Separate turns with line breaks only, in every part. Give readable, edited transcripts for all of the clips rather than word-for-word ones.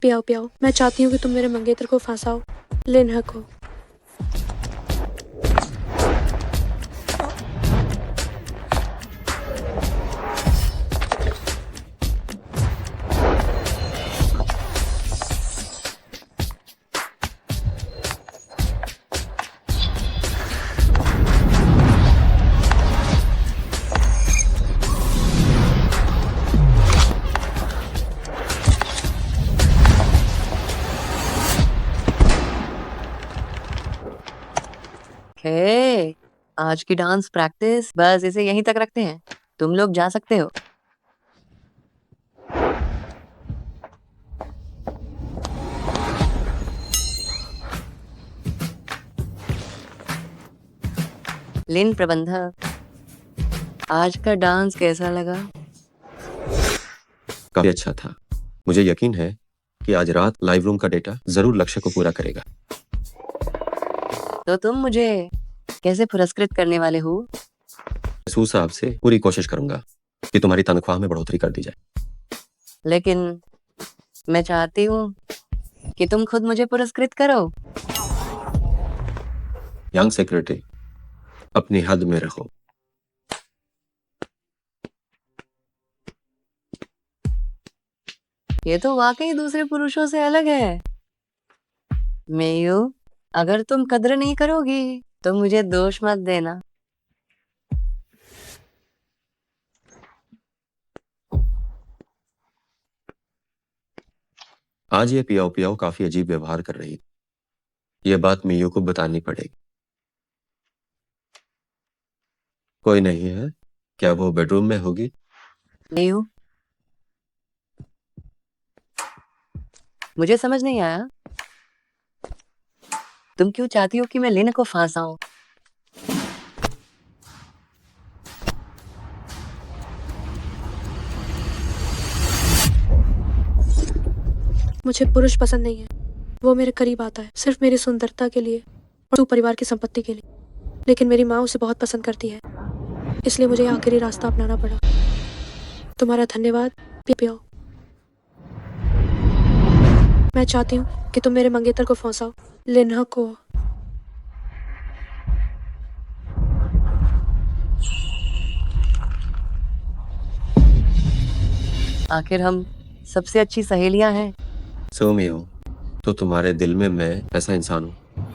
पियाओ पियाओ। मैं चाहती हूँ कि तुम मेरे मंगेतर को फंसाओ, लिनह को।
हे, आज की डांस प्रैक्टिस बस इसे यहीं तक रखते हैं। तुम लोग जा सकते हो। लिन प्रबंधक, आज का डांस कैसा लगा?
काफी अच्छा था। मुझे यकीन है कि आज रात लाइव रूम का डेटा जरूर लक्ष्य को पूरा करेगा।
तो तुम मुझे कैसे पुरस्कृत करने वाले हो?
सूद साहब से पूरी कोशिश करूंगा कि तुम्हारी तनख्वाह में बढ़ोतरी कर दी जाए।
लेकिन मैं चाहती हूँ कि तुम खुद मुझे पुरस्कृत करो।
यंग सेक्रेटरी, अपनी हद में रहो।
ये तो वाकई दूसरे पुरुषों से अलग है। मेयू, अगर तुम कद्र नहीं करोगी तो मुझे दोष मत देना।
आज ये पियाओ पियाओ काफी अजीब व्यवहार कर रही थी। ये बात मियो को बतानी पड़ेगी। कोई नहीं है क्या? वो बेडरूम में होगी।
मेयू, मुझे समझ नहीं आया, तुम क्यों चाहती हो कि मैं लिन को फांसाऊं?
मुझे पुरुष पसंद नहीं है। वो मेरे करीब आता है सिर्फ मेरी सुंदरता के लिए और परिवार की संपत्ति के लिए। लेकिन मेरी माँ उसे बहुत पसंद करती है, इसलिए मुझे आखिरी रास्ता अपनाना पड़ा। तुम्हारा धन्यवाद पियाओ। मैं चाहती हूँ कि तुम मेरे मंगेतर को फंसाओ, लिनह को।
आखिर हम सबसे अच्छी सहेलियां हैं।
सो मियो, तो तुम्हारे दिल में मैं ऐसा इंसान हूँ?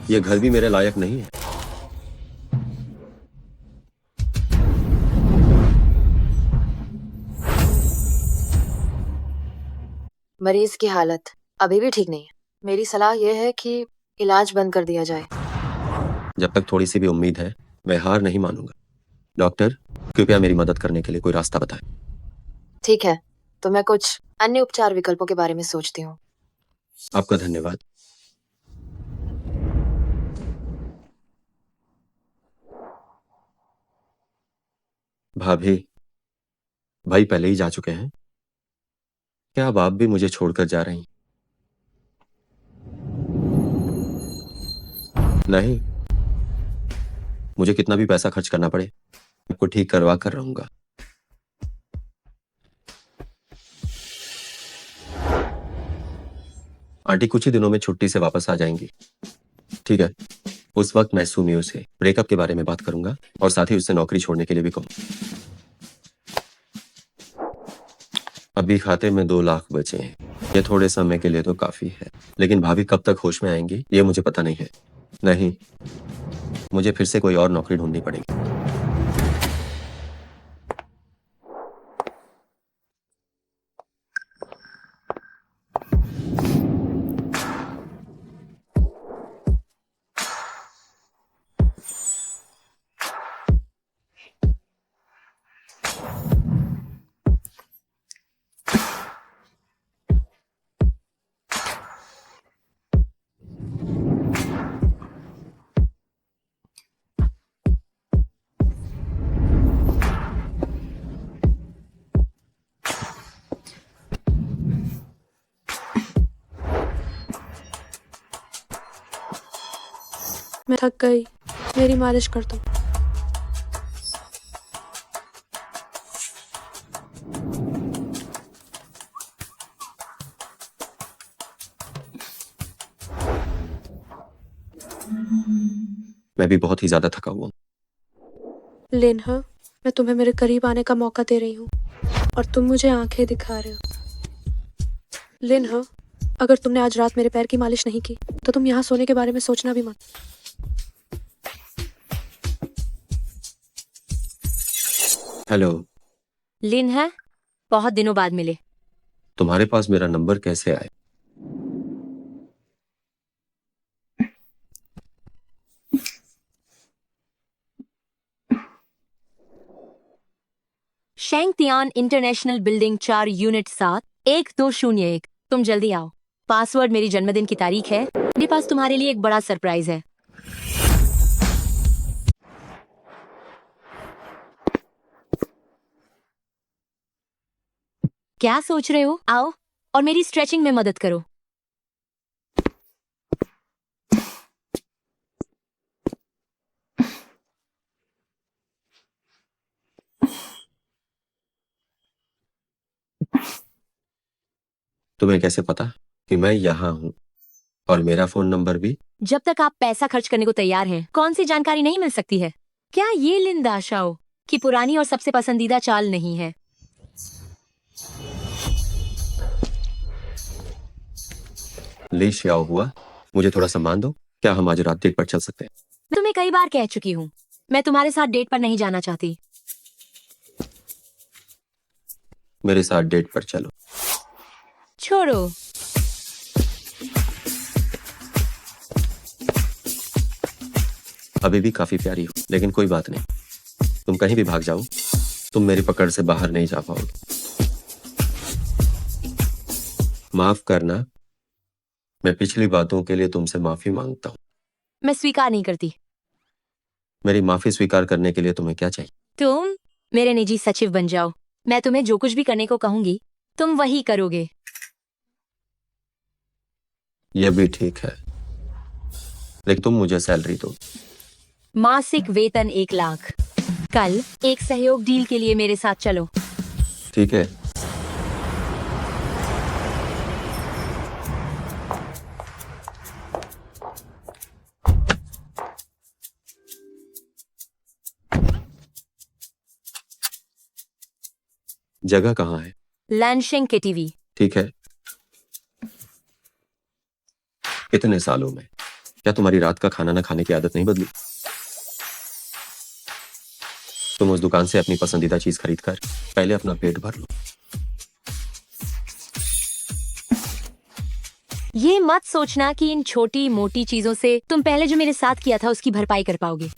ये घर भी मेरे लायक नहीं है।
मरीज की हालत अभी भी ठीक नहीं है। मेरी सलाह यह है कि इलाज बंद कर दिया जाए।
जब तक थोड़ी सी भी उम्मीद है, मैं हार नहीं मानूंगा। डॉक्टर, कृपया मेरी मदद करने के लिए कोई रास्ता बताएं।
ठीक है, तो मैं कुछ अन्य उपचार विकल्पों के बारे में सोचती हूँ।
आपका धन्यवाद। भाभी, भाई पहले ही जा चुके हैं। क्या अब आप भी मुझे छोड़कर जा रही? नहीं, मुझे कितना भी पैसा खर्च करना पड़े, आपको ठीक करवा कर रहूंगा। आंटी कुछ ही दिनों में छुट्टी से वापस आ जाएंगी। ठीक है, उस वक्त मैं सुमियो से ब्रेकअप के बारे में बात करूंगा और साथ ही उससे नौकरी छोड़ने के लिए भी कहूँ। अभी खाते में 2 लाख बचे हैं। ये थोड़े समय के लिए तो काफी है, लेकिन भाभी कब तक होश में आएंगी ये मुझे पता नहीं है। नहीं, मुझे फिर से कोई और नौकरी ढूंढनी पड़ेगी।
मैं थक गई, मेरी मालिश कर दो।
मैं भी बहुत ही ज्यादा थका हुआ हूँ।
लिन्हा, मैं तुम्हें मेरे करीब आने का मौका दे रही हूँ और तुम मुझे आंखें दिखा रहे हो। लिन्हा, अगर तुमने आज रात मेरे पैर की मालिश नहीं की तो तुम यहाँ सोने के बारे में सोचना भी मत।
हेलो,
लिन्हा, बहुत दिनों बाद मिले।
तुम्हारे पास मेरा नंबर कैसे आया?
शेंगतियान इंटरनेशनल बिल्डिंग 4 यूनिट 7 1201। तुम जल्दी आओ। पासवर्ड मेरी जन्मदिन की तारीख है। मेरे पास तुम्हारे लिए एक बड़ा सरप्राइज है। क्या सोच रहे हो? आओ और मेरी स्ट्रेचिंग में मदद करो।
तुम्हें कैसे पता कि मैं यहाँ हूँ और मेरा फोन नंबर भी?
जब तक आप पैसा खर्च करने को तैयार हैं, कौन सी जानकारी नहीं मिल सकती है? क्या ये लिंदा शाओ की पुरानी और सबसे पसंदीदा चाल नहीं है?
ली श्याओ हुआ, मुझे थोड़ा सम्मान दो। क्या हम आज रात डेट पर चल सकते हैं?
मैं तुम्हें कई बार कह चुकी हूँ, मैं तुम्हारे साथ डेट पर नहीं जाना चाहती।
मेरे साथ डेट पर चलो।
छोड़ो।
अभी भी काफी प्यारी हो, लेकिन कोई बात नहीं। तुम कहीं भी भाग जाओ, तुम मेरी पकड़ से बाहर नहीं जा पाओगे। माफ करना, मैं पिछली बातों के लिए तुमसे माफी मांगता हूँ।
मैं स्वीकार नहीं करती।
मेरी माफी स्वीकार करने के लिए तुम्हें क्या चाहिए?
तुम मेरे निजी सचिव बन जाओ। मैं तुम्हें जो कुछ भी करने को कहूंगी, तुम वही करोगे।
यह भी ठीक है, लेकिन तुम मुझे सैलरी दो।
मासिक वेतन 1 लाख। कल एक सहयोग डील के लिए मेरे साथ चलो।
ठीक है। जगह कहाँ है?
लैनशिंग के टीवी।
ठीक है। इतने सालों में क्या तुम्हारी रात का खाना ना खाने की आदत नहीं बदली? तुम उस दुकान से अपनी पसंदीदा चीज खरीद कर पहले अपना पेट भर लो।
ये मत सोचना कि इन छोटी मोटी चीजों से तुम पहले जो मेरे साथ किया था उसकी भरपाई कर पाओगे।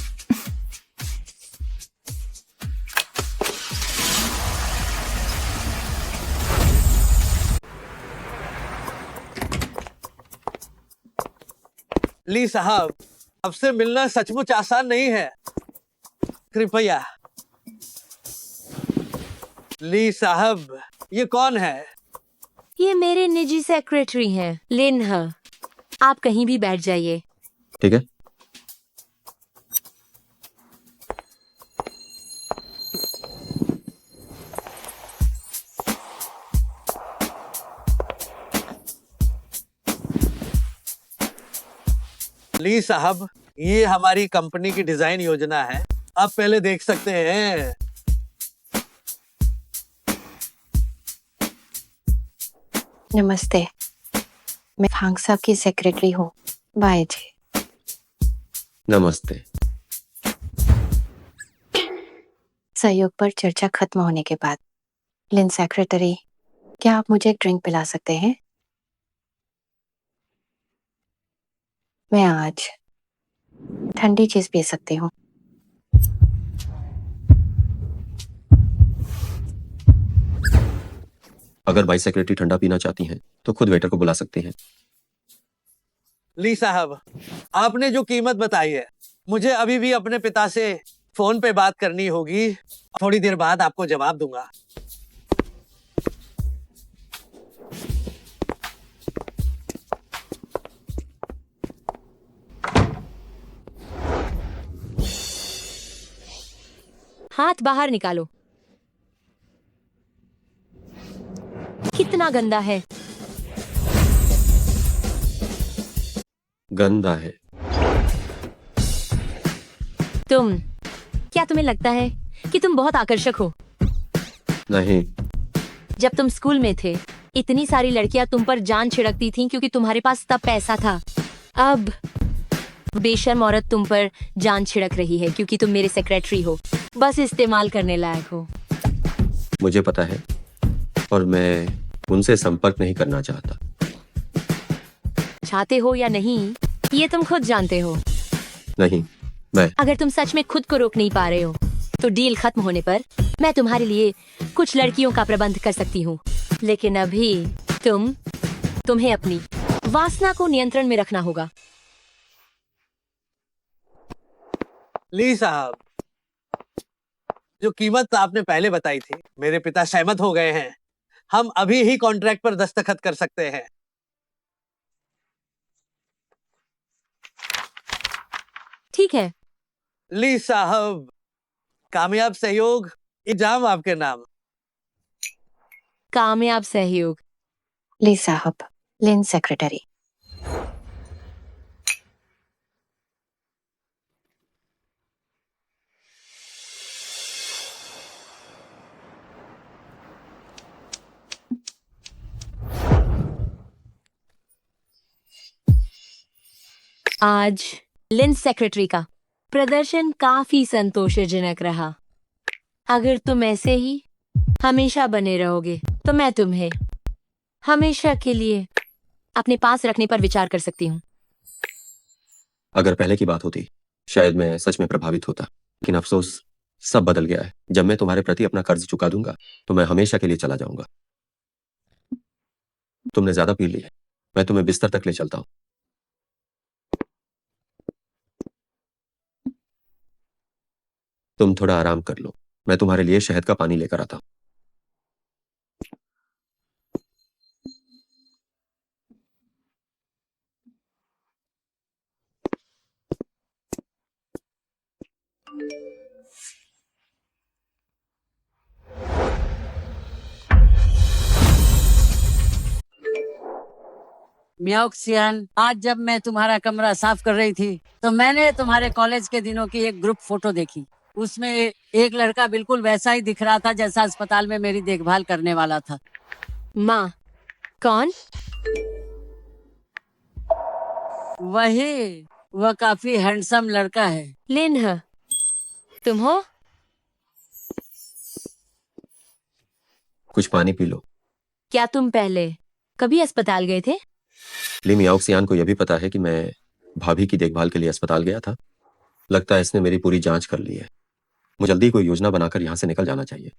ली साहब, आपसे मिलना सचमुच आसान नहीं है। कृपया। ली साहब, ये कौन है?
ये मेरे निजी सेक्रेटरी हैं, लिन्हा। आप कहीं भी बैठ जाइए।
ठीक है।
ली साहब, ये हमारी कंपनी की डिजाइन योजना है, आप पहले देख सकते हैं।
नमस्ते, मैं फांग साहब की सेक्रेटरी हूँ। बाय जी।
नमस्ते।
सहयोग पर चर्चा खत्म होने के बाद, लिन सेक्रेटरी, क्या आप मुझे एक ड्रिंक पिला सकते हैं? मैं आज ठंडी चीज पी सकती हूँ।
अगर वाइस सेक्रेटरी ठंडा पीना चाहती हैं तो खुद वेटर को बुला सकते हैं।
ली साहब, आपने जो कीमत बताई है, मुझे अभी भी अपने पिता से फोन पे बात करनी होगी। थोड़ी देर बाद आपको जवाब दूंगा।
हाथ बाहर निकालो। कितना गंदा है।
गंदा है।
क्या तुम्हें लगता है कि तुम बहुत आकर्षक हो?
नहीं,
जब तुम स्कूल में थे इतनी सारी लड़कियां तुम पर जान छिड़कती थीं क्योंकि तुम्हारे पास तब पैसा था। अब बेशर्म औरत तुम पर जान छिड़क रही है क्योंकि तुम मेरे सेक्रेटरी हो, बस इस्तेमाल करने लायक हो।
मुझे पता है और मैं उनसे संपर्क नहीं करना चाहता।
चाहते हो या नहीं ये तुम खुद जानते हो।
नहीं, मैं
अगर तुम सच में खुद को रोक नहीं पा रहे हो तो डील खत्म होने पर मैं तुम्हारे लिए कुछ लड़कियों का प्रबंध कर सकती हूँ, लेकिन अभी तुम्हें अपनी वासना को नियंत्रण में रखना होगा।
ली साहब, जो कीमत आपने पहले बताई थी मेरे पिता सहमत हो गए हैं। हम अभी ही कॉन्ट्रैक्ट पर दस्तखत कर सकते हैं।
ठीक है।
ली साहब, कामयाब सहयोग इजाम आपके नाम।
कामयाब सहयोग।
ली साहब, लिन सेक्रेटरी।
आज लिन सेक्रेटरी का प्रदर्शन काफी संतोषजनक रहा। अगर तुम ऐसे ही हमेशा बने रहोगे तो मैं तुम्हें हमेशा के लिए अपने पास रखने पर विचार कर सकती हूँ।
अगर पहले की बात होती शायद मैं सच में प्रभावित होता, लेकिन अफसोस सब बदल गया है। जब मैं तुम्हारे प्रति अपना कर्ज चुका दूंगा तो मैं हमेशा के लिए चला जाऊंगा। तुमने ज्यादा पी ली है, मैं तुम्हें बिस्तर तक ले चलता हूँ। तुम थोड़ा आराम कर लो, मैं तुम्हारे लिए शहद का पानी लेकर आता हूँ।
म्याओक्सियन, आज जब मैं तुम्हारा कमरा साफ कर रही थी तो मैंने तुम्हारे कॉलेज के दिनों की एक ग्रुप फोटो देखी। उसमें एक लड़का बिल्कुल वैसा ही दिख रहा था जैसा अस्पताल में मेरी देखभाल करने वाला था।
माँ, कौन?
वही, वह काफी हैंडसम लड़का है।
लिन है। तुम हो?
कुछ पानी पी लो।
क्या तुम पहले कभी अस्पताल गए थे?
ली मियाओक्सियान को यह भी पता है कि मैं भाभी की देखभाल के लिए अस्पताल गया था। लगता है इसने मेरी पूरी जांच कर ली है। मुझे जल्दी कोई योजना बनाकर यहाँ से निकल जाना चाहिए,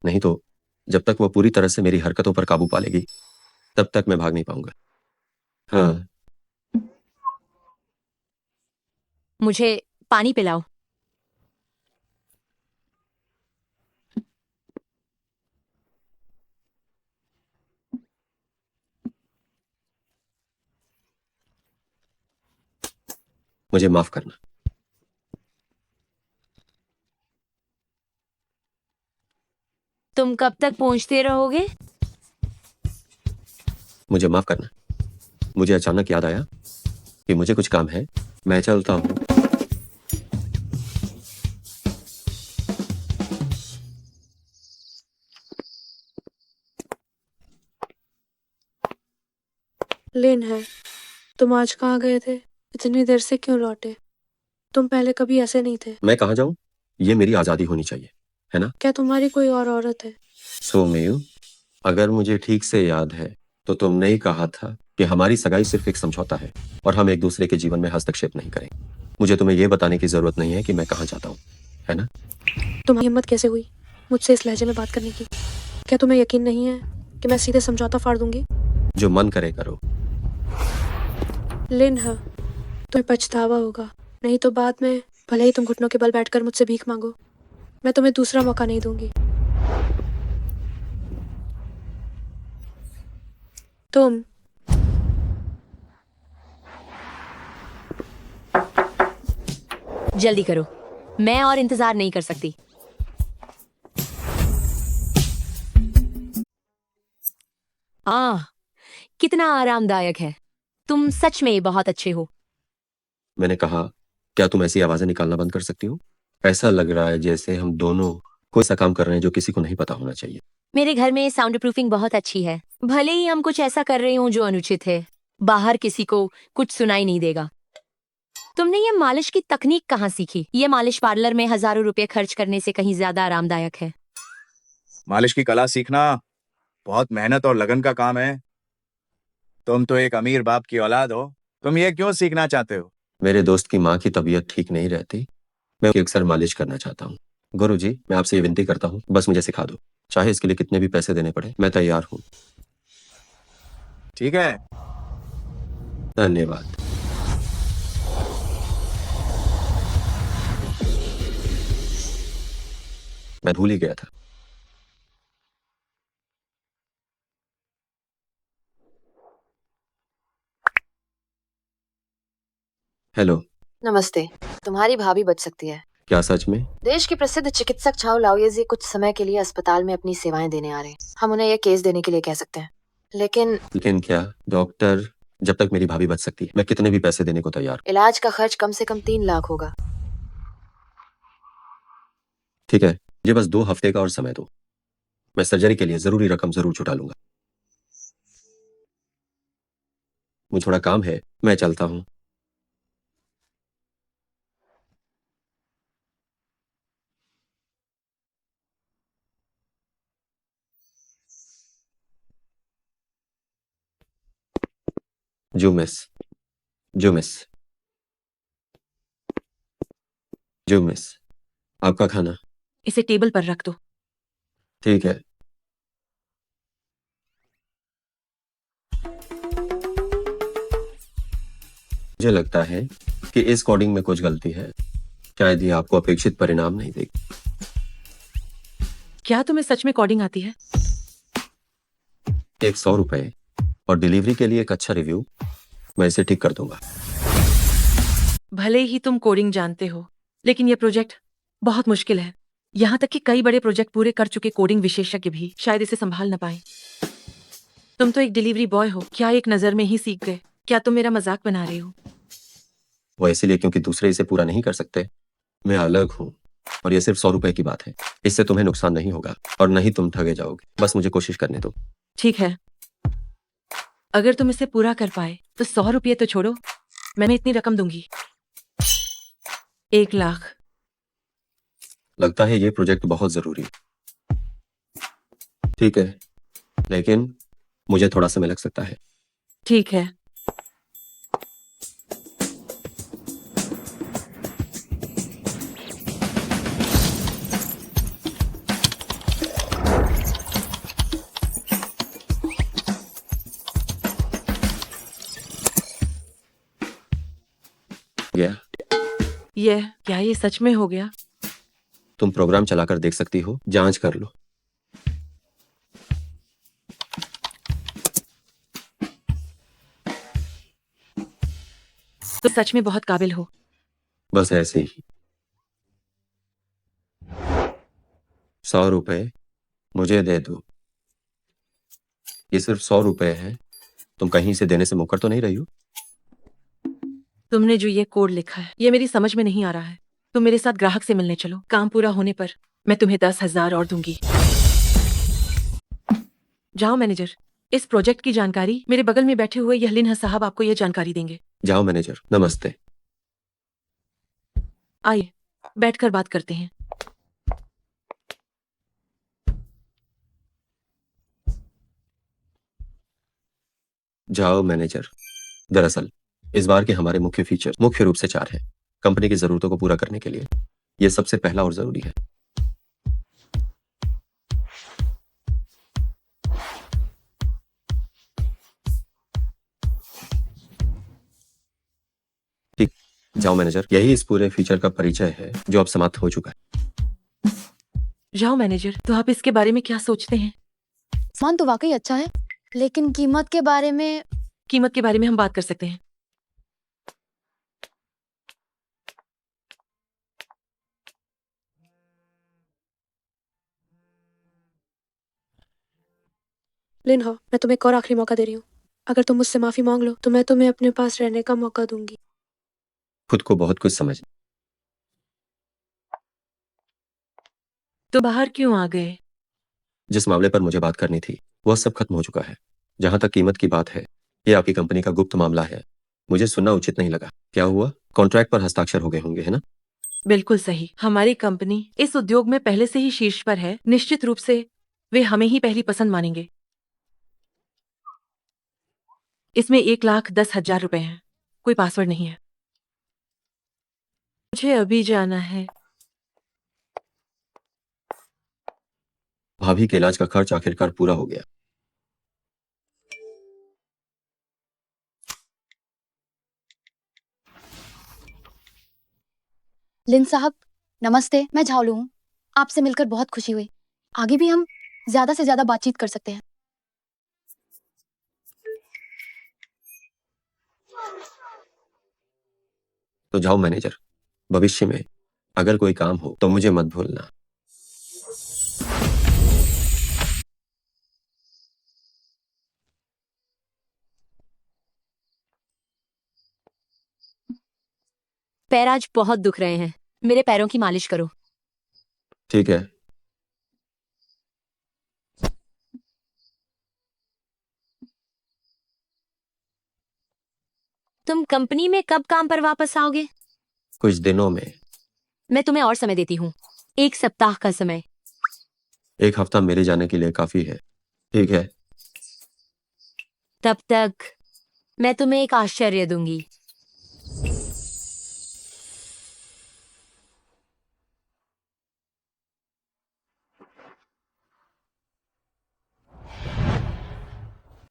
नहीं तो जब तक वो पूरी तरह से मेरी हरकतों पर काबू पा लेगी तब तक मैं भाग नहीं पाऊंगा। हाँ,
मुझे पानी पिलाओ।
मुझे माफ करना।
तुम कब तक पहुंचते रहोगे?
मुझे माफ करना। मुझे अचानक याद आया कि मुझे कुछ काम है, मैं चलता हूँ।
लेन है, तुम आज कहाँ गए थे? इतनी देर से क्यों लौटे? तुम पहले कभी ऐसे नहीं थे।
मैं कहाँ जाऊँ? ये मेरी आजादी होनी चाहिए, है ना?
क्या तुम्हारी कोई और औरत है?
सो मेयू, अगर मुझे ठीक से याद है तो तुमने ही कहा था कि हमारी सगाई सिर्फ एक समझौता है और हम एक दूसरे के जीवन में हस्तक्षेप नहीं करें। मुझे तुम्हें यह बताने की जरूरत नहीं है कि मैं कहाँ जाता हूँ, है ना?
तुम्हारी हिम्मत कैसे हुई मुझसे इस लहजे में बात करने की? क्या तुम्हें यकीन नहीं है कि मैं सीधे समझौता फाड़ दूंगी?
जो मन करे करो।
लिन है, तुम्हें पछतावा होगा, नहीं तो बाद में भले ही तुम घुटनों के बल बैठकर मुझसे भीख मांगो, मैं तुम्हें दूसरा मौका नहीं दूंगी। तुम
जल्दी करो, मैं और इंतजार नहीं कर सकती। कितना आरामदायक है। तुम सच में बहुत अच्छे हो।
मैंने कहा, क्या तुम ऐसी आवाजें निकालना बंद कर सकती हो? ऐसा लग रहा है जैसे हम दोनों कोई सा काम कर रहे हैं जो किसी को नहीं पता होना चाहिए।
मेरे घर में साउंड प्रूफिंग बहुत अच्छी है। भले ही हम कुछ ऐसा कर रहे हों जो अनुचित है, बाहर किसी को कुछ सुनाई नहीं देगा। तुमने ये मालिश की तकनीक कहाँ सीखी? ये मालिश पार्लर में हजारों रुपए खर्च करने से कहीं ज्यादा आरामदायक है।
मालिश की कला सीखना बहुत मेहनत और लगन का काम है। तुम तो एक अमीर बाप की औलाद हो, तुम ये क्यों सीखना चाहते हो?
मेरे दोस्त की माँ की तबीयत ठीक नहीं रहती, मैं उसकी अक्सर मालिश करना चाहता हूँ। गुरु जी, मैं आपसे ये विनती करता हूँ, बस मुझे सिखा दो। चाहे इसके लिए कितने भी पैसे देने पड़े, मैं तैयार हूँ।
ठीक है,
धन्यवाद। मैं भूल ही गया था। हेलो,
नमस्ते। तुम्हारी भाभी बच सकती है।
क्या सच में?
देश के प्रसिद्ध चिकित्सक छाओ लाओयेजी कुछ समय के लिए अस्पताल में अपनी सेवाएं देने आ रहे हैं। हम उन्हें यह केस देने के लिए कह सकते हैं, लेकिन
लेकिन क्या डॉक्टर, जब तक मेरी भाभी बच सकती है मैं कितने भी पैसे देने को तैयार हूँ।
इलाज का खर्च कम से कम 3 लाख होगा।
ठीक है, मुझे बस 2 हफ्ते का और समय दो, मैं सर्जरी के लिए जरूरी रकम जरूर जुटा लूंगा। मुझे थोड़ा काम है, मैं चलता हूँ। जो मिस, जो मिस, जो मिस, आपका खाना।
इसे टेबल पर रख दो।
ठीक है। मुझे लगता है कि इस कोडिंग में कुछ गलती है, शायद ये आपको अपेक्षित परिणाम नहीं देगी।
क्या तुम्हें सच में कोडिंग आती है?
100 रुपए और डिलीवरी के लिए एक अच्छा रिव्यू, मैं इसे ठीक कर दूंगा।
भले ही तुम कोडिंग जानते हो, लेकिन यह प्रोजेक्ट बहुत मुश्किल है। यहाँ तक कि कई बड़े प्रोजेक्ट पूरे कर चुके कोडिंग विशेषज्ञ भी शायद इसे संभाल न पाए। तुम तो एक डिलीवरी बॉय हो, क्या एक नजर में ही सीख गए? क्या तुम मेरा मजाक बना रहे हो?
वो इसीलिए क्योंकि दूसरे इसे पूरा नहीं कर सकते। मैं अलग हूँ और ये सिर्फ 100 रुपए की बात है। इससे तुम्हें नुकसान नहीं होगा और न ही तुम ठगे जाओगे। बस मुझे कोशिश करने दो।
ठीक है, अगर तुम इसे पूरा कर पाए तो 100 रुपये तो छोड़ो, मैं इतनी रकम दूंगी। 1 लाख।
लगता है ये प्रोजेक्ट बहुत जरूरी है। ठीक है, लेकिन मुझे थोड़ा समय लग सकता है।
ठीक है,
गया।
क्या ये सच में हो गया?
तुम प्रोग्राम चलाकर देख सकती हो, जांच कर लो।
तुम सच में बहुत काबिल हो।
बस ऐसे ही। 100 रुपए मुझे दे दो। ये सिर्फ 100 रुपए है, तुम कहीं से देने से मुकर तो नहीं रही हो?
तुमने जो ये कोड लिखा है ये मेरी समझ में नहीं आ रहा है। तुम मेरे साथ ग्राहक से मिलने चलो, काम पूरा होने पर मैं तुम्हें 10,000 और दूंगी। जाओ मैनेजर, इस प्रोजेक्ट की जानकारी मेरे बगल में बैठे हुए यह लिन्हा साहब आपको यह जानकारी देंगे।
जाओ मैनेजर, नमस्ते।
आइए बैठकर बात करते हैं।
जाओ मैनेजर। दरअसल इस बार के हमारे मुख्य फीचर मुख्य रूप से 4 हैं। कंपनी की जरूरतों को पूरा करने के लिए ये सबसे पहला और जरूरी है। ठीक, जाओ मैनेजर, यही इस पूरे फीचर का परिचय है जो अब समाप्त हो चुका है।
जाओ मैनेजर, तो आप इसके बारे में क्या सोचते हैं?
सामान तो वाकई अच्छा है, लेकिन कीमत के बारे में
कीमत के बारे में हम बात कर सकते हैं।
लिन्हा, मैं तुम्हें एक और आखिरी मौका दे रही हूँ। अगर तुम मुझसे माफी मांग लो तो मैं तुम्हें अपने पास रहने का मौका दूंगी।
खुद को बहुत कुछ समझ
तो बाहर क्यों आ गए?
जिस मामले पर मुझे बात करनी थी वह सब खत्म हो चुका है। जहां तक कीमत की बात है, ये आपकी कंपनी का गुप्त मामला है। मुझे सुनना उचित नहीं लगा। क्या हुआ? कॉन्ट्रैक्ट पर हस्ताक्षर हो गए होंगे, है ना?
बिल्कुल सही। हमारी कंपनी इस उद्योग में पहले से ही शीर्ष पर है। निश्चित रूप से वे हमें ही पहली पसंद मानेंगे। इसमें 1,10,000 रुपए हैं। कोई पासवर्ड नहीं है। मुझे अभी जाना है।
भाभी के इलाज का खर्च आखिरकार पूरा हो गया।
लिन साहब, नमस्ते। मैं झाओलू हूँ। आपसे मिलकर बहुत खुशी हुई। आगे भी हम ज्यादा से ज्यादा बातचीत कर सकते हैं।
तो जाओ मैनेजर, भविष्य में अगर कोई काम हो तो मुझे मत भूलना।
पैर आज बहुत दुख रहे हैं। मेरे पैरों की मालिश करो।
ठीक है।
तुम कंपनी में कब काम पर वापस आओगे?
कुछ दिनों में।
मैं तुम्हें और समय देती हूँ। 1 सप्ताह का समय।
1 हफ्ता मेरे जाने के लिए काफी है। ठीक है।
तब तक मैं तुम्हें एक आश्चर्य दूंगी।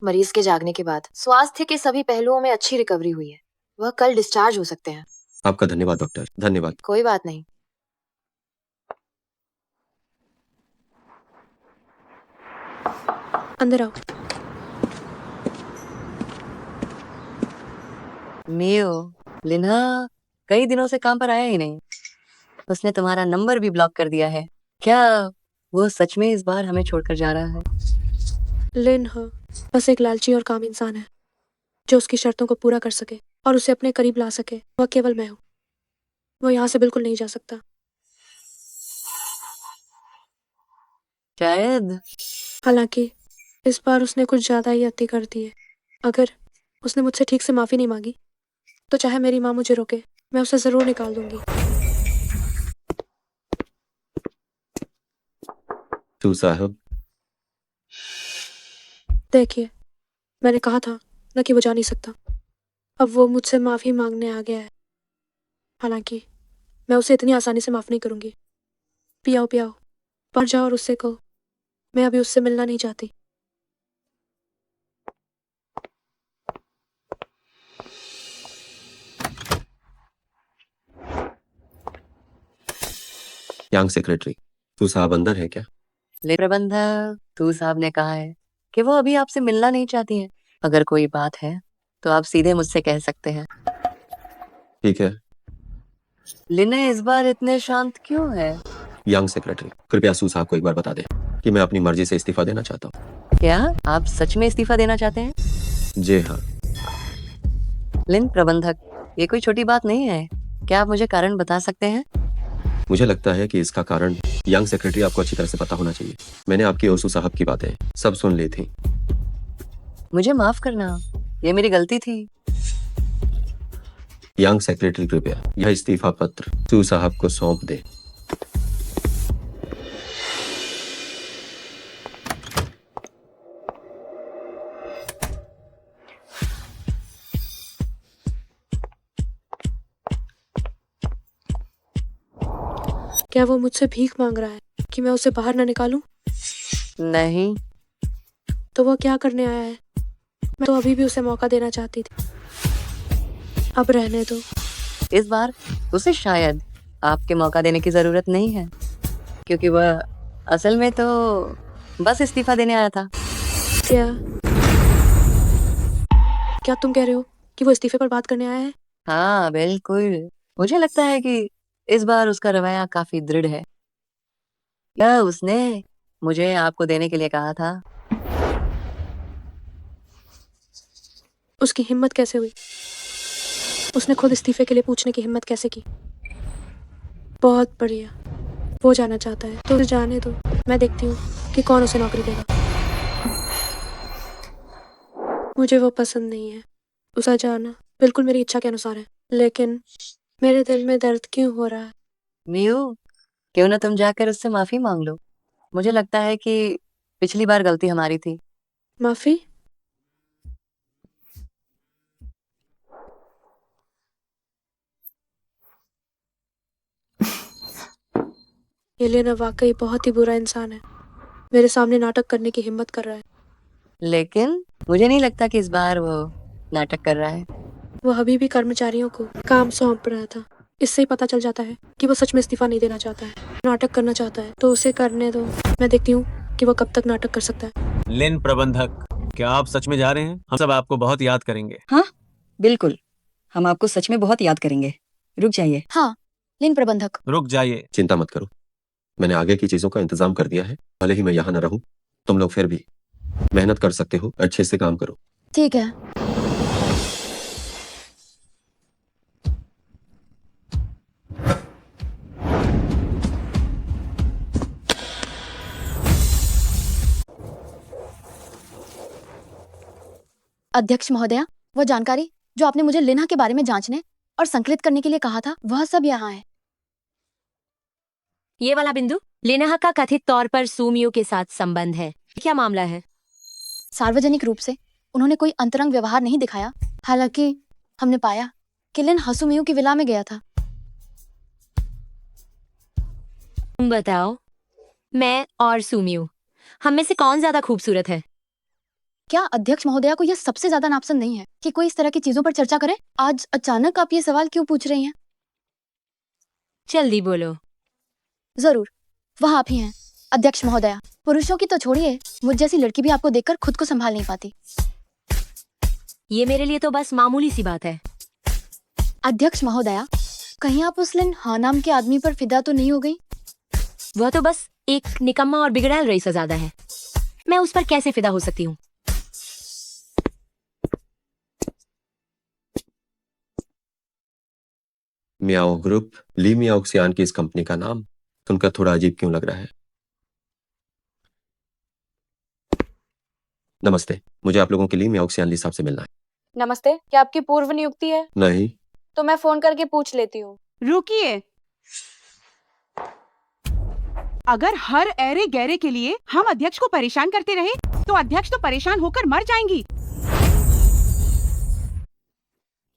मरीज के जागने के बाद स्वास्थ्य के सभी पहलुओं में अच्छी रिकवरी हुई है। वह कल डिस्चार्ज हो सकते हैं।
आपका धन्यवाद डॉक्टर, धन्यवाद।
कोई बात नहीं।
अंदर आओ।
मियो, लिन्हा कई दिनों से काम पर आया ही नहीं। उसने तुम्हारा नंबर भी ब्लॉक कर दिया है। क्या वो सच में इस बार हमें छोड़कर जा रहा है?
लिन हाँ, बस एक लालची और काम इंसान है जो उसकी शर्तों को पूरा कर सके और उसे अपने करीब ला सके। वह केवल मैं हूँ। वो यहाँ से बिल्कुल नहीं जा सकता।
शायद।
हालांकि इस बार उसने कुछ ज्यादा ही अति कर दी है। अगर उसने मुझसे ठीक से माफी नहीं मांगी तो चाहे मेरी माँ मुझे रोके, मैं उसे जरूर निकाल दूंगी।
तू साहब,
देखिए, मैंने कहा था ना कि वो जा नहीं सकता। अब वो मुझसे माफी मांगने आ गया है। हालांकि मैं उसे इतनी आसानी से माफ नहीं करूंगी। पियाओ पियाओ, पर जाओ और उससे कहो मैं अभी उससे मिलना नहीं चाहती।
यांग सेक्रेटरी, तू साहब अंदर है क्या?
ले प्रबंधक, तू साहब ने कहा है कि वो अभी आपसे मिलना नहीं चाहती हैं। अगर कोई बात है तो आप सीधे मुझसे कह सकते हैं।
ठीक है।
लिने इस बार इतने शांत क्यों है?
यांग सेक्रेटरी, कृपया सू साहब को एक बार बता दे कि मैं अपनी मर्जी से इस्तीफा देना चाहता हूँ।
क्या आप सच में इस्तीफा देना चाहते हैं?
जी हाँ।
लिन प्रबंधक, ये कोई छोटी बात नहीं है। क्या आप मुझे कारण बता सकते हैं?
मुझे लगता है कि इसका कारण यंग सेक्रेटरी आपको अच्छी तरह से पता होना चाहिए। मैंने आपकी और सू साहब की बातें सब सुन ली थी।
मुझे माफ करना, ये मेरी गलती थी।
यंग सेक्रेटरी, कृपया यह इस्तीफा पत्र सू साहब को सौंप दे।
क्या वो मुझसे भीख मांग रहा है कि मैं उसे बाहर न निकालूं?
नहीं।
तो वो क्या करने आया है? मैं तो अभी भी उसे मौका देना चाहती थी। अब रहने दो।
इस बार उसे शायद आपके मौका देने की जरूरत नहीं है, क्योंकि वह असल में तो बस इस्तीफा देने आया था।
क्या क्या तुम कह रहे हो कि वो इस्तीफे पर बात करने आया है?
हाँ बिल्कुल। मुझे लगता है कि इस बार उसका रवैया काफी दृढ़ है। या उसने मुझे आपको देने के लिए कहा था।
उसकी हिम्मत कैसे हुई? उसने खुद इस्तीफे के लिए पूछने की हिम्मत कैसे की? बहुत बढ़िया। वो जाना चाहता है तो उसे जाने दो। मैं देखती हूँ कि कौन उसे नौकरी देगा। मुझे वो पसंद नहीं है। उसका जाना बिल्कुल मेरी इच्छा के अनुसार है, लेकिन मेरे दिल में दर्द क्यों हो रहा है?
मीयू, क्यों ना तुम जाकर उससे माफी मांग लो। मुझे लगता है कि पिछली बार गलती हमारी थी।
माफी? एलियना वाकई बहुत ही बुरा इंसान है। मेरे सामने नाटक करने की हिम्मत कर रहा है।
लेकिन मुझे नहीं लगता कि इस बार वो नाटक कर रहा है।
वो अभी भी कर्मचारियों को काम सौंप रहा था। इससे ही पता चल जाता है कि वो सच में इस्तीफा नहीं देना चाहता है, नाटक करना चाहता है। तो उसे करने दो। मैं देखती हूँ कि वो कब तक नाटक कर सकता है।
लिन प्रबंधक, क्या आप सच में जा रहे हैं? हम सब आपको बहुत याद करेंगे।
हाँ, बिल्कुल। हम आपको सच में बहुत याद करेंगे। रुक जाइए।
हाँ, लिन प्रबंधक।
रुक जाइए।
चिंता मत करो, मैंने आगे की चीजों का इंतजाम कर दिया है। भले ही मैं यहाँ न रहूं, तुम लोग फिर भी मेहनत कर सकते हो। अच्छे से काम करो।
ठीक है। अध्यक्ष महोदया, वह जानकारी जो आपने मुझे लिन्हा के बारे में जांचने और संकलित करने के लिए कहा था, वह सब यहाँ है।
ये वाला बिंदु लिनहा का कथित तौर पर सूमियो के साथ संबंध है। क्या मामला है?
सार्वजनिक रूप से उन्होंने कोई अंतरंग व्यवहार नहीं दिखाया। हालांकि हमने पाया कि लिन हसुमियो की विला में गया था।
तुम बताओ, मैं और सूमियो, हम में से कौन ज्यादा खूबसूरत है?
क्या अध्यक्ष महोदया को यह सबसे ज्यादा नापसंद नहीं है कि कोई इस तरह की चीजों पर चर्चा करे? आज अचानक आप ये सवाल क्यों पूछ रही हैं?
जल्दी बोलो।
जरूर, वह आप ही हैं अध्यक्ष महोदया। पुरुषों की तो छोड़िए, मुझ जैसी लड़की भी आपको देखकर खुद को संभाल नहीं पाती।
ये मेरे लिए तो बस मामूली सी बात है।
अध्यक्ष महोदया, कहीं आप उस लिन हा नाम के आदमी पर फिदा तो नहीं हो गई?
वह तो बस एक निकम्मा और बिगड़ैल रईसज़ादा है। मैं उस पर कैसे फिदा हो सकती हूँ?
मियाओ ग्रुप, ली मियाओक्सियान की इस कंपनी का नाम सुनकर थोड़ा अजीब क्यों लग रहा है? नमस्ते, मुझे आप लोगों के लिए मियाओक्सियान ली साहब से मिलना है।
नमस्ते, क्या आपकी पूर्व नियुक्ति है?
नहीं।
तो मैं फोन करके पूछ लेती हूँ।
रुकिए, अगर हर ऐरे गैरे के लिए हम अध्यक्ष को परेशान करते रहे तो अध्यक्ष तो परेशान होकर मर जाएंगी।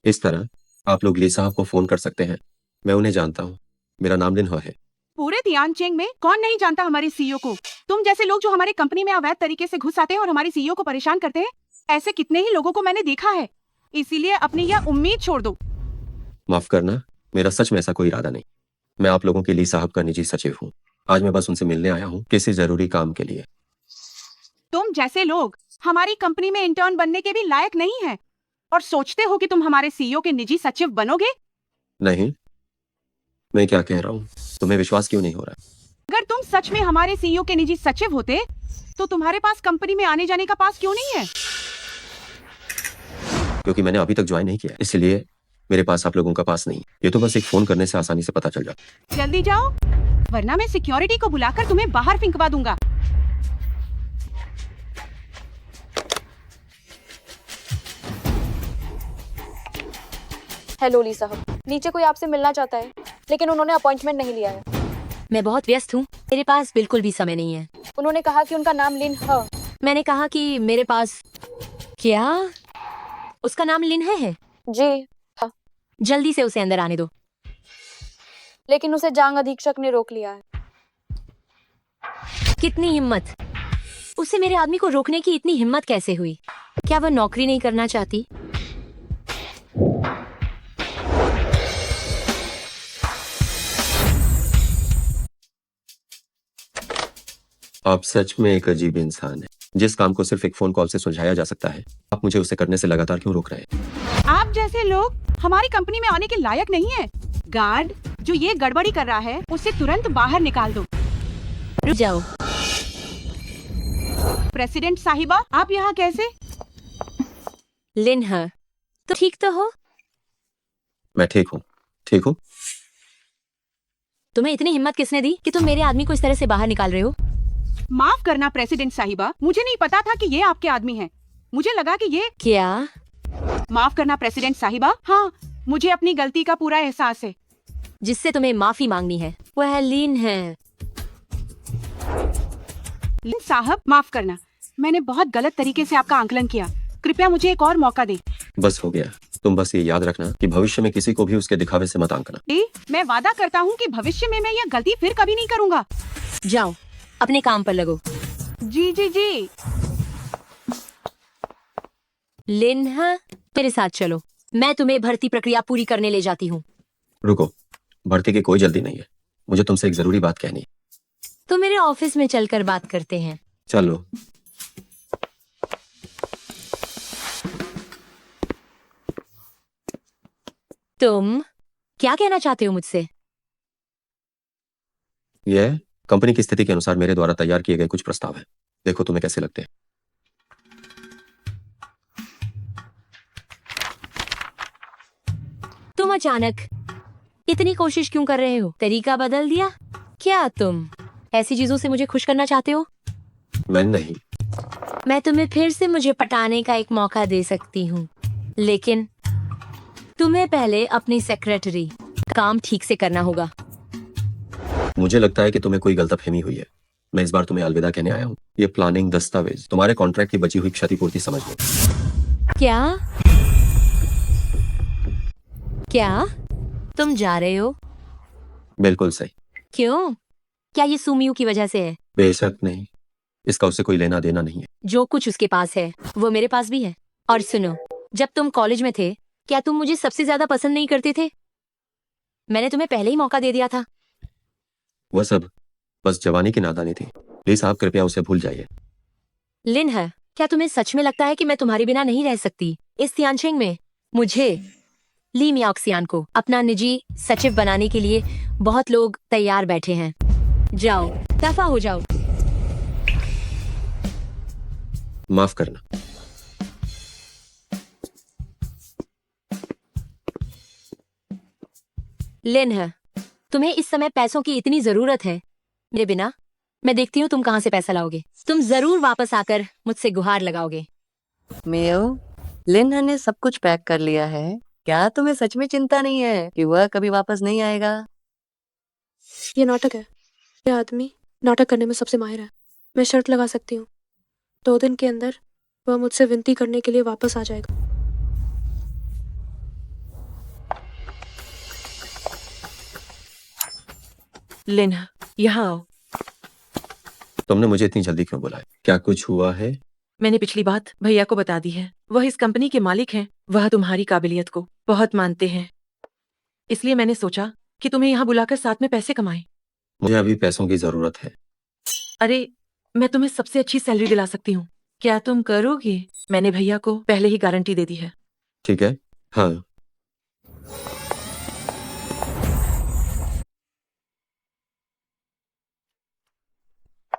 इस तरह आप लोग ली साहब को फोन कर सकते हैं। मैं उन्हें जानता हूँ, मेरा नाम लिन्हा है।
पूरे तियानचेंग में कौन नहीं जानता हमारे सीईओ को? तुम जैसे लोग जो हमारे कंपनी में अवैध तरीके से घुस आते हैं और हमारे सीईओ को परेशान करते हैं, ऐसे कितने ही लोगों को मैंने देखा है। इसीलिए अपनी यह उम्मीद छोड़ दो।
माफ करना, मेरा सच में ऐसा कोई इरादा नहीं। मैं आप लोगों के ली साहब का निजी सचिव हूँ। आज मैं बस उनसे मिलने आया हूँ किसी जरूरी काम के लिए।
तुम जैसे लोग हमारी कंपनी में इंटर्न बनने के भी लायक नहीं हैं और सोचते हो कि तुम हमारे सीईओ के निजी सचिव बनोगे।
नहीं, मैं क्या कह रहा हूँ तुम्हें विश्वास क्यों नहीं हो रहा?
अगर तुम सच में हमारे सीईओ के निजी सचिव होते तो तुम्हारे पास कंपनी में आने जाने का पास क्यों नहीं है?
क्योंकि मैंने अभी तक ज्वाइन नहीं किया, इसलिए मेरे पास आप लोगों का पास नहीं। ये तो बस एक फोन करने से आसानी से पता चल जाता।
जल्दी जाओ, वरना मैं सिक्योरिटी को बुलाकर तुम्हें बाहर फेंकवा दूंगा।
हेलो ली साहब, नीचे कोई आपसे मिलना चाहता है, लेकिन उन्होंने अपॉइंटमेंट नहीं लिया है।
मैं बहुत व्यस्त हूँ, मेरे पास बिल्कुल भी समय नहीं है।
उन्होंने कहा कि उनका नाम लिन है।
मैंने कहा कि मेरे पास क्या उसका नाम लिन्हा है?
जी,
जल्दी से उसे अंदर आने दो।
लेकिन उसे जांग अधीक्षक ने रोक लिया है।
कितनी हिम्मत! उसे मेरे आदमी को रोकने की इतनी हिम्मत कैसे हुई? क्या वह नौकरी नहीं करना चाहती?
आप सच में एक अजीब इंसान हैं। जिस काम को सिर्फ एक फोन कॉल से सुलझाया जा सकता है, आप मुझे उसे करने से लगातार क्यों रोक रहे हैं?
आप जैसे लोग हमारी कंपनी में आने के लायक नहीं है। गार्ड जो ये गड़बड़ी कर रहा है, उसे तुरंत बाहर निकाल दो।
रुक जाओ।
प्रेसिडेंट साहिबा, आप यहाँ कैसे?
लिन्हा, तो ठीक तो हो?
मैं ठीक हूँ। ठीक हूँ?
तुम्हें इतनी हिम्मत किसने दी कि तुम मेरे आदमी को इस तरह से बाहर निकाल रहे हो?
माफ करना प्रेसिडेंट साहिबा, मुझे नहीं पता था कि ये आपके आदमी हैं। मुझे लगा कि ये
क्या?
माफ करना प्रेसिडेंट साहिबा, हाँ मुझे अपनी गलती का पूरा एहसास है।
जिससे तुम्हें माफी मांगनी है वह लीन है।
लिन साहब माफ करना, मैंने बहुत गलत तरीके से आपका आंकलन किया। कृपया मुझे एक और मौका दें।
बस हो गया। तुम बस ये याद रखना कि भविष्य में किसी को भी उसके दिखावे से मत आंकना।
मैं वादा करता हूँ कि भविष्य में मैं यह गलती फिर कभी नहीं करूँगा।
जाओ अपने काम पर लगो।
जी जी जी।
लिन मेरे साथ चलो, मैं तुम्हें भर्ती प्रक्रिया पूरी करने ले जाती हूँ।
रुको, भर्ती की कोई जल्दी नहीं है। मुझे तुमसे एक जरूरी बात कहनी है।
तो मेरे ऑफिस में चलकर बात करते हैं।
चलो।
तुम क्या कहना चाहते हो मुझसे?
यह कंपनी की स्थिति के अनुसार मेरे द्वारा तैयार किए गए कुछ प्रस्ताव हैं। देखो तुम्हें कैसे लगते हैं।
तुम अचानक इतनी कोशिश क्यों कर रहे हो? तरीका बदल दिया क्या? तुम ऐसी चीजों से मुझे खुश करना चाहते हो?
मैं नहीं।
मैं तुम्हें फिर से मुझे पटाने का एक मौका दे सकती हूँ, लेकिन तुम्हें पहले अपनी सेक्रेटरी काम ठीक से करना होगा।
मुझे लगता है कि तुम्हें कोई गलतफहमी हुई है। मैं इस बार तुम्हें अलविदा कहने आया हूँ। ये प्लानिंग दस्तावेज तुम्हारे कॉन्ट्रैक्ट की बची हुई क्षतिपूर्ति समझ लो।
क्या? क्या तुम जा रहे हो?
बिल्कुल सही।
क्यों? क्या ये सुमियू की वजह से है?
बेशक नहीं, इसका उससे कोई लेना देना नहीं है।
जो कुछ उसके पास है वो मेरे पास भी है। और सुनो, जब तुम कॉलेज में थे क्या तुम मुझे सबसे ज्यादा पसंद नहीं करते थे? मैंने तुम्हें पहले ही मौका दे दिया था।
वह सब बस जवानी की नादानी थी। प्लीज आप कृपया उसे भूल जाइए।
लिन क्या तुम्हें सच में लगता है कि मैं तुम्हारे बिना नहीं रह सकती? इस तियानचिंग में मुझे ली मियाओक्सियान को अपना निजी सचिव बनाने के लिए बहुत लोग तैयार बैठे हैं। जाओ, दफा हो जाओ।
माफ करना।
लिन तुम्हें इस समय पैसों की इतनी जरूरत है। मेरे बिना मैं देखती हूँ तुम कहाँ से पैसा लाओगे। तुम जरूर वापस आकर मुझसे गुहार लगाओगे।
मेयो, लिन ने सब कुछ पैक कर लिया है। क्या तुम्हें सच में चिंता नहीं है कि वह कभी वापस नहीं आएगा?
ये नाटक है। ये आदमी नाटक करने में सबसे माहिर है। मैं शर्त लगा सकती हूँ 2 दिन के अंदर वह मुझसे विनती करने के लिए वापस आ जाएगा।
लिन यहाँ आओ।
तुमने मुझे इतनी जल्दी क्यों बुलाया? क्या कुछ हुआ है?
मैंने पिछली बात भैया को बता दी है। वह इस कंपनी के मालिक हैं। वह तुम्हारी काबिलियत को बहुत मानते हैं, इसलिए मैंने सोचा कि तुम्हें यहाँ बुलाकर साथ में पैसे कमाएं।
मुझे अभी पैसों की जरूरत है।
अरे मैं तुम्हें सबसे अच्छी सैलरी दिला सकती हूँ। क्या तुम करोगे? मैंने भैया को पहले ही गारंटी दे दी है।
ठीक है। हाँ।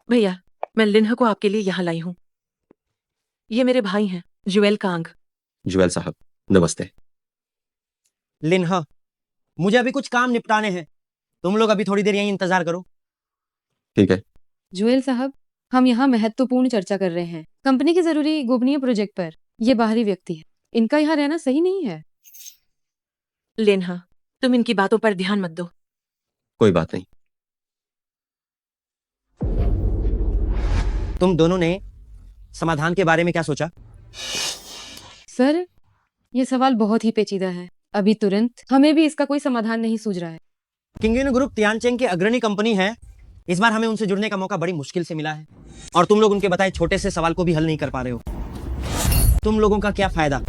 भैया, मैं लिन्ह को आपके लिए यहाँ लाई हूँ। ये मेरे भाई हैं, जुएल कांग।
जुएल साहब नमस्ते।
लिन्हा, मुझे अभी कुछ काम निपटाने हैं। तुम लोग अभी थोड़ी देर यहीं इंतजार करो।
ठीक है।
जुएल साहब, हम यहाँ महत्वपूर्ण चर्चा कर रहे हैं कंपनी के जरूरी गोपनीय प्रोजेक्ट पर। ये बाहरी व्यक्ति है, इनका यहाँ रहना सही नहीं है।
लिन्हा, तुम इनकी बातों पर ध्यान मत दो।
कोई बात नहीं।
तुम दोनों ने समाधान के बारे में क्या सोचा?
सर, ये सवाल बहुत ही पेचीदा है। अभी तुरंत हमें भी इसका कोई समाधान नहीं सूझ रहा है।
किंगयून ग्रुप तियानचेंग की अग्रणी कंपनी है। इस बार हमें उनसे जुड़ने का मौका बड़ी मुश्किल से मिला है और तुम लोग उनके बताए छोटे से सवाल को भी हल नहीं कर पा रहे हो। तुम लोगों का क्या फायदा?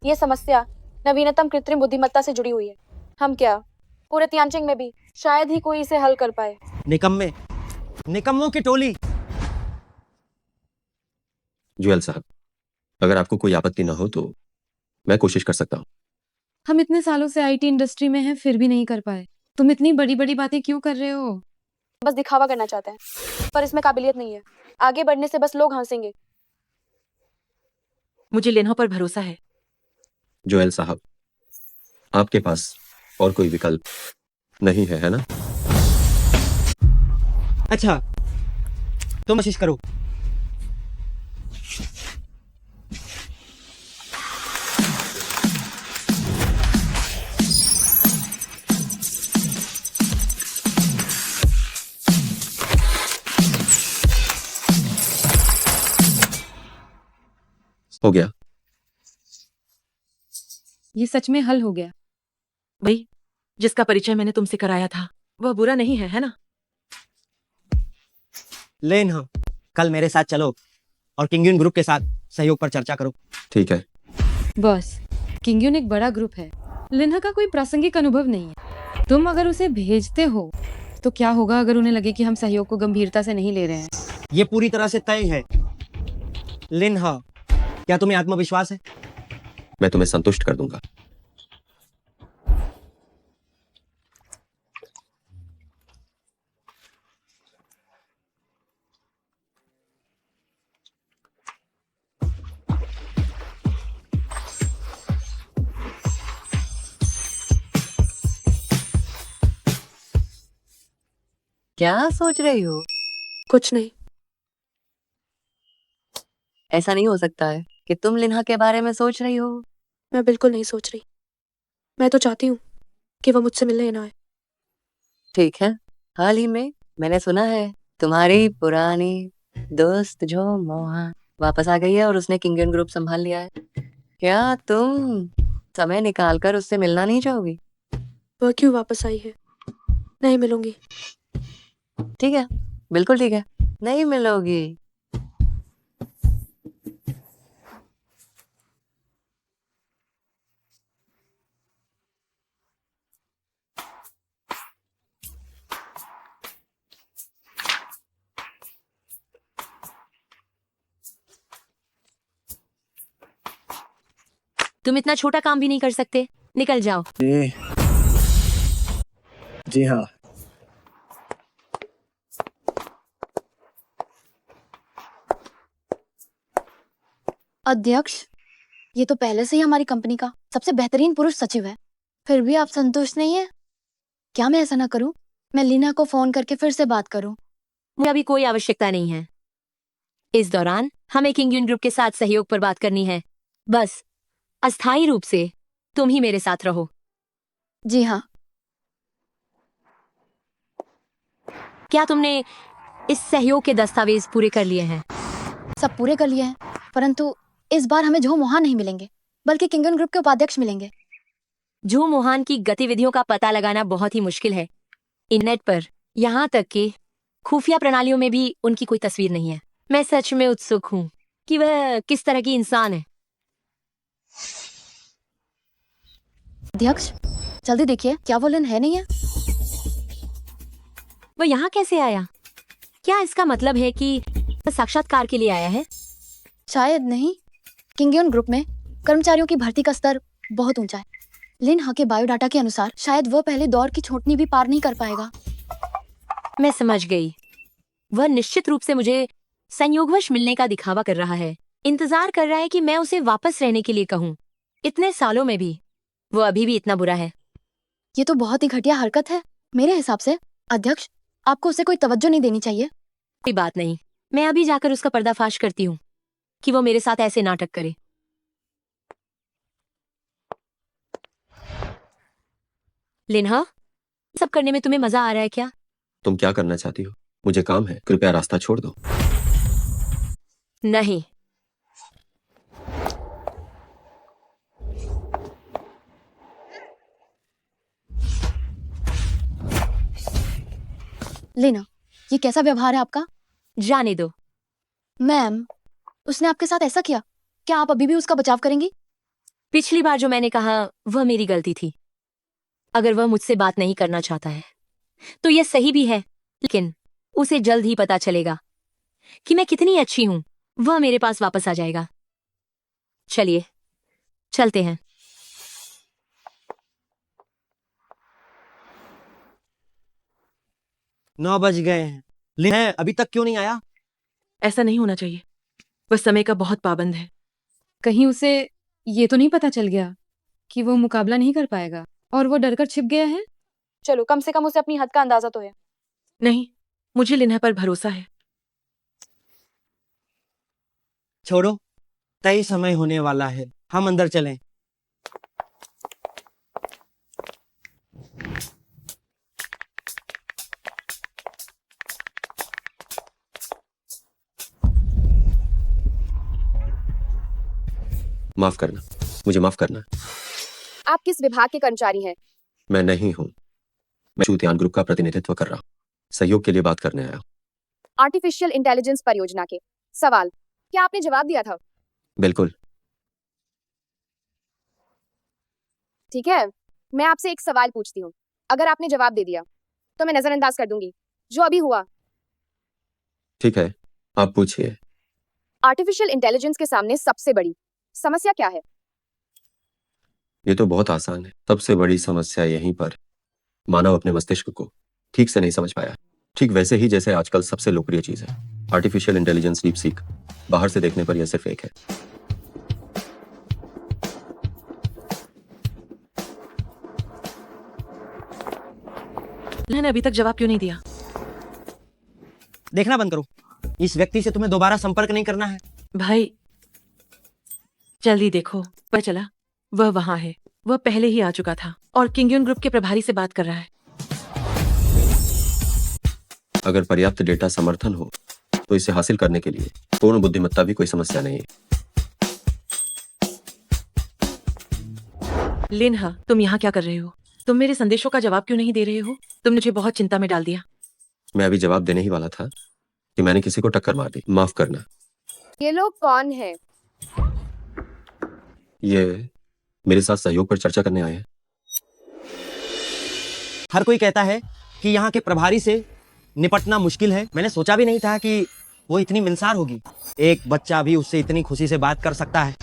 ये समस्या नवीनतम कृत्रिम बुद्धिमत्ता से जुड़ी हुई है। हम क्या पूरे तियानचिंग में भी शायद ही कोई इसे हल कर पाए।
निकम्मे, निकम्मों की टोली।
जुएल साहब, अगर आपको कोई आपत्ति ना हो तो मैं कोशिश कर सकता हूँ।
हम इतने सालों से आईटी इंडस्ट्री में हैं, फिर भी नहीं कर पाए। तुम इतनी बड़ी बड़ी बातें क्यों कर रहे हो?
बस दिखावा करना चाहते हैं, पर इसमें काबिलियत नहीं है। आगे बढ़ने से बस लोग हंसेंगे।
मुझे लिन्हा पर भरोसा है।
जुएल साहब, आपके पास और कोई विकल्प नहीं है, है ना?
अच्छा, तुम कोशिश करो।
हो गया।
ये सच में हल हो गया।
भाई, जिसका परिचय मैंने तुमसे कराया था वह बुरा नहीं है, है ना?
लेन हाँ, कल मेरे साथ चलो और किंगयून ग्रुप के साथ सहयोग पर चर्चा करो।
ठीक है।
बॉस, किंगयून एक बड़ा ग्रुप है। लिन्हा का कोई प्रासंगिक अनुभव नहीं है। तुम अगर उसे भेजते हो तो क्या होगा अगर उन्हें लगे कि हम सहयोग को गंभीरता से नहीं ले रहे हैं?
ये पूरी तरह से तय है। लिन हाँ, क्या तुम्हें आत्मविश्वास है?
मैं तुम्हें संतुष्ट कर दूंगा।
क्या सोच रही हो?
कुछ नहीं।
ऐसा नहीं हो सकता है कि तुम लिन्हा के बारे में सोच रही हो।
मैं बिल्कुल नहीं सोच रही। मैं तो चाहती हूँ कि वह मुझसे मिलने ना आए।
ठीक है, हाल ही में मैंने सुना है तुम्हारी पुरानी दोस्त जो मोहा वापस आ गई है और उसने किंगन ग्रुप संभाल लिया है। क्या तुम समय निकाल कर उससे मिलना नहीं चाहोगी?
वह क्यों वापस आई है? नहीं मिलूंगी।
ठीक है, बिल्कुल ठीक है, नहीं मिलोगी।
तुम इतना छोटा काम भी नहीं कर सकते? निकल जाओ।
जी हाँ।
अध्यक्ष, ये तो पहले से ही हमारी कंपनी का सबसे बेहतरीन पुरुष सचिव है, फिर भी आप संतुष्ट नहीं है? क्या मैं ऐसा ना करूं? मैं लीना को फोन करके फिर से बात करूं?
मुझे अभी कोई आवश्यकता नहीं है। इस दौरान हमें किंगयून ग्रुप के साथ सहयोग पर बात करनी है। बस अस्थायी रूप से तुम ही मेरे साथ रहो।
जी हाँ।
क्या तुमने इस सहयोग के दस्तावेज पूरे कर लिए हैं?
सब पूरे कर लिए हैं, परंतु इस बार हमें जो मोहान नहीं मिलेंगे, बल्कि किंगन ग्रुप के उपाध्यक्ष मिलेंगे।
जो मोहान की गतिविधियों का पता लगाना बहुत ही मुश्किल है। इंटरनेट पर, यहाँ तक कि खुफिया प्रणालियों में भी उनकी कोई तस्वीर नहीं है। मैं सच में उत्सुक हूँ कि वह किस तरह की इंसान है।
अध्यक्ष, जल्दी देखिए, क्या वो लिन है नहीं है?
वह यहाँ कैसे आया? क्या इसका मतलब है कि वह साक्षात्कार के लिए आया है?
शायद नहीं। किंगयून ग्रुप में कर्मचारियों की भर्ती का स्तर बहुत ऊंचा है। लिन हा के बायोडाटा के अनुसार शायद वह पहले दौर की छोटनी भी पार नहीं कर पाएगा।
मैं समझ गई। वह निश्चित रूप से मुझे संयोगवश मिलने का दिखावा कर रहा है। इंतजार कर रहा है कि मैं उसे वापस रहने के लिए कहूँ। इतने सालों में भी वो अभी भी इतना बुरा है।
ये तो बहुत ही घटिया हरकत है मेरे हिसाब से। अध्यक्ष, आपको उसे कोई तवज्जो नहीं देनी चाहिए।
कोई बात नहीं, मैं अभी जाकर उसका पर्दाफाश करती हूँ कि वो मेरे साथ ऐसे नाटक करे। लिन्हा, सब करने में तुम्हें मजा आ रहा है क्या?
तुम क्या करना चाहती हो? मुझे काम है, कृपया रास्ता छोड़ दो।
नहीं।
लेना, ये कैसा व्यवहार है आपका?
जाने दो।
मैम, उसने आपके साथ ऐसा किया, क्या आप अभी भी उसका बचाव करेंगी?
पिछली बार जो मैंने कहा वह मेरी गलती थी। अगर वह मुझसे बात नहीं करना चाहता है तो यह सही भी है, लेकिन उसे जल्द ही पता चलेगा कि मैं कितनी अच्छी हूं। वह मेरे पास वापस आ जाएगा। चलिए, चलते हैं।
9 बज गए हैं। लिन है, अभी तक क्यों नहीं आया?
ऐसा नहीं होना चाहिए। वह समय का बहुत पाबंद है।
कहीं उसे ये तो नहीं पता चल गया कि वो मुकाबला नहीं कर पाएगा और वो डरकर छिप गया है?
चलो, कम से कम उसे अपनी हद का अंदाजा तो है।
नहीं, मुझे लिन्हा पर भरोसा है।
छोड़ो, तय समय होने वाला है, हम अंदर चलें।
माफ करना, मुझे माफ करना।
आप किस विभाग के कर्मचारी हैं?
मैं नहीं हूँ। मैं चूतियान ग्रुप का प्रतिनिधित्व कर रहा हूँ। सहयोग के लिए बात करने आया हूँ।
आर्टिफिशियल इंटेलिजेंस परियोजना के सवाल, क्या आपने जवाब दिया था?
बिल्कुल।
ठीक है, मैं आपसे एक सवाल पूछती हूँ। अगर आपने जवाब दे दिया तो मैं नजरअंदाज कर दूंगी जो अभी हुआ।
ठीक है, आप पूछिए।
आर्टिफिशियल इंटेलिजेंस के सामने सबसे बड़ी समस्या क्या है?
ये तो बहुत आसान है। सबसे बड़ी समस्या यहीं पर है। मानव अपने मस्तिष्क को ठीक से नहीं समझ पाया। ठीक वैसे ही जैसे आजकल सबसे लोकप्रिय चीज है आर्टिफिशियल इंटेलिजेंस डीप सीक। बाहर से देखने पर यह सिर्फ एक है।
लिन्हा ने अभी तक जवाब क्यों नहीं दिया?
देखना बंद करो। इस व्यक्ति से तुम्हें दोबारा संपर्क नहीं करना है।
भाई जल्दी देखो, पता चला वह वहां है। वह पहले ही आ चुका था और किंगयून ग्रुप के प्रभारी से बात कर रहा है।
अगर पर्याप्त डेटा समर्थन हो तो इसे हासिल करने के लिए पूर्ण बुद्धिमत्ता भी कोई समस्या नहीं है।
लिन्हा, तुम यहाँ क्या कर रहे हो? तुम मेरे संदेशों का जवाब क्यों नहीं दे रहे हो? तुमने मुझे बहुत चिंता में डाल दिया।
मैं अभी जवाब देने ही वाला था कि मैंने किसी को टक्कर मार दी। माफ करना।
ये लोग कौन है?
ये मेरे साथ सहयोग पर चर्चा करने आए हैं।
हर कोई कहता है कि यहाँ के प्रभारी से निपटना मुश्किल है। मैंने सोचा भी नहीं था कि वो इतनी मिलनसार होगी। एक बच्चा भी उससे इतनी खुशी से बात कर सकता है।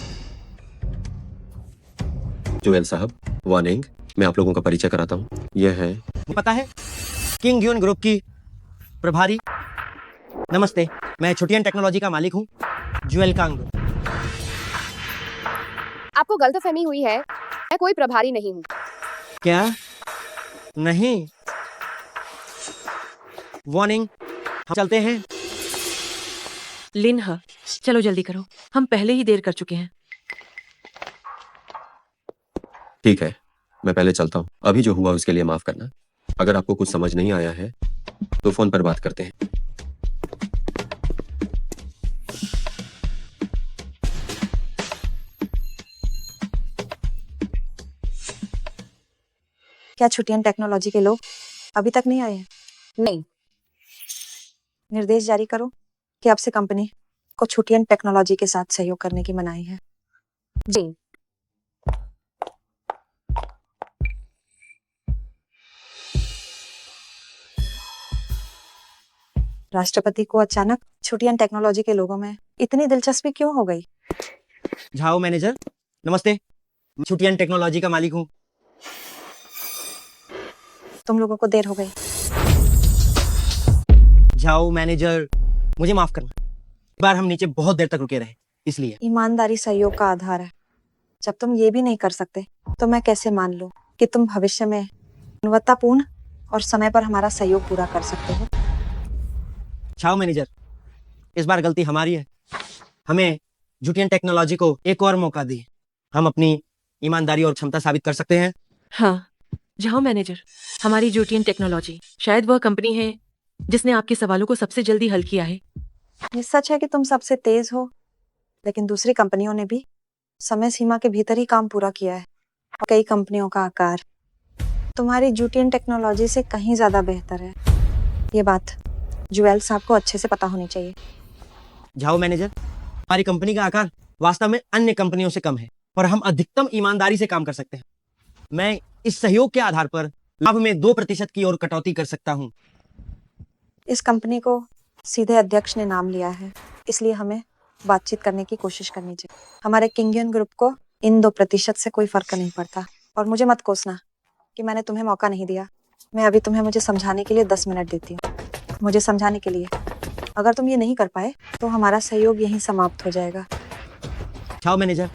जोएल साहब, वार्निंग, मैं आप लोगों का परिचय कराता हूँ। यह है,
पता है, किंगयून ग्रुप की प्रभारी। नमस्ते, मैं छुटियन टेक्नोलॉजी का मालिक हूँ, जुएल कांग।
आपको गलतफहमी हुई है, मैं कोई प्रभारी नहीं हूँ।
क्या? नहीं। वार्निंग, हम चलते हैं।
लिन्हा, चलो जल्दी करो, हम पहले ही देर कर चुके हैं।
ठीक है, मैं पहले चलता हूँ। अभी जो हुआ उसके लिए माफ करना। अगर आपको कुछ समझ नहीं आया है तो फोन पर बात करते हैं।
क्या छुटियन टेक्नोलॉजी के लोग अभी तक नहीं आए हैं?
नहीं।
निर्देश जारी करो कि अब से कंपनी को छुटियन टेक्नोलॉजी के साथ सहयोग करने की मनाही है।
जी।
राष्ट्रपति को अचानक छुटियन टेक्नोलॉजी के लोगों में इतनी दिलचस्पी क्यों हो गई?
झाओ मैनेजर, नमस्ते, मैं छुटियन टेक्नोलॉजी का मालिक हूँ।
तुम लोगों को देर हो गई।
जाओ मैनेजर, मुझे माफ करना। इस बार हम नीचे बहुत देर तक रुके रहे, इसलिए।
ईमानदारी सहयोग का आधार है। जब तुम ये भी नहीं कर सकते तो मैं कैसे मान लूं कि तुम भविष्य में गुणवत्तापूर्ण और समय पर हमारा सहयोग पूरा कर सकते हो?
जाओ मैनेजर, इस बार गलती हमारी है। हमें जुटियन टेक्नोलॉजी को एक और मौका दी। हम अपनी ईमानदारी और क्षमता साबित कर सकते हैं।
हाँ, जाओ मैनेजर, हमारी जुटियन टेक्नोलॉजी शायद वह कंपनी है जिसने आपके सवालों को सबसे जल्दी हल किया है।
ये सच है कि तुम सबसे तेज हो, लेकिन दूसरी कंपनियों ने भी समय सीमा के भीतर ही काम पूरा किया है। और कई कंपनियों का आकार तुम्हारी जुटियन टेक्नोलॉजी से कहीं ज्यादा बेहतर है। ये बात जुएल साहब को अच्छे से पता होनी चाहिए।
जाओ मैनेजर, हमारी कंपनी का आकार वास्तव में अन्य कंपनियों से कम है और हम अधिकतम ईमानदारी से काम कर सकते हैं। मैं इस सहयोग के आधार पर लाभ में 2% की ओर कटौती कर सकता हूँ।
इस कंपनी को सीधे अध्यक्ष ने नाम लिया है, इसलिए हमें बातचीत करने की कोशिश करनी चाहिए। हमारे किंगयून ग्रुप को इन 2% से कोई फर्क नहीं पड़ता। और मुझे मत कोसना कि मैंने तुम्हें मौका नहीं दिया। मैं अभी तुम्हें मुझे समझाने के लिए 10 मिनट देती हूँ। मुझे समझाने के लिए। अगर तुम ये नहीं कर पाए तो हमारा सहयोग यहीं समाप्त हो जाएगा।
जाओ मैनेजर,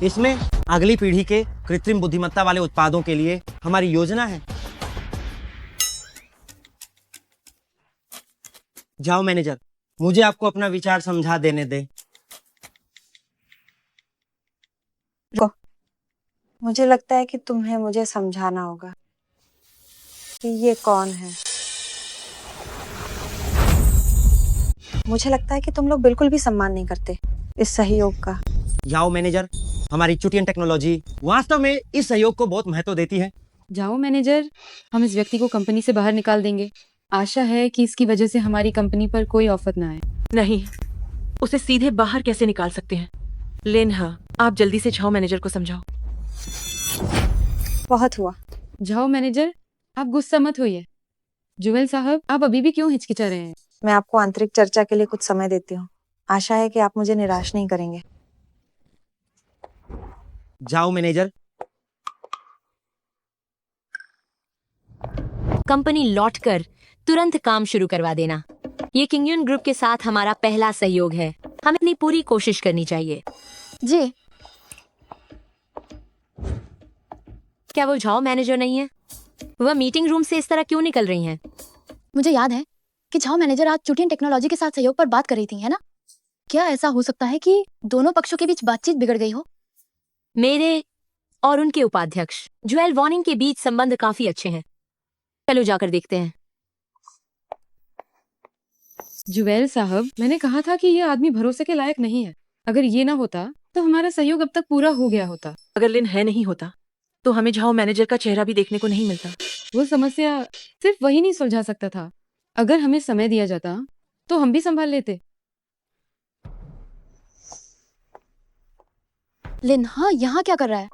इसमें अगली पीढ़ी के कृत्रिम बुद्धिमत्ता वाले उत्पादों के लिए हमारी योजना है। जाओ मैनेजर, मुझे आपको अपना विचार समझा देने दे।
मुझे लगता है कि तुम्हें मुझे समझाना होगा कि ये कौन है। मुझे लगता है कि तुम लोग बिल्कुल भी सम्मान नहीं करते इस सहयोग का।
जाओ मैनेजर, हमारी चुटियन टेक्नोलॉजी वास्तव में इस सहयोग को बहुत महत्व देती है।
जाओ मैनेजर, हम इस व्यक्ति को कंपनी से बाहर निकाल देंगे। आशा है कि इसकी वजह से हमारी कंपनी पर कोई ऑफर ना आए।
नहीं, उसे सीधे बाहर कैसे निकाल सकते हैं? लेनहा, आप जल्दी से झाओ मैनेजर को समझाओ।
बहुत हुआ।
जाओ मैनेजर, आप गुस्सा मत होइए। जुवेल साहब, आप अभी भी क्यों हिचकिचा रहे हैं?
मैं आपको आंतरिक चर्चा के लिए कुछ समय देती हूँ। आशा है कि आप मुझे निराश नहीं करेंगे।
जाओ मैनेजर।
कंपनी लौटकर तुरंत काम शुरू करवा देना। ये किंगयून ग्रुप के साथ हमारा पहला सहयोग है। हमें अपनी पूरी कोशिश करनी चाहिए।
जी,
क्या वो झाओ मैनेजर नहीं है? वह मीटिंग रूम से इस तरह क्यों निकल रही हैं?
मुझे याद है कि झाओ मैनेजर आज चुटियन टेक्नोलॉजी के साथ सहयोग पर बात कर रही थी, है ना? क्या ऐसा हो सकता है कि दोनों पक्षों के बीच बातचीत बिगड़ गई हो?
मेरे और उनके उपाध्यक्ष जुएल वॉर्निंग के बीच संबंध काफी अच्छे हैं। चलो जाकर देखते हैं।
जुवेल साहब, मैंने कहा था कि ये आदमी भरोसे के लायक नहीं है। अगर ये ना होता तो हमारा सहयोग अब तक पूरा हो गया होता।
अगर लिन है नहीं होता तो हमें झाओ मैनेजर का चेहरा भी देखने को नहीं मिलता।
वो समस्या सिर्फ वही नहीं सुलझा सकता था। अगर हमें समय दिया जाता तो हम भी संभाल लेते।
लिन, हाँ, यहाँ क्या कर रहा है?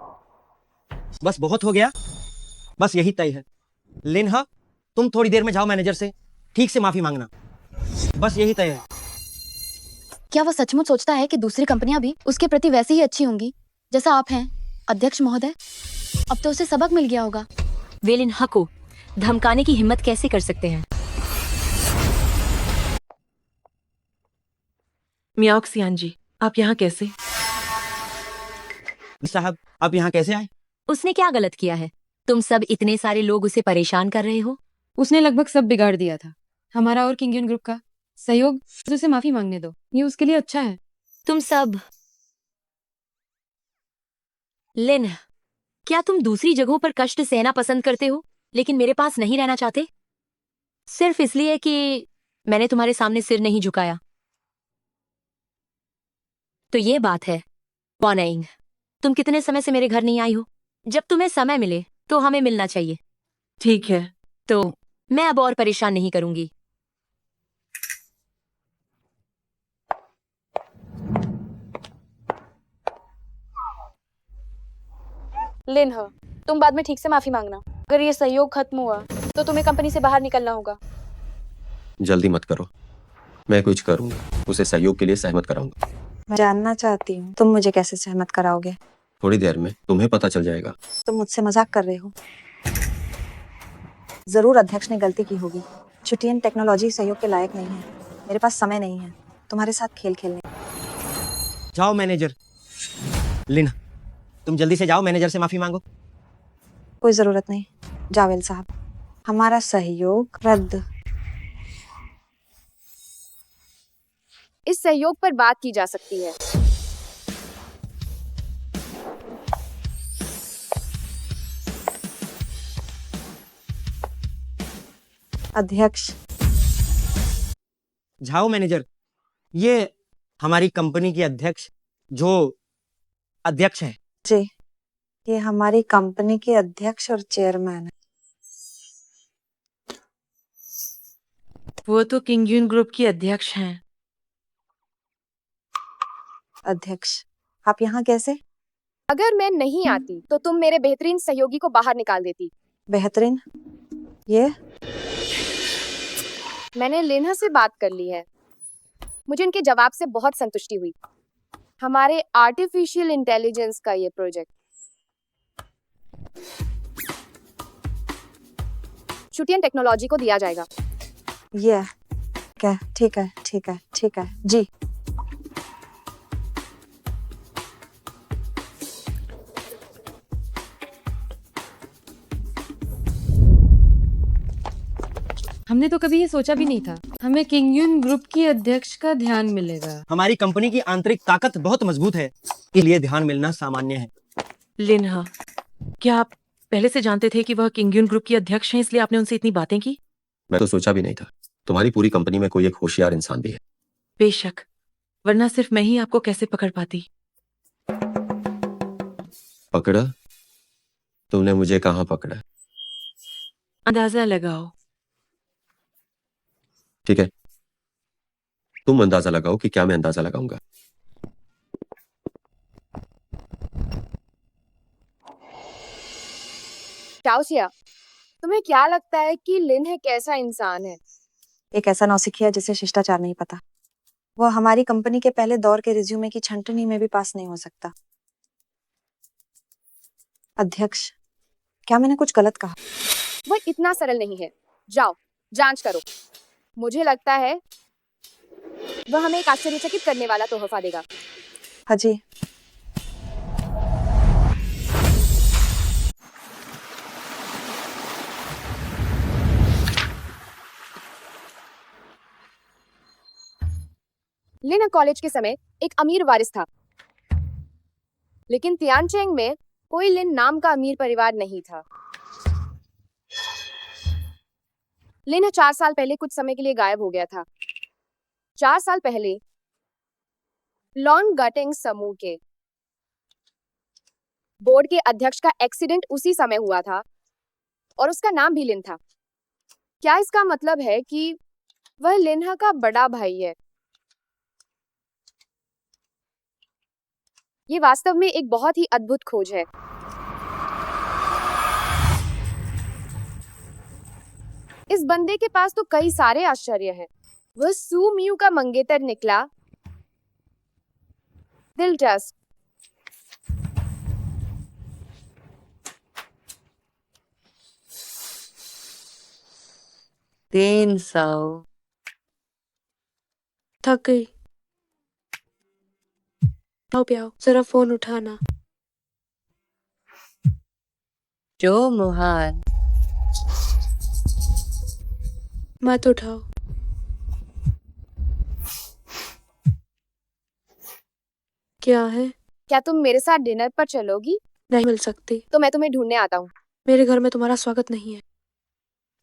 बस बहुत हो गया, बस यही तय है। लिनहा, तुम थोड़ी देर में जाओ मैनेजर से ठीक से माफी मांगना। बस यही तय है।
क्या वो सचमुच सोचता है कि दूसरी कंपनियां भी उसके प्रति वैसे ही अच्छी होंगी जैसा आप हैं, अध्यक्ष महोदय? अब तो उसे सबक मिल गया होगा।
वे लिनहा को धमकाने की हिम्मत कैसे कर सकते हैं?
मियाओक्सियान जी, आप यहाँ कैसे?
साहब, आप यहाँ कैसे आए?
उसने क्या गलत किया है? तुम सब इतने सारे लोग उसे परेशान कर रहे हो।
उसने लगभग सब बिगाड़ दिया था। हमारा और किंगयून ग्रुप का सहयोग, तो उसे माफी मांगने दो। ये उसके लिए अच्छा है।
तुम सब लिन, क्या तुम दूसरी जगहों पर कष्ट सहना पसंद करते हो लेकिन मेरे पास नहीं रहना चाहते? सिर्फ इसलिए कि मैंने तुम्हारे सामने सिर नहीं झुकाया? तो ये बात है। वॉर्निंग, तुम कितने समय से मेरे घर नहीं आई हो? जब तुम्हें समय मिले तो हमें मिलना चाहिए।
ठीक है।
तो मैं अब और परेशान नहीं करूंगी।
लिन, तुम बाद में ठीक से माफी मांगना। अगर ये सहयोग खत्म हुआ तो तुम्हें कंपनी से बाहर निकलना होगा।
जल्दी मत करो, मैं कुछ करूंगा, उसे सहयोग के लिए सहमत कराऊंगा।
मैं जानना चाहती हूँ तुम मुझे कैसे सहमत कराओगे।
थोड़ी देर में तुम्हें पता चल जाएगा।
तुम मुझसे मजाक कर रहे हो। जरूर अध्यक्ष ने गलती की होगी। चुटियन टेक्नोलॉजी सहयोग के लायक नहीं है। मेरे पास समय नहीं है तुम्हारे साथ खेल खेलने।
जाओ मैनेजर। लिनहा, तुम जल्दी से जाओ मैनेजर से माफी मांगो।
कोई जरूरत नहीं। जावेल साहब, हमारा सहयोग रद्द।
इस सहयोग पर बात की जा सकती है।
अध्यक्ष।
जाओ मैनेजर, ये हमारी कंपनी की अध्यक्ष जो अध्यक्ष है।
जी, ये हमारी कंपनी के अध्यक्ष और चेयरमैन है।
वो तो किंगयून ग्रुप की अध्यक्ष हैं।
अध्यक्ष, आप यहाँ कैसे?
अगर मैं नहीं आती तो तुम मेरे बेहतरीन सहयोगी को बाहर निकाल देती।
बेहतरीन? ये
मैंने लिनहा से बात कर ली है। मुझे उनके जवाब से बहुत संतुष्टि हुई। हमारे आर्टिफिशियल इंटेलिजेंस का ये प्रोजेक्ट चुटियन टेक्नोलॉजी को दिया जाएगा।
ये क्या? ठीक है, ठीक है, ठीक है जी।
हमने तो कभी ये सोचा भी नहीं था हमें किंगयून ग्रुप की अध्यक्ष का ध्यान मिलेगा।
हमारी कंपनी की आंतरिक ताकत बहुत मजबूत है, इसलिए ध्यान मिलना सामान्य है।
लिनहा, क्या आप पहले से जानते थे कि वह किंगयून ग्रुप की अध्यक्ष हैं, इसलिए आपने उनसे इतनी बातें की?
मैं तो सोचा भी नहीं था तुम्हारी पूरी कंपनी में कोई एक होशियार इंसान भी है।
बेशक, वरना सिर्फ मैं ही आपको कैसे पकड़ पाती।
पकड़ा? तुमने मुझे कहाँ पकड़ा?
अंदाजा लगाओ।
ठीक है, तुम अंदाजा लगाओ कि क्या मैं अंदाजा लगाऊंगा।
चाओसिया, तुम्हें क्या लगता है कि लिन है कैसा इंसान है?
एक ऐसा नौसिखिया जिसे शिष्टाचार नहीं पता। वो हमारी कंपनी के पहले दौर के रिज्यूमे की छंटनी में भी पास नहीं हो सकता। अध्यक्ष, क्या मैंने कुछ गलत कहा?
वो इतना सरल नहीं है। जाओ, जांच करो। मुझे लगता है वह हमें एक आश्चर्यचकित करने वाला तोहफा देगा।
हाँ जी।
लिन कॉलेज के समय एक अमीर वारिस था, लेकिन तियानचेंग में कोई लिन नाम का अमीर परिवार नहीं था। लिन 4 साल पहले कुछ समय के लिए गायब हो गया था। 4 साल पहले लॉन गटिंग समूह के बोर्ड के अध्यक्ष का एक्सीडेंट उसी समय हुआ था और उसका नाम भी लिन था। क्या इसका मतलब है कि वह लिनहा का बड़ा भाई है? ये वास्तव में एक बहुत ही अद्भुत खोज है। इस बंदे के पास तो कई सारे आश्चर्य हैं। वह सू मियू का मंगेतर निकला। दिलचस्प।
300।
थक गई। आओ पियाओ, जरा फोन उठाना।
जो मोहन,
मत उठाओ। क्या है?
क्या तुम मेरे साथ डिनर पर चलोगी?
नहीं मिल सकती।
तो मैं तुम्हें ढूंढने आता हूँ।
मेरे घर में तुम्हारा स्वागत नहीं है।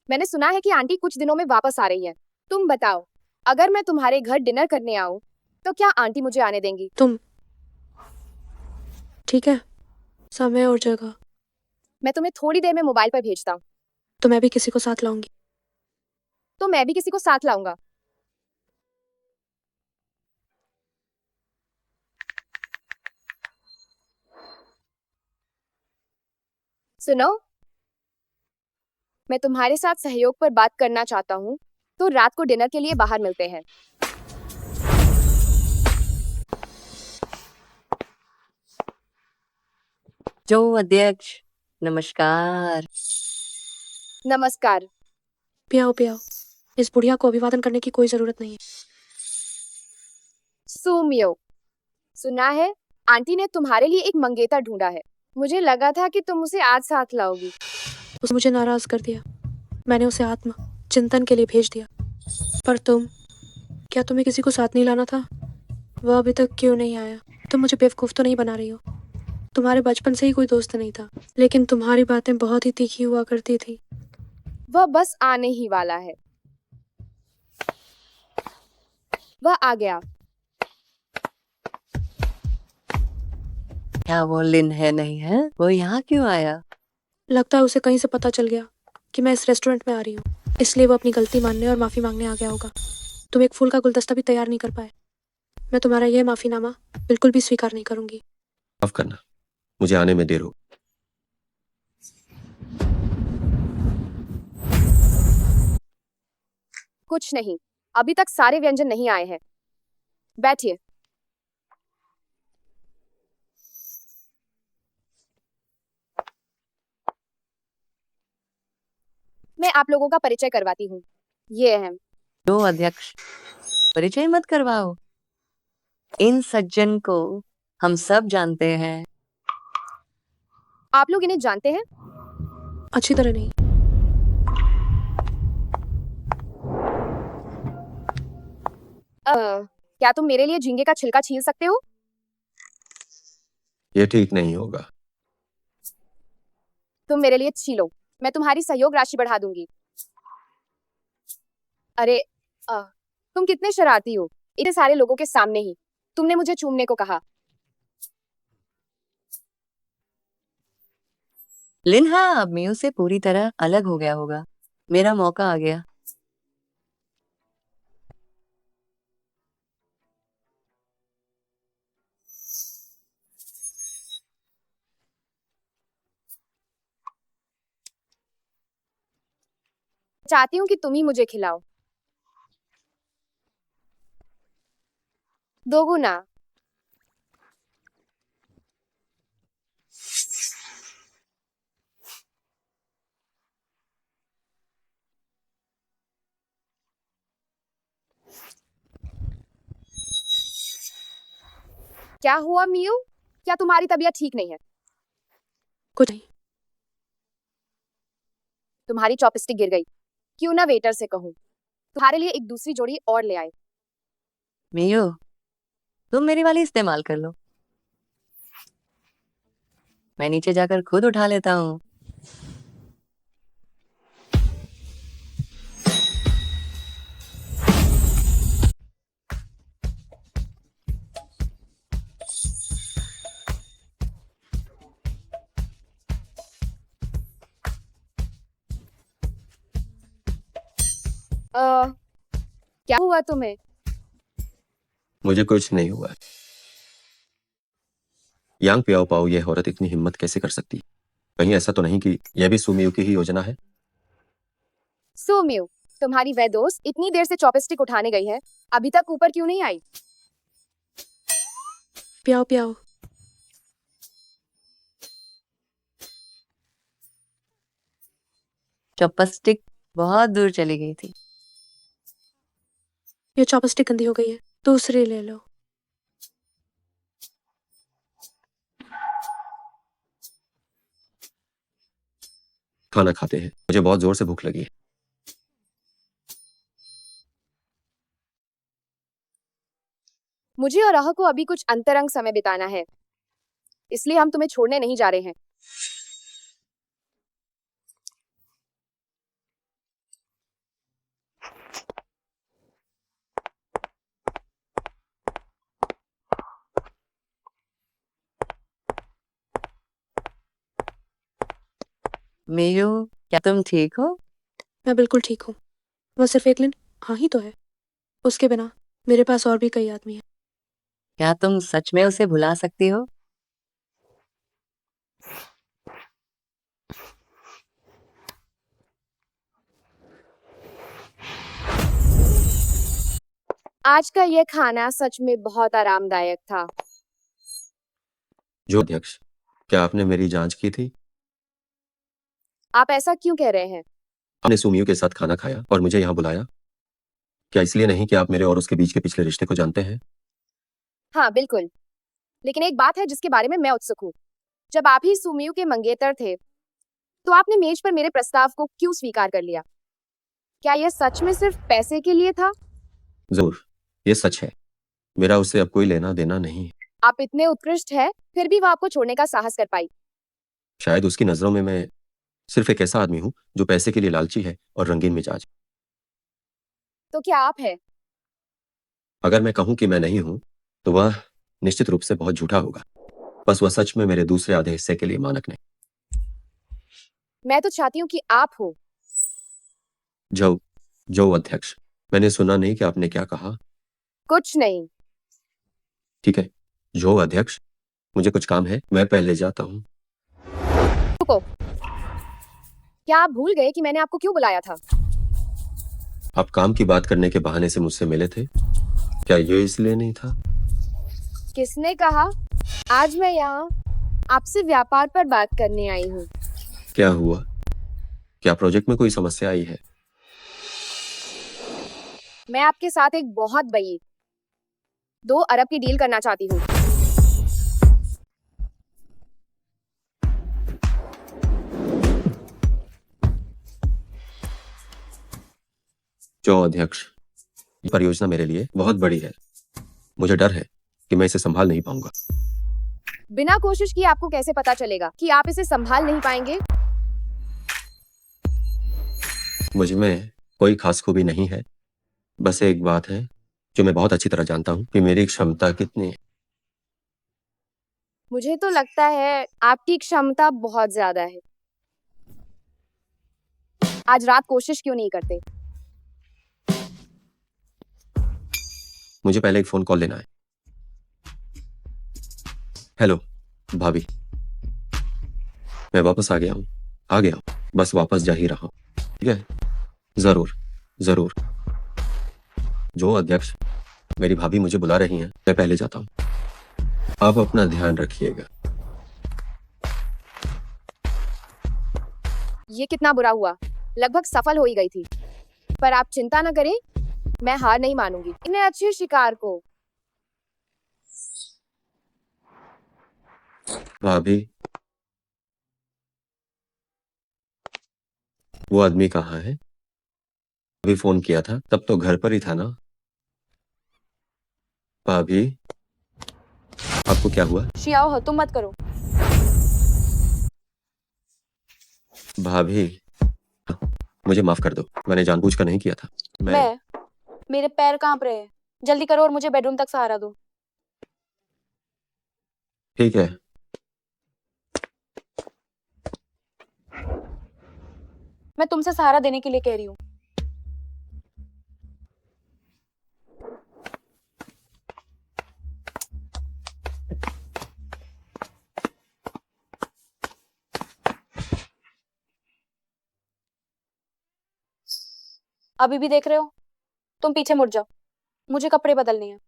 मैंने सुना है कि आंटी कुछ दिनों में वापस आ रही है। तुम बताओ, अगर मैं तुम्हारे घर डिनर करने आऊँ तो क्या आंटी मुझे आने देंगी?
तुम ठीक है, समय और जगह
मैं तुम्हें थोड़ी देर में मोबाइल पर भेजता हूँ।
तो मैं भी किसी को साथ लाऊंगी।
तो मैं भी किसी को साथ लाऊंगा। सुनो, मैं तुम्हारे साथ सहयोग पर बात करना चाहता हूँ, तो रात को डिनर के लिए बाहर मिलते हैं।
जो अध्यक्ष, नमस्कार।
नमस्कार।
पियाओ पियाओ, इस बुढ़िया को अभिवादन करने की कोई जरूरत नहीं है।
सुमियो, सुना है आंटी ने तुम्हारे लिए एक मंगेतर ढूंढा है। मुझे लगा था कि तुम उसे आज साथ लाओगी।
उसने मुझे नाराज कर दिया। मैंने उसे आत्म चिंतन के लिए भेज दिया। पर तुम, क्या तुम्हें किसी को साथ नहीं लाना था? वह अभी तक क्यों नहीं आया? तुम मुझे बेवकूफ तो नहीं बना रही हो? तुम्हारे बचपन से ही कोई दोस्त नहीं था, लेकिन तुम्हारी बातें बहुत ही तीखी हुआ करती थी।
वह बस आने ही वाला है। वह आ गया।
क्या वो लिन है नहीं है? वो यहाँ क्यों आया?
लगता है उसे कहीं से पता चल गया कि मैं इस रेस्टोरेंट में आ रही हूँ, इसलिए वो अपनी गलती मानने और माफी मांगने आ गया होगा। तुम एक फूल का गुलदस्ता भी तैयार नहीं कर पाए। मैं तुम्हारा यह माफीनामा बिल्कुल भी स्वीकार नहीं करूंगी।
माफ करना, मुझे आने में देर हो।
कुछ नहीं, अभी तक सारे व्यंजन नहीं आए हैं। बैठिए। मैं आप लोगों का परिचय करवाती हूँ। ये है।
जो अध्यक्ष, परिचय मत करवाओ। इन सज्जन को हम सब जानते हैं।
आप लोग इन्हें जानते हैं?
अच्छी तरह नहीं।
क्या तुम मेरे लिए झींगे का छिलका छील सकते हो?
ये ठीक नहीं होगा।
तुम मेरे लिए छीलो, मैं तुम्हारी सहयोग राशि बढ़ा दूंगी। अरे तुम कितने शरारती हो, इतने सारे लोगों के सामने ही तुमने मुझे चूमने को कहा।
लिन्हा अब मियो से पूरी तरह अलग हो गया होगा। मेरा मौका आ गया।
चाहती हूँ कि तुम ही मुझे खिलाओ, दोगुना। क्या हुआ मियो? क्या तुम्हारी तबीयत ठीक नहीं है?
कुछ नहीं।
तुम्हारी चॉपस्टिक गिर गई। क्यों ना वेटर से कहूँ तुम्हारे लिए एक दूसरी जोड़ी और ले आए।
मियो, तुम मेरी वाली इस्तेमाल कर लो। मैं नीचे जाकर खुद उठा लेता हूँ।
क्या हुआ तुम्हें?
मुझे कुछ नहीं हुआ। यांग पियाओ पाओ ये औरत इतनी हिम्मत कैसे कर सकती? कहीं ऐसा तो नहीं कि यह भी सुमियो की ही योजना है?
सुमियो, तुम्हारी वह दोस्त इतनी देर से चॉपस्टिक उठाने गई है, अभी तक ऊपर क्यों नहीं आई?
पियाओ पियाओ।
चॉपस्टिक बहुत दूर चली गई थी।
ये चॉपस्टिक गंदी हो गई है, दूसरी ले लो।
खाना खाते हैं, मुझे बहुत जोर से भूख लगी है।
मुझे और राह को अभी कुछ अंतरंग समय बिताना है, इसलिए हम तुम्हें छोड़ने नहीं जा रहे हैं।
मियो, क्या तुम ठीक हो?
मैं बिल्कुल ठीक हूँ। वह सिर्फ एक लिन हाँ ही तो है। उसके बिना मेरे पास और भी कई आदमी हैं।
क्या तुम सच में उसे भुला सकती हो?
आज का यह खाना सच में बहुत आरामदायक था।
जो अध्यक्ष, क्या आपने मेरी जांच की थी?
आप ऐसा क्यों कह रहे हैं?
आपने सुमियो के साथ खाना खाया और मुझे यहाँ बुलाया, क्या इसलिए नहीं कि आप मेरे और उसके बीच के पिछले रिश्ते को जानते हैं?
हाँ बिल्कुल, लेकिन एक बात है जिसके बारे में मैं उत्सुक हूँ। जब आप ही सुमियो के मंगेतर थे, तो आपने मेज पर मेरे प्रस्ताव को क्यों स्वीकार कर लिया? क्या यह सच में सिर्फ पैसे के लिए था?
जरूर, ये सच है। मेरा उससे अब कोई लेना देना नहीं है।
आप इतने उत्कृष्ट हैं, फिर भी वह आपको छोड़ने का साहस कर पाई।
शायद उसकी नजरों में मैं सिर्फ एक ऐसा आदमी हूँ जो पैसे के लिए लालची है और रंगीन मिजाज।
तो क्या आप है?
अगर मैं कहूँ कि मैं नहीं हूँ, तो वह निश्चित रूप से बहुत झूठा होगा। बस वह सच में मेरे दूसरे आधे हिस्से के लिए मानक नहीं।
मैं तो चाहती हूँ कि आप हो।
जो अध्यक्ष, मैंने सुना नहीं कि आपने क्या कहा।
कुछ नहीं।
ठीक है, जो अध्यक्ष, मुझे कुछ काम है, मैं पहले जाता हूँ।
रुको, क्या आप भूल गए कि मैंने आपको क्यों बुलाया था?
आप काम की बात करने के बहाने से मुझसे मिले थे, क्या ये इसलिए नहीं था?
किसने कहा? आज मैं यहाँ आपसे व्यापार पर बात करने आई हूँ।
क्या हुआ? क्या प्रोजेक्ट में कोई समस्या आई है?
मैं आपके साथ एक बहुत बड़ी 2 अरब की डील करना चाहती हूँ।
जो अध्यक्ष, परियोजना मेरे लिए बहुत बड़ी है। मुझे डर है कि मैं इसे संभाल नहीं पाऊंगा।
बिना कोशिश किए आपको कैसे पता चलेगा कि आप इसे संभाल नहीं पाएंगे?
मुझ में कोई खास खूबी नहीं है, बस एक बात है जो मैं बहुत अच्छी तरह जानता हूँ कि मेरी क्षमता कितनी है।
मुझे तो लगता है आपकी क्षमता बहुत ज्यादा है। आज रात कोशिश क्यों नहीं करते?
मुझे पहले एक फोन कॉल लेना है। हेलो भाभी, मैं वापस आ गया हूँ, बस वापस जा ही रहा हूँ। ठीक है, जरूर जरूर। जो अध्यक्ष, मेरी भाभी मुझे बुला रही हैं, मैं पहले जाता हूँ। आप अपना ध्यान रखिएगा।
ये कितना बुरा हुआ, लगभग सफल हो ही गई थी। पर आप चिंता न करें, मैं हार नहीं मानूंगी। इन्हें अच्छे शिकार को।
भाभी, वो आदमी कहाँ है? अभी फोन किया था तब तो घर पर ही था ना? भाभी, आपको क्या हुआ?
शियाओ हो, तुम मत करो।
भाभी, मुझे माफ कर दो, मैंने जानबूझकर नहीं किया था।
मेरे पैर कांप रहे हैं। जल्दी करो और मुझे बेडरूम तक सहारा दो।
ठीक है।
मैं तुमसे सहारा देने के लिए कह रही हूँ। अभी भी देख रहे हो? तुम पीछे मुड़ जाओ, मुझे कपड़े बदलने हैं।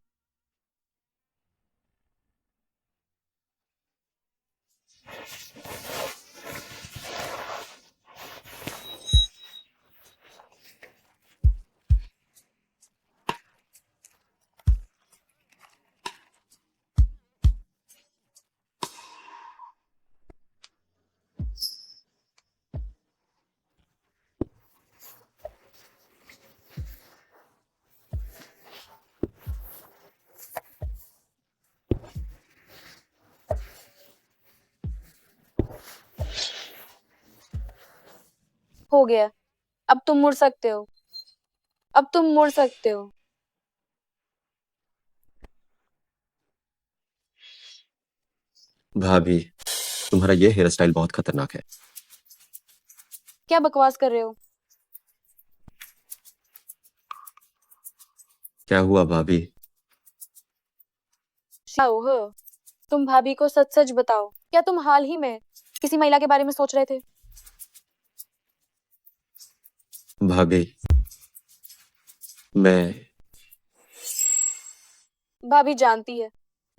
हो गया, अब तुम मुड़ सकते हो। अब तुम मुड़ सकते हो।
भाभी, तुम्हारा ये हेयर स्टाइल बहुत खतरनाक है।
क्या बकवास कर रहे हो?
क्या हुआ भाभी?
ओह, तुम भाभी को सच सच बताओ, क्या तुम हाल ही में किसी महिला के बारे में सोच रहे थे?
भाभी, मैं
भाभी जानती है,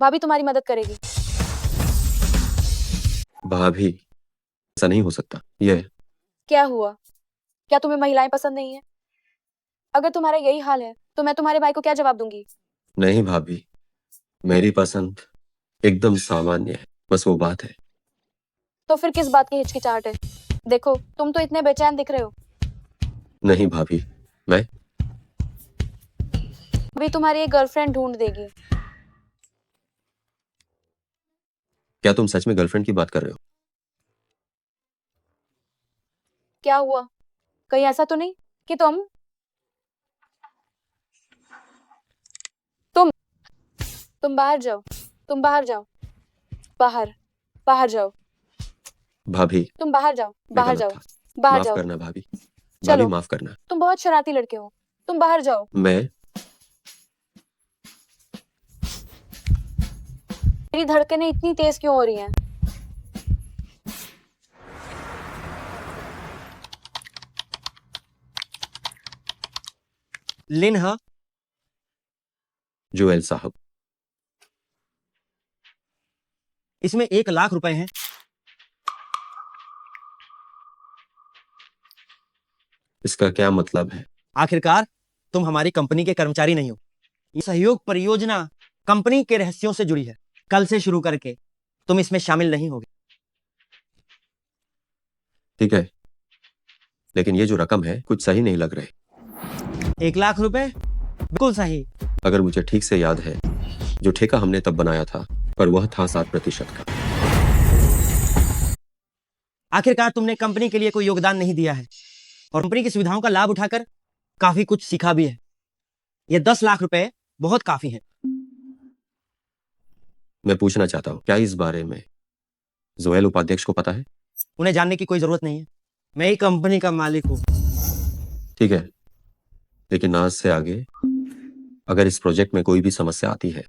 भाभी तुम्हारी मदद करेगी।
भाभी, ऐसा नहीं हो सकता। ये
क्या हुआ? क्या तुम्हें महिलाएं पसंद नहीं है? अगर तुम्हारा यही हाल है तो मैं तुम्हारे भाई को क्या जवाब दूंगी?
नहीं भाभी, मेरी पसंद एकदम सामान्य है, बस वो बात है।
तो फिर किस बात की हिचकिचाहट है? देखो, तुम तो इतने बेचैन दिख रहे हो।
नहीं भाभी, मैं
अभी तुम्हारी एक गर्लफ्रेंड ढूंढ देगी।
क्या तुम सच में गर्लफ्रेंड की बात कर रहे हो?
क्या हुआ? कहीं ऐसा तो नहीं कि तुम बाहर जाओ। तुम बाहर जाओ। बाहर जाओ।
भाभी,
तुम बाहर जाओ।
मैं
बाहर
गलत
जाओ।
था।
बाहर
माफ
जाओ।
करना भाभी। भाभी
चलो।
माफ करना।
तुम बहुत शरारती लड़के हो। तुम बाहर जाओ।
मैं
मेरी धड़कनें इतनी तेज क्यों हो रही हैं?
लिनहा,
जोएल साहब,
इसमें 1 लाख रुपए हैं।
इसका क्या मतलब है?
आखिरकार तुम हमारी कंपनी के कर्मचारी नहीं हो। ये सहयोग परियोजना कंपनी के रहस्यों से जुड़ी है। कल से शुरू करके तुम इसमें शामिल नहीं होगे।
ठीक है, लेकिन ये जो रकम है कुछ सही नहीं लग रही।
1 लाख रुपए बिल्कुल सही।
अगर मुझे ठीक से याद है, जो ठेका हमने तब बनाया था, पर वह था 7% का।
आखिरकार तुमने कंपनी के लिए कोई योगदान नहीं दिया है और कंपनी की सुविधाओं का लाभ उठाकर काफी कुछ सीखा भी है। ये 10 लाख रुपए बहुत काफी हैं।
मैं पूछना चाहता हूँ, क्या इस बारे में जोएल उपाध्यक्ष को पता है?
उन्हें जानने की कोई जरूरत नहीं है। मैं ही कंपनी का मालिक हूँ।
ठीक है, लेकिन आज से आगे अगर इस प्रोजेक्ट में कोई भी समस्या आती है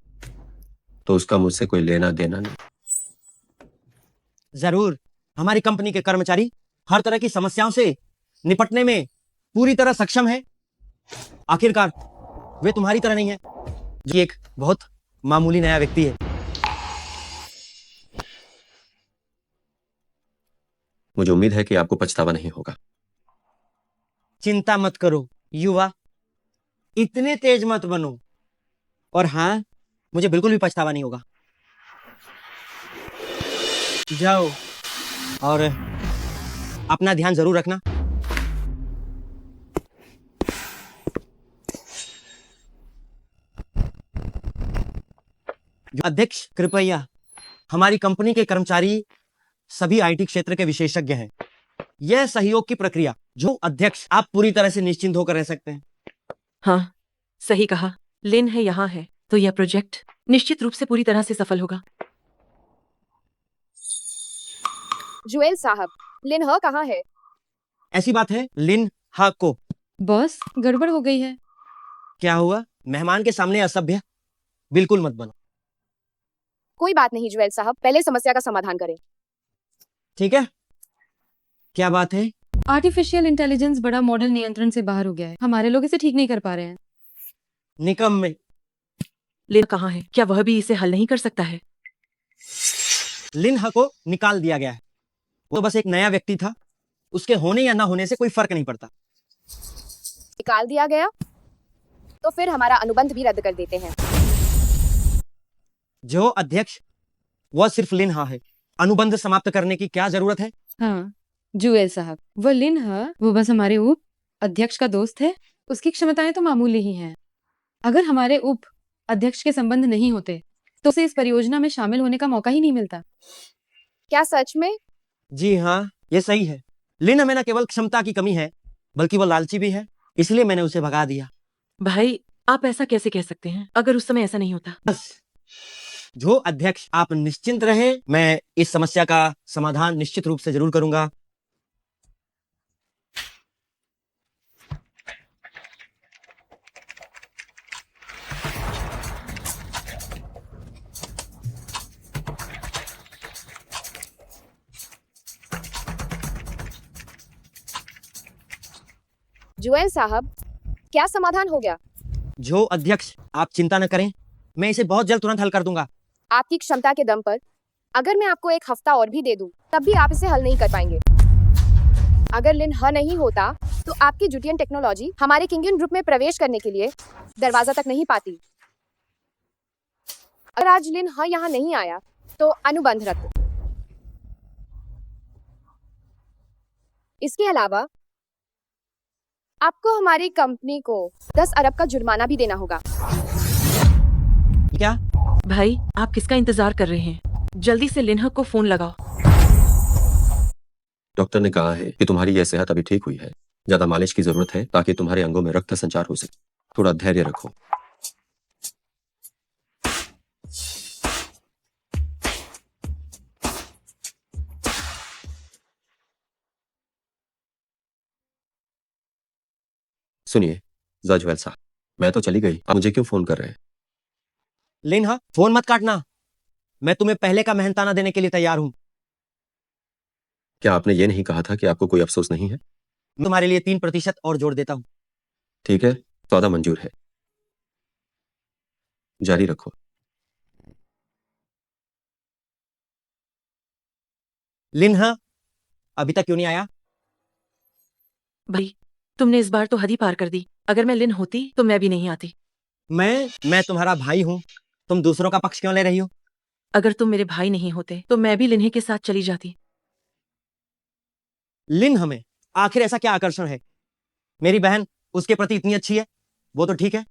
तो उसका मुझसे कोई लेना देना नहीं।
जरूर, हमारी कंपनी के कर्मचारी हर तरह की समस्याओं से निपटने में पूरी तरह सक्षम है। आखिरकार वे तुम्हारी तरह नहीं है, जो एक बहुत मामूली नया व्यक्ति है।
मुझे उम्मीद है कि आपको पछतावा नहीं होगा।
चिंता मत करो युवा, इतने तेज मत बनो। और हाँ, मुझे बिल्कुल भी पछतावा नहीं होगा। जाओ और अपना ध्यान जरूर रखना। अध्यक्ष कृपया, हमारी कंपनी के कर्मचारी सभी आईटी क्षेत्र के विशेषज्ञ हैं। यह सहयोग की प्रक्रिया जो अध्यक्ष आप पूरी तरह से निश्चिंत होकर रह सकते हैं।
हाँ, सही कहा। लिन है यहाँ है तो यह प्रोजेक्ट निश्चित रूप से पूरी तरह से सफल होगा।
जुएल साहब, लिन ह कहाँ है?
ऐसी बात है लिन हा को।
बॉस, गड़बड़ हो गई है।
क्या हुआ? मेहमान के सामने असभ्य बिल्कुल मत बनो।
कोई बात नहीं जुएल साहब, पहले समस्या का समाधान करें।
ठीक है, क्या बात है?
आर्टिफिशियल इंटेलिजेंस बड़ा मॉडल नियंत्रण से बाहर हो गया है। हमारे लोग इसे ठीक नहीं कर पा रहे हैं।
निकम में
लिन कहाँ है? क्या वह भी इसे हल नहीं कर सकता है?
लिन हा को निकाल दिया गया है। वो बस एक नया व्यक्ति था। उसके होने या ना होने से कोई फर्क नहीं पड़ता।
निकाल दिया गया तो फिर हमारा अनुबंध भी रद्द कर देते हैं।
जो अध्यक्ष, वह सिर्फ लिन हा है। अनुबंध समाप्त करने की क्या जरूरत है?
हाँ, जुएल साहब, वो लिन है, वो बस हमारे उप अध्यक्ष का दोस्त है। उसकी क्षमताएं तो मामूली ही हैं। अगर हमारे उप अध्यक्ष के संबंध नहीं होते तो उसे इस परियोजना में शामिल होने का मौका ही नहीं मिलता।
क्या सच में?
जी हाँ, ये सही है। लिन में न केवल क्षमता की कमी है, बल्कि वो लालची भी है। इसलिए मैंने उसे भगा दिया।
भाई, आप ऐसा कैसे कह सकते हैं? अगर उस समय ऐसा नहीं होता।
बस, जो अध्यक्ष, आप निश्चिंत रहे, मैं इस समस्या का समाधान निश्चित रूप से जरूर करूंगा।
जुएल साहब, क्या समाधान हो गया?
जो अध्यक्ष, आप चिंता न करें, मैं इसे बहुत जल्द तुरंत हल कर दूंगा।
आपकी क्षमता के दम पर अगर मैं आपको एक हफ्ता और भी दे दूं, तब भी आप इसे हल नहीं कर पाएंगे। अगर लिन ह नहीं होता तो आपकी जुटियन टेक्नोलॉजी हमारे किंगियन ग्रुप में प्रवेश करने के लिए दरवाजा तक नहीं पाती। अगर आज लिन ह यहाँ नहीं आया तो अनुबंध रद्द। इसके अलावा आपको हमारी कंपनी को 10 अरब का जुर्माना भी देना होगा।
क्या?
भाई, आप किसका इंतजार कर रहे हैं? जल्दी से लिनह को फोन लगाओ।
डॉक्टर ने कहा है कि तुम्हारी यह सेहत अभी ठीक हुई है। ज्यादा मालिश की जरूरत है ताकि तुम्हारे अंगों में रक्त संचार हो सके। थोड़ा धैर्य रखो। सुनिए जुएल साहब, मैं तो चली गई, आप मुझे क्यों फोन कर रहे हैं?
लिन हा, फोन मत काटना। मैं तुम्हें पहले का मेहनताना देने के लिए तैयार हूं।
क्या आपने ये नहीं कहा था कि आपको कोई अफसोस नहीं है?
मैं तुम्हारे लिए 3% और जोड़ देता हूं।
ठीक है, सौदा मंजूर है। जारी रखो।
लिन हा अभी तक क्यों नहीं आया?
भाई, तुमने इस बार तो हद ही पार कर दी। अगर मैं लिन होती तो मैं भी नहीं आती।
मैं तुम्हारा भाई हूं। तुम दूसरों का पक्ष क्यों ले रही हो?
अगर तुम मेरे भाई नहीं होते तो मैं भी लिन्हे के साथ चली जाती।
लिन हमें आखिर ऐसा क्या आकर्षण है? मेरी बहन उसके प्रति इतनी अच्छी है, वो तो ठीक है,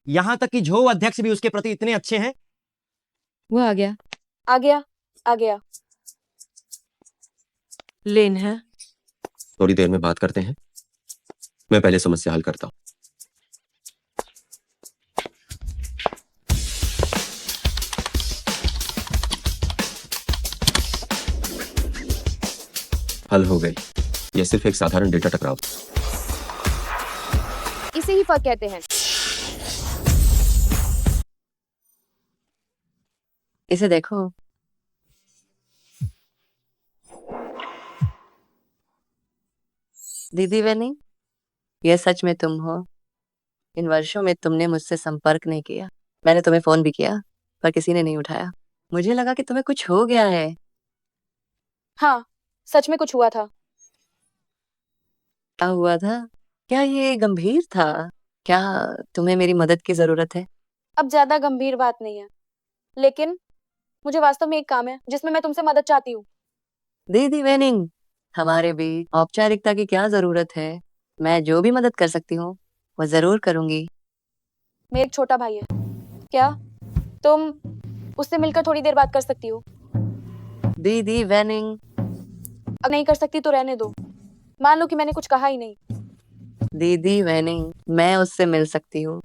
यहाँ तक कि झो अध्यक्ष भी उसके प्रति इतने अच्छे हैं।
वो आ गया।
आ गया, आ गया।
लेन है।
थोड़ी देर में बात करते हैं, मैं पहले समस्या हल करता हूँ। हल हो गई। यह सिर्फ एक साधारण डेटा टकराव था।
इसे ही फर्क कहते हैं।
इसे देखो। दीदी वेनिंग, यह सच में तुम हो? इन वर्षों में तुमने मुझसे संपर्क नहीं किया। मैंने तुम्हें फोन भी किया पर किसी ने नहीं उठाया। मुझे लगा कि तुम्हें कुछ हो गया है।
हाँ, सच में कुछ हुआ था।
क्या हुआ था? क्या ये गंभीर था? क्या तुम्हें मेरी मदद की जरूरत है?
अब ज्यादा गंभीर बात नहीं है, लेकिन मुझे वास्तव में एक काम है जिसमें मैं तुमसे मदद चाहती हूँ।
दीदी वेनिंग, हमारे बीच औपचारिकता की क्या जरूरत है? मैं जो भी मदद कर सकती हूँ वो जरूर करूंगी।
मेरा एक छोटा भाई है, क्या तुम उससे मिलकर थोड़ी देर बात कर सकती हो?
दीदी वेनिंग,
अगर नहीं कर सकती तो रहने दो। मान लो कि मैंने कुछ कहा ही नहीं।
दीदी वेनिंग, मैं उससे मिल सकती हूँ।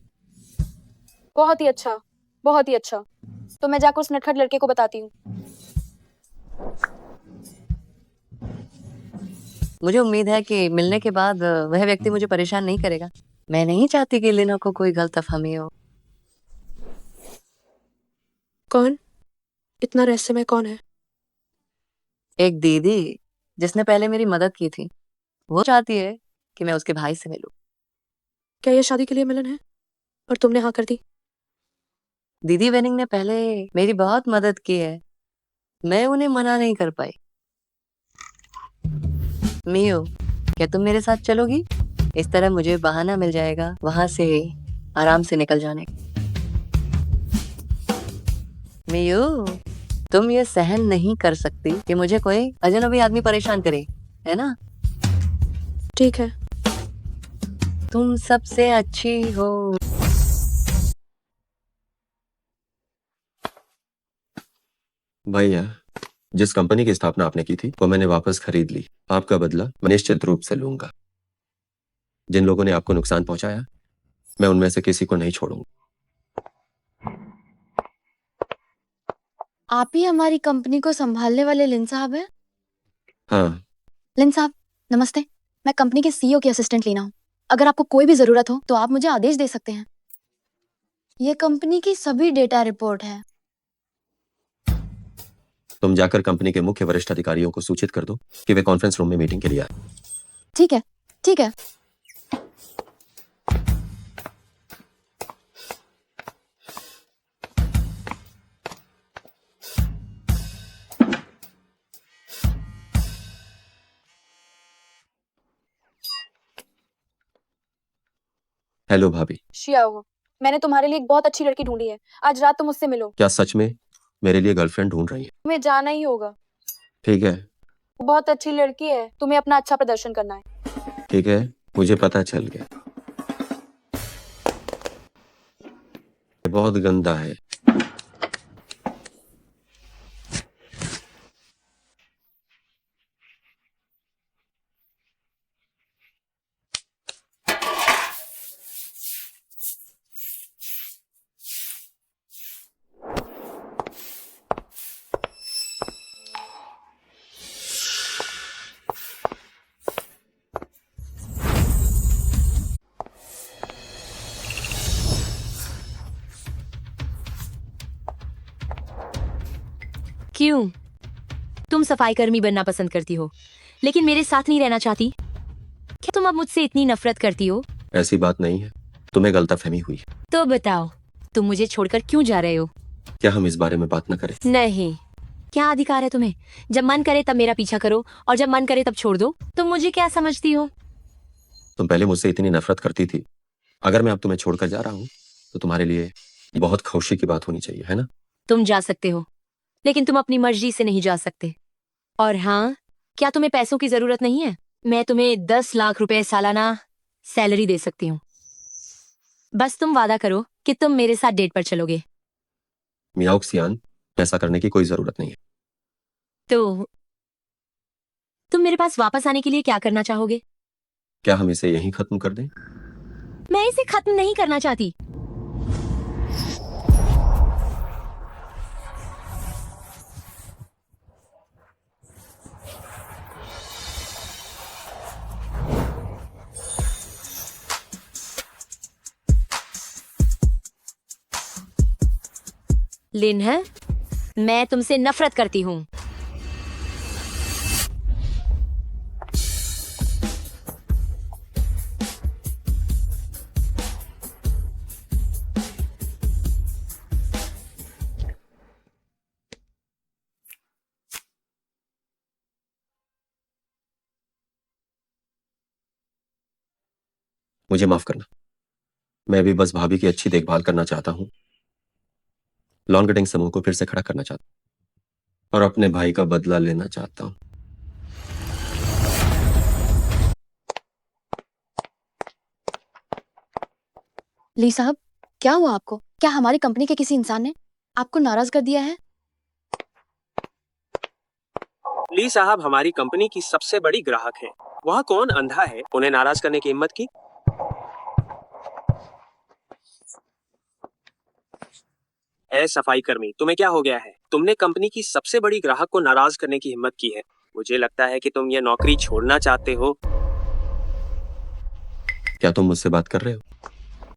बहुत ही अच्छा, बहुत ही अच्छा। तो मैं जाकर उस नटखट लड़के को बताती हूँ।
मुझे उम्मीद है कि मिलने के बाद वह व्यक्ति मुझे परेशान नहीं करेगा। मैं नहीं चाहती कि लिना को कोई गलतफहमी हो।
कौन? इतना रहस्यमय कौन है?
एक दीदी जिसने पहले मेरी मदद की थी, वो चाहती है कि मैं उसके भाई से मिलूं।
क्या यह शादी के लिए मिलन है और तुमने हाँ कर दी?
दीदी वेनिंग ने पहले मेरी बहुत मदद की है, मैं उन्हें मना नहीं कर पाई। मियो, क्या तुम मेरे साथ चलोगी? इस तरह मुझे बहाना मिल जाएगा वहां से आराम से निकल जाने का। मियो, तुम ये सहन नहीं कर सकती कि मुझे कोई अजनबी आदमी परेशान करे, है ना?
ठीक है।
तुम सबसे अच्छी हो।
भैया, जिस कंपनी की स्थापना आपने की थी वो मैंने वापस खरीद ली। आपका बदला मैं निश्चित रूप से लूंगा। जिन लोगों ने आपको नुकसान पहुंचाया, मैं उनमें से किसी को नहीं छोड़ूंगा।
आप ही हमारी कंपनी को संभालने वाले लिन साहब हैं?
हाँ,
लिन साहब, नमस्ते। मैं कंपनी के सीईओ की असिस्टेंट लीना हूँ। अगर आपको कोई भी जरूरत हो तो आप मुझे आदेश दे सकते हैं। ये कंपनी की सभी डेटा रिपोर्ट है।
तुम जाकर कंपनी के मुख्य वरिष्ठ अधिकारियों को सूचित कर दो कि वे कॉन्फ्रेंस रूम में मीटिंग के लिए आए।
ठीक है, ठीक है।
हेलो भाभी,
शियाओ, मैंने तुम्हारे लिए एक बहुत अच्छी लड़की ढूंढी है। आज रात तुम उससे मिलो।
क्या सच में मेरे लिए गर्लफ्रेंड ढूंढ रही है?
तुम्हें जाना ही होगा।
ठीक है,
वो बहुत अच्छी लड़की है, तुम्हें अपना अच्छा प्रदर्शन करना है।
ठीक है, मुझे पता चल गया। ये बहुत गंदा है।
क्यों? तुम सफाई कर्मी बनना पसंद करती हो, लेकिन मेरे साथ नहीं रहना चाहती? क्या तुम अब मुझसे इतनी नफरत करती हो?
ऐसी बात नहीं है, तुम्हें गलतफहमी हुई है।
तो बताओ, तुम मुझे छोड़कर क्यों जा रहे हो?
क्या हम इस बारे में बात न करें?
नहीं। क्या अधिकार है तुम्हें? जब मन करे तब मेरा पीछा करो और जब मन करे तब छोड़ दो। तुम मुझे क्या समझती हो?
तुम पहले मुझसे इतनी नफरत करती थी, अगर मैं अब तुम्हें छोड़कर जा रहा हूँ तो तुम्हारे लिए बहुत खुशी की बात होनी चाहिए, है ना?
तुम जा सकते हो, लेकिन तुम अपनी मर्जी से नहीं जा सकते। और हाँ, क्या तुम्हें पैसों की जरूरत नहीं है? मैं तुम्हें 10 लाख रुपए सालाना सैलरी दे सकती हूँ। बस तुम वादा करो कि तुम मेरे साथ डेट पर चलोगे।
मियाओक्सियान, ऐसा करने की कोई जरूरत नहीं है।
तो तुम मेरे पास वापस आने के लिए क्या करना चाहोगे?
क्या हम इसे यहीं खत्म कर दें?
मैं इसे खत्म नहीं करना चाहती। लिन है, मैं तुमसे नफरत करती हूँ।
मुझे माफ करना, मैं भी बस भाभी की अच्छी देखभाल करना चाहता हूँ। लॉन कटिंग समूह को फिर से खड़ा करना चाहता हूँ और अपने भाई का बदला लेना चाहता हूँ।
ली साहब, क्या हुआ आपको? क्या हमारी कंपनी के किसी इंसान ने आपको नाराज कर दिया है?
ली साहब हमारी कंपनी की सबसे बड़ी ग्राहक हैं। वह कौन अंधा है उन्हें नाराज करने की हिम्मत की? ए सफाई कर्मी, तुम्हें क्या हो गया है? तुमने कंपनी की सबसे बड़ी ग्राहक को नाराज करने की हिम्मत की है। मुझे लगता है कि तुम ये नौकरी छोड़ना चाहते हो।
क्या तुम मुझसे बात कर रहे हो?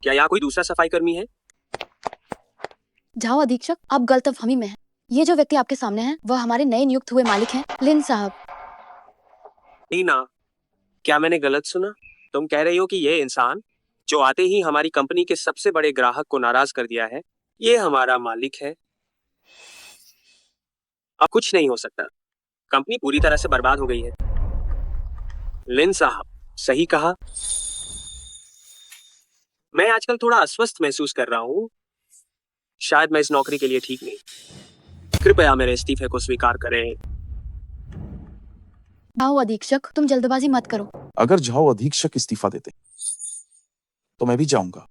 क्या यहाँ कोई दूसरा सफाई कर्मी है?
जाओ अधीक्षक, आप गलतफहमी में हैं। ये जो व्यक्ति आपके सामने है वह हमारे नए नियुक्त हुए मालिक हैं, लिन साहब।
नीना, क्या मैंने गलत सुना? तुम कह रही हो कि ये इंसान जो आते ही हमारी कंपनी के सबसे बड़े ग्राहक को नाराज कर दिया है, ये हमारा मालिक है? अब कुछ नहीं हो सकता। कंपनी पूरी तरह से बर्बाद हो गई है। लिन साहब, सही कहा। मैं आजकल थोड़ा अस्वस्थ महसूस कर रहा हूँ। शायद मैं इस नौकरी के लिए ठीक नहीं। कृपया मेरे इस्तीफे को स्वीकार करें।
जाओ अधीक्षक, तुम जल्दबाजी मत करो।
अगर जाओ अधीक्षक इस्तीफा देते तो मैं भी जाऊंगा।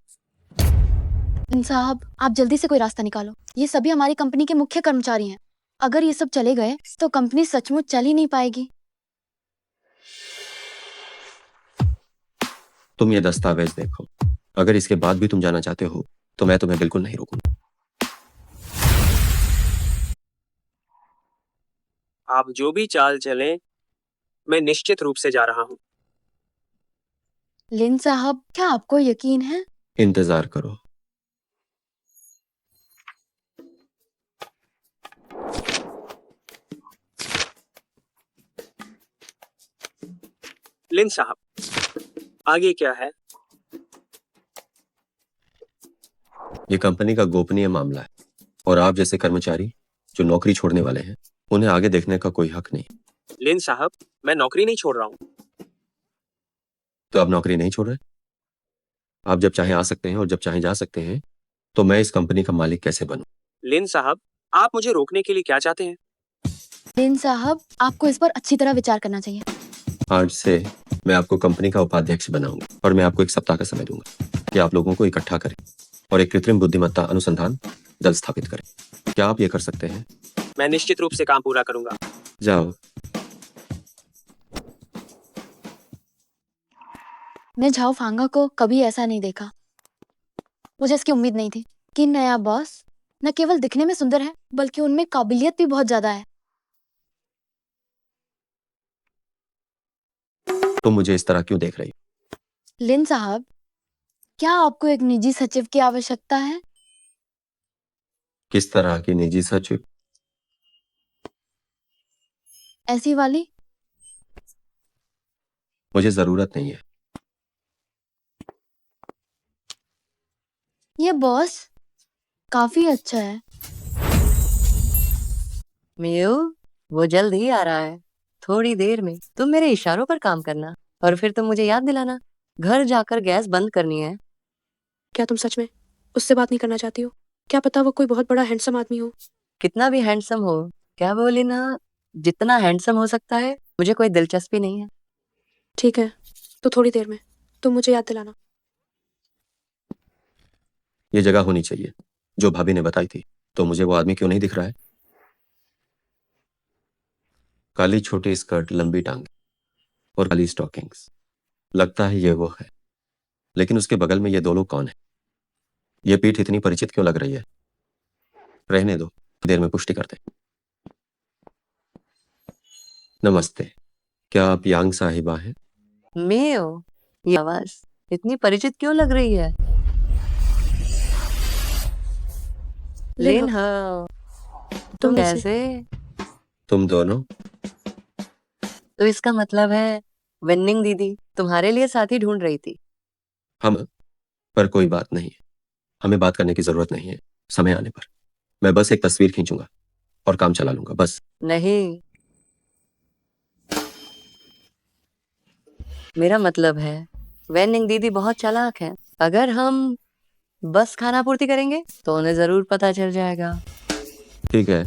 लिन साहब, आप जल्दी से कोई रास्ता निकालो। ये सभी हमारी कंपनी के मुख्य कर्मचारी हैं। अगर ये सब चले गए तो कंपनी सचमुच चल ही नहीं पाएगी।
तुम ये दस्तावेज देखो। अगर इसके बाद भी तुम जाना चाहते हो तो मैं तुम्हें बिल्कुल नहीं रोकूंगा।
आप जो भी चाल चलें, मैं निश्चित रूप से जा रहा हूँ।
लिन साहब, क्या आपको यकीन है?
इंतजार करो।
लिन साहब, आगे क्या है?
ये कंपनी का गोपनीय मामला है और आप जैसे कर्मचारी जो नौकरी छोड़ने वाले हैं उन्हें आगे देखने का कोई हक नहीं।
लिन साहब, मैं नौकरी नहीं छोड़ रहा हूँ।
तो आप नौकरी नहीं छोड़ रहे? आप जब चाहे आ सकते हैं और जब चाहे जा सकते हैं, तो मैं इस कंपनी का मालिक कैसे बनूं?
लिन साहब, आप मुझे रोकने के लिए क्या चाहते हैं?
लिन साहब, आपको इस पर अच्छी तरह विचार करना चाहिए।
आज से मैं आपको कंपनी का उपाध्यक्ष बनाऊंगा और मैं आपको 1 सप्ताह का समय दूंगा कि आप लोगों को इकट्ठा करें और एक कृत्रिम बुद्धिमत्ता अनुसंधान दल स्थापित करें। क्या आप ये कर सकते हैं?
मैं निश्चित रूप से काम पूरा करूंगा।
जाओ।
मैं झाओ फांगा को कभी ऐसा नहीं देखा। मुझे इसकी उम्मीद नहीं थी कि नया बॉस न केवल दिखने में सुंदर है बल्कि उनमें काबिलियत भी बहुत ज्यादा है।
तुम मुझे इस तरह क्यों देख रही हो?
लिन साहब, क्या आपको एक निजी सचिव की आवश्यकता है?
किस तरह की निजी सचिव?
ऐसी वाली?
मुझे जरूरत नहीं है।
ये बॉस काफी अच्छा है।
मियो, वो जल्द ही आ रहा है। थोड़ी देर में तुम मेरे इशारों पर काम करना और फिर तुम मुझे याद दिलाना। घर जाकर गैस बंद करनी है।
क्या तुम सच में उससे बात नहीं करना चाहती हो? क्या पता वो कोई बहुत बड़ा हैंडसम आदमी हो।
कितना भी हैंडसम हो, क्या बोली ना, जितना हैंडसम हो सकता है मुझे कोई दिलचस्पी नहीं है।
ठीक है, तो थोड़ी देर में तुम मुझे याद दिलाना।
ये जगह होनी चाहिए जो भाभी ने बताई थी। तो मुझे वो आदमी क्यों नहीं दिख रहा है? काली छोटी स्कर्ट, लंबी टांग और काली स्टॉकिंग्स। लगता है ये वो है। लेकिन उसके बगल में ये दो लोग कौन है? ये पीठ इतनी परिचित क्यों लग रही है? रहने दो, देर में पुष्टि करते। नमस्ते, क्या आप यांग साहिबा हैं?
मेयो, ये आवाज इतनी परिचित क्यों लग रही है?
लिन
लिन
हो,
तुम
में से-
कैसे?
तुम दोनों?
तो इसका मतलब है वेन्निंग दीदी तुम्हारे लिए साथी ढूंढ रही थी।
हम? पर कोई बात नहीं है, हमें बात करने की जरूरत नहीं है। समय आने पर मैं बस एक तस्वीर खींचूंगा और काम चला लूंगा, बस।
नहीं, मेरा मतलब है वेन्निंग दीदी बहुत चालाक है। अगर हम बस खाना पूर्ति करेंगे तो उन्हें जरूर पता चल जाएगा।
ठीक है,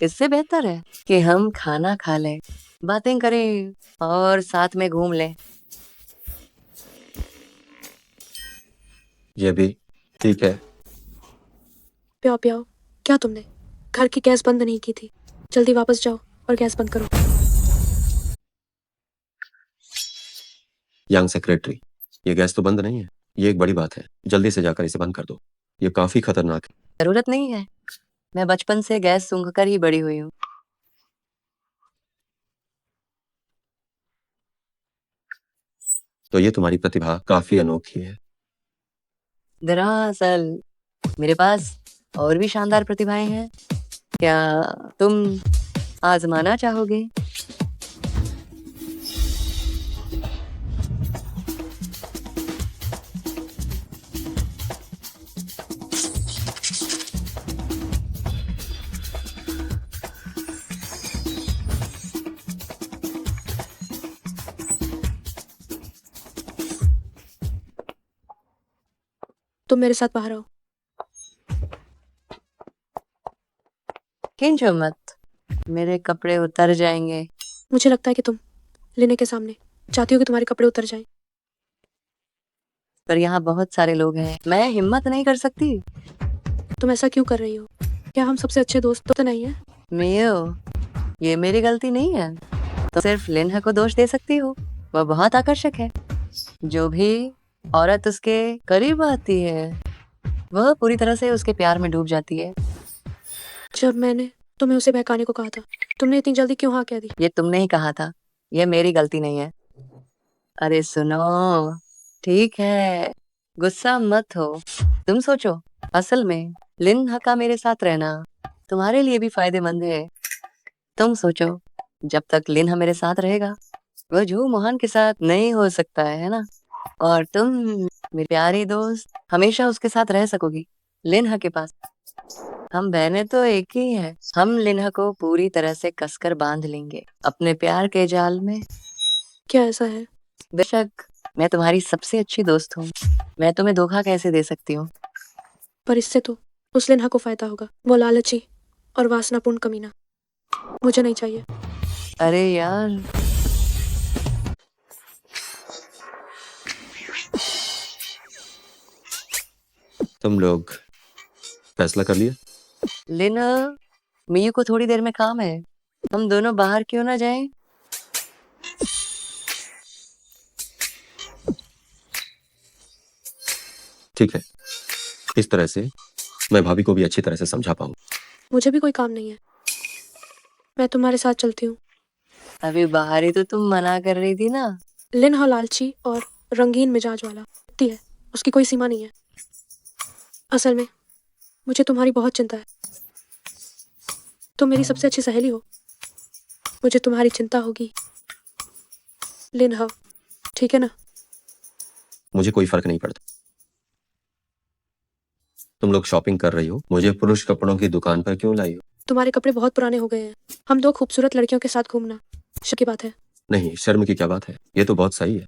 इससे बेहतर है कि हम खाना खा लें, बातें करें और साथ में घूम लें।
ये भी ठीक है।
प्याओ प्याओ, क्या तुमने घर की गैस बंद नहीं की थी? जल्दी वापस जाओ और गैस बंद करो।
यंग सेक्रेटरी, ये गैस तो बंद नहीं है। ये एक बड़ी बात है, जल्दी से जाकर इसे बंद कर दो। ये काफी खतरनाक है।
जरूरत नहीं है, मैं बचपन से गैस सूंघ कर ही बड़ी हुई हूँ।
तो ये तुम्हारी प्रतिभा काफी अनोखी है।
दरअसल मेरे पास और भी शानदार प्रतिभाएं हैं। क्या तुम आजमाना चाहोगे?
तुम मेरे साथ बाहर आओ।
खींचो मत, मेरे कपड़े उतर जाएंगे।
मुझे लगता है कि तुम लेने के सामने चाहती हो कि तुम्हारे कपड़े उतर जाएं।
पर यहाँ बहुत सारे लोग हैं, मैं हिम्मत नहीं कर सकती।
तुम ऐसा क्यों कर रही हो? क्या हम सबसे अच्छे दोस्त तो नहीं है?
मियो, ये मेरी गलती नहीं है। तो सिर्फ लिन्हा को दोष दे सकती हो। वह बहुत आकर्षक है। जो भी औरत उसके करीब आती है वह पूरी तरह से उसके प्यार में डूब जाती है।
जब मैंने तुम्हें उसे बहकाने को कहा था, तुमने इतनी जल्दी क्यों हाँ कह दी?
ये तुमने ही कहा था, ये मेरी गलती नहीं है। अरे सुनो, ठीक है, गुस्सा मत हो। तुम सोचो, असल में लिन्हा का मेरे साथ रहना तुम्हारे लिए भी फायदेमंद है। तुम सोचो, जब तक लिन्हा मेरे साथ रहेगा वह जो मोहन के साथ नहीं हो सकता है ना? और तुम मेरी प्यारी दोस्त हमेशा उसके साथ रह सकोगी लिन्हा के पास। हम बहनें तो एक ही हैं। हम लिन्हा को पूरी तरह से कसकर बांध लेंगे अपने प्यार के जाल में।
क्या ऐसा है?
बेशक, मैं तुम्हारी सबसे अच्छी दोस्त हूँ। मैं तुम्हें धोखा कैसे दे सकती हूँ?
पर इससे तो उस लिन्हा को फायदा होगा। वो लालची और वासनापूर्ण कमीना मुझे नहीं चाहिए।
अरे यार,
तुम लोग फैसला कर लिया?
लिन्हा, मियू को थोड़ी देर में काम है, हम दोनों बाहर क्यों ना जाएं?
ठीक है, इस तरह से मैं भाभी को भी अच्छी तरह से समझा पाऊँ।
मुझे भी कोई काम नहीं है, मैं तुम्हारे साथ चलती हूँ।
अभी बाहर ही तो तुम मना कर रही थी ना।
लिन्हा लालची और रंगीन मिजाज वाला व्यक्ति है, उसकी कोई सीमा नहीं है। असल में मुझे तुम्हारी बहुत चिंता है। तुम मेरी सबसे अच्छी सहेली हो, मुझे तुम्हारी चिंता होगी लिन्हा, ठीक है ना?
मुझे कोई फर्क नहीं पड़ता। तुम लोग शॉपिंग कर रही हो, मुझे पुरुष कपड़ों की दुकान पर क्यों लाई हो?
तुम्हारे कपड़े बहुत पुराने हो गए हैं। हम दो खूबसूरत लड़कियों के साथ घूमना शर्म की बात है।
नहीं, शर्म की क्या बात है, ये तो बहुत सही है।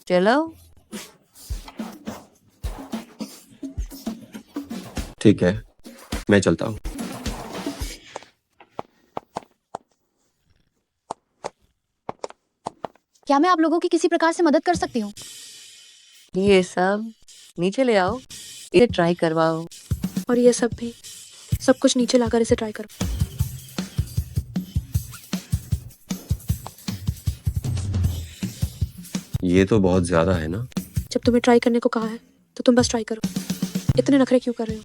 चलो।
ठीक है, मैं चलता हूँ।
क्या मैं आप लोगों की किसी प्रकार से मदद कर सकती हूँ?
ये सब नीचे ले आओ, इसे ट्राई करवाओ।
और ये सब भी, सब कुछ नीचे लाकर इसे ट्राई करो।
ये तो बहुत ज्यादा है ना।
जब तुम्हें ट्राई करने को कहा है तो तुम बस ट्राई करो। इतने नखरे क्यों कर रहे हो?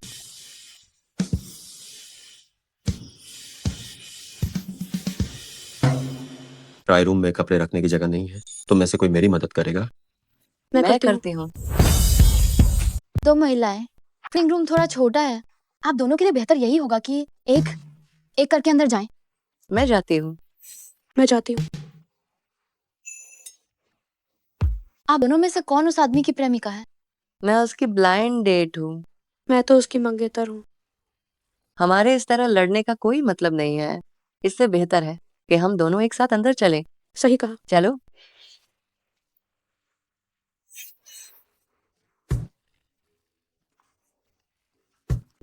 ट्राई रूम में कपड़े रखने की जगह नहीं है, तो में से कोई मेरी मदद करेगा?
मैं
मैं
करती हूँ।
करती हूँ।
दो महिलाएं, फिटिंग रूम थोड़ा छोटा है। आप दोनों के लिए बेहतर यही होगा कि एक एक करके अंदर जाएं।
मैं जाती हूँ।
मैं जाती हूँ।
आप दोनों में से कौन उस आदमी की प्रेमिका है?
मैं उसकी ब्लाइंड डेट हूँ।
मैं तो उसकी मंगेतर हूँ।
हमारे इस तरह लड़ने का कोई मतलब नहीं है। इससे बेहतर है कि हम दोनों एक साथ अंदर चलें।
सही कहा।
चलो।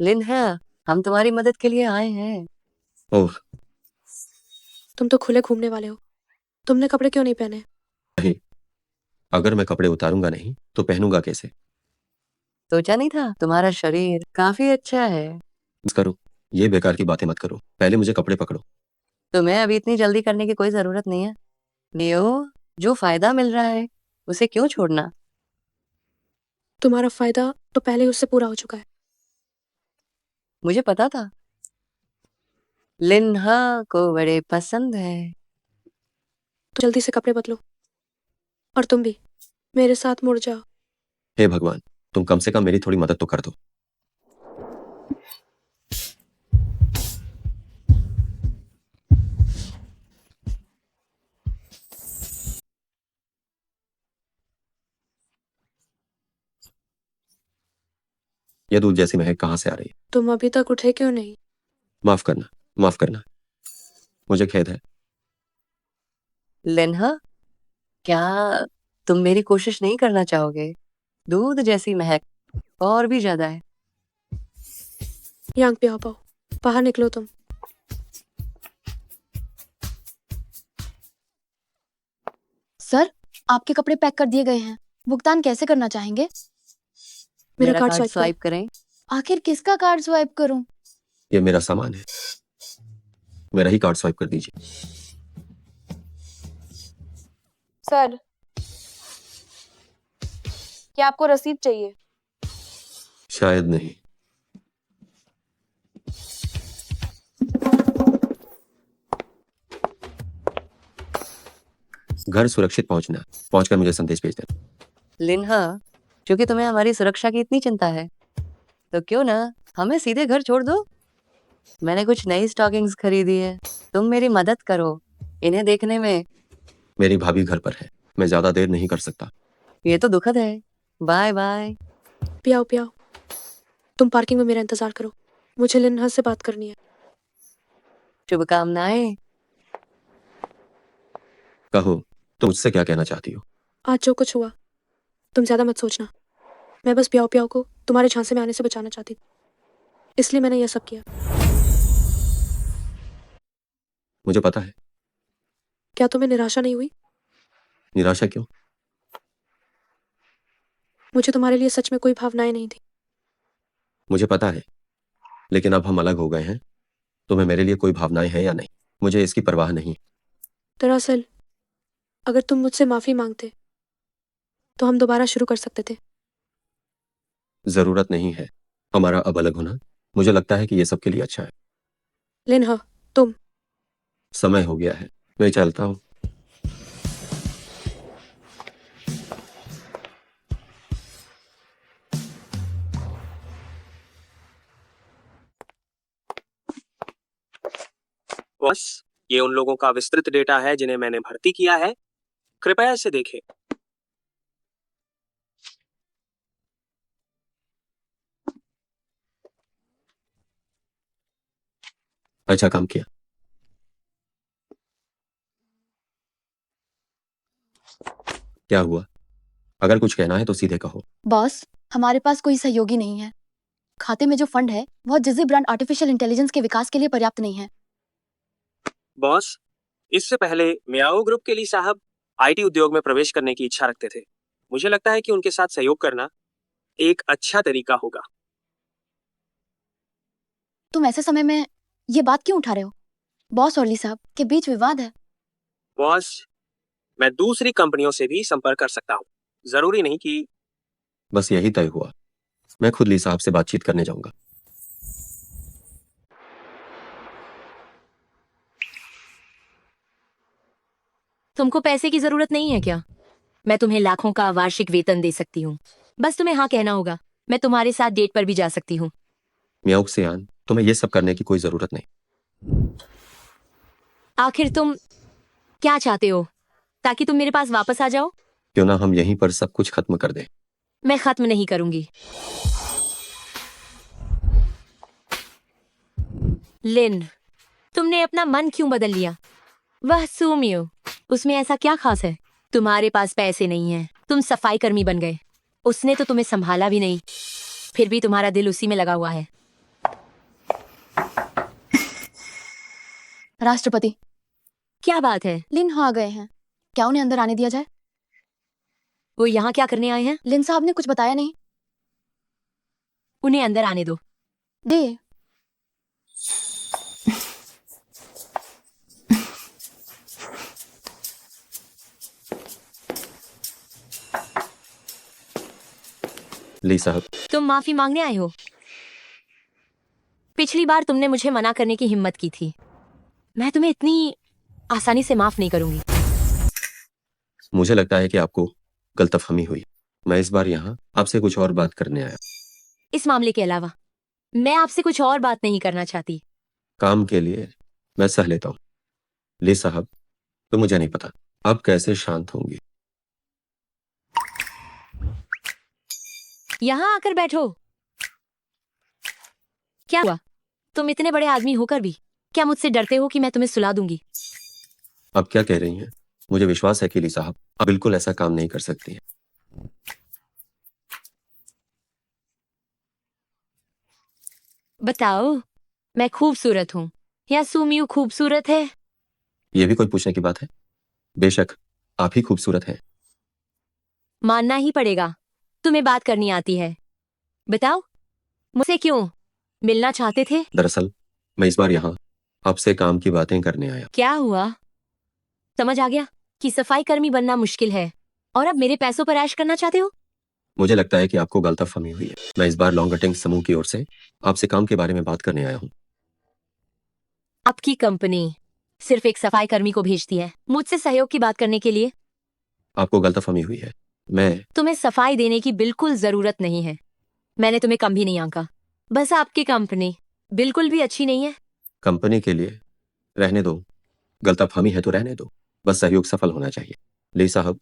लिन्हा, हम तुम्हारी मदद के लिए आए हैं।
ओह
तुम तो खुले घूमने वाले हो। तुमने कपड़े क्यों नहीं पहने?
नहीं, अगर मैं कपड़े उतारूंगा नहीं तो पहनूंगा कैसे?
सोचा नहीं था, तुम्हारा शरीर काफी अच्छा है।
बस करो, ये बेकार की बातें मत करो, पहले मुझे कपड़े पकड़ो।
तुम्हें अभी इतनी जल्दी करने की कोई जरूरत नहीं है। लियो, जो फायदा मिल रहा है उसे क्यों छोड़ना?
तुम्हारा फायदा तो पहले ही उससे पूरा हो चुका है।
मुझे पता था। लिन्हा को बड़े पसंद है।
तो जल्दी से कपड़े बदलो। और तुम भी मेरे साथ मुड़ जाओ।
हे भगवान, तुम कम से कम मेरी थोड़ी मदद तो कर दो। ये दूध जैसी महक कहाँ से आ रही है?
तुम अभी तक उठे क्यों नहीं?
माफ करना, माफ करना, मुझे खेद है।
लिन्हा, क्या तुम मेरी कोशिश नहीं करना चाहोगे? दूध जैसी महक और भी ज्यादा है।
यांग पिया पाओ, बाहर निकलो तुम।
सर, आपके कपड़े पैक कर दिए गए हैं। भुगतान कैसे करना चाहेंगे?
मेरा कार्ड
कार्ड
स्वाइप
स्वाइप करें।
आखिर किसका कार्ड स्वाइप करूं?
ये मेरा सामान है, मेरा ही कार्ड स्वाइप कर दीजिए।
सर, क्या आपको रसीद चाहिए?
शायद नहीं। घर सुरक्षित पहुंचना, पहुंचकर मुझे संदेश भेज देना।
लिन्हा, क्योंकि तुम्हें हमारी सुरक्षा की इतनी चिंता है तो क्यों ना हमें सीधे घर छोड़ दो। मैंने कुछ नई स्टॉकिंग्स खरीदी है, तुम मेरी मदद करो इन्हें देखने में।
मेरी भाभी घर पर है, मैं ज्यादा देर नहीं कर सकता।
ये तो दुखद है। Bye bye.
पियाओ पियाओ। तुम पार्किंग में मेरा इंतजार करो, मुझे लिन्हा से बात करनी है।
शुभकामनाएं।
कहो, तुम मुझसे क्या कहना चाहती हो?
आज जो कुछ हुआ, तुम ज्यादा मत सोचना। मैं बस पियाओ पियाओ को तुम्हारे झांसे में आने से बचाना चाहती थी, इसलिए मैंने यह सब किया।
मुझे पता है।
क्या तुम्हें निराशा नहीं हुई?
निराशा क्यों?
मुझे तुम्हारे लिए सच में कोई भावनाएं नहीं थी।
मुझे पता है, लेकिन अब हम अलग हो गए हैं। तुम्हें मेरे लिए कोई भावनाएं हैं या नहीं, मुझे इसकी परवाह नहीं।
दरअसल अगर तुम मुझसे माफी मांगते तो हम दोबारा शुरू कर सकते थे।
जरूरत नहीं है हमारा अब अलग होना। मुझे लगता है कि ये सबके लिए अच्छा है।
लिन्हा, तुम।
समय हो गया है, मैं चलता हूँ।
बस, ये उन लोगों का विस्तृत डेटा है जिन्हें मैंने भर्ती किया है। कृपया इसे देखें।
अच्छा काम किया। क्या हुआ? अगर कुछ कहना है तो सीधे कहो।
बॉस, हमारे पास कोई सहयोगी नहीं है। खाते में जो फंड है वह जिजी ब्रांड आर्टिफिशियल इंटेलिजेंस के विकास के लिए पर्याप्त नहीं है।
बॉस, इससे पहले मियाओ ग्रुप के लिए साहब आईटी उद्योग में प्रवेश करने की इच्छा रखते थे। मुझे लगता है कि उनके साथ सहयोग करना एक अच्छा तरीका होगा।
तुम ऐसे समय में ये बात क्यों उठा रहे हो? बॉस और ली साहब के बीच विवाद है।
बॉस, मैं दूसरी कंपनियों से भी संपर्क कर सकता हूँ। जरूरी नहीं कि
बस यही तय हुआ। मैं खुद ली साहब से बातचीत करने जाऊंगा।
तुमको पैसे की जरूरत नहीं है क्या? मैं तुम्हें लाखों का वार्षिक वेतन दे सकती हूँ। बस तुम्हें हाँ कहना होगा। मैं तुम्हारे साथ डेट पर भी जा सकती हूँ।
म्याउक सियान, तुम्हें ये सब करने की कोई जरूरत नहीं।
आखिर तुम क्या चाहते हो? ताकि तुम मेरे पास वापस आ जाओ?
क्यों ना हम यहीं पर सब कुछ खत्म कर दें।
मैं खत्म नहीं करूंगी। लिन, तुमने अपना मन क्यों बदल लिया? वह सुमियो, उसमें ऐसा क्या खास है? तुम्हारे पास पैसे नहीं है, तुम सफाई कर्मी बन गए। उसने तो तुम्हें संभाला भी नहीं, फिर भी तुम्हारा दिल उसी में लगा हुआ है।
राष्ट्रपति,
क्या बात है?
लिन हो आ गए हैं, क्या उन्हें अंदर आने दिया जाए?
वो यहाँ क्या करने आए हैं?
लिन साहब ने कुछ बताया नहीं।
उन्हें अंदर आने दो।
दे।
ली साहब,
तुम माफी मांगने आए हो? पिछली बार तुमने मुझे मना करने की हिम्मत की थी। मैं तुम्हें इतनी आसानी से माफ नहीं करूंगी।
मुझे लगता है कि आपको गलतफहमी हुई। मैं इस बार यहाँ आपसे कुछ और बात करने आया।
इस मामले के अलावा मैं आपसे कुछ और बात नहीं करना चाहती।
काम के लिए मैं सह लेता हूँ। ली साहब, तो मुझे नहीं पता आप कैसे शांत होंगी।
यहाँ आकर बैठो। क्या हुआ? तुम इतने बड़े आदमी होकर भी क्या मुझसे डरते हो कि मैं तुम्हें सुला दूंगी?
आप क्या कह रही हैं? मुझे विश्वास है कि ली साहब आप बिल्कुल ऐसा काम नहीं कर सकती हैं।
बताओ, मैं खूबसूरत हूँ या सुमियू खूबसूरत है?
ये भी कोई पूछने की बात है? बेशक आप ही खूबसूरत हैं।
मानना ही पड़ेगा, तुम्हें बात करनी आती है। बताओ, मुझसे क्यों मिलना चाहते थे?
दरअसल मैं इस बार यहाँ आपसे काम की बातें करने आया।
क्या हुआ? समझ आ गया कि सफाई कर्मी बनना मुश्किल है और अब मेरे पैसों पर ऐश करना चाहते हो।
मुझे लगता है कि आपको गलतफहमी हुई है। मैं इस बार लॉन्गटिंग समूह की ओर से आपसे काम के बारे में बात करने आया हूँ।
आपकी कंपनी सिर्फ एक सफाई कर्मी को भेजती है मुझसे सहयोग की बात करने के लिए।
आपको गलतफहमी हुई है। मैं
तुम्हें सफाई देने की बिल्कुल जरूरत नहीं है। मैंने तुम्हें कम भी नहीं आंका। बस आपकी कंपनी बिल्कुल भी अच्छी नहीं है।
कंपनी के लिए रहने दो। गलतफहमी है तो रहने दो। बस सहयोग सफल होना चाहिए। ली साहब,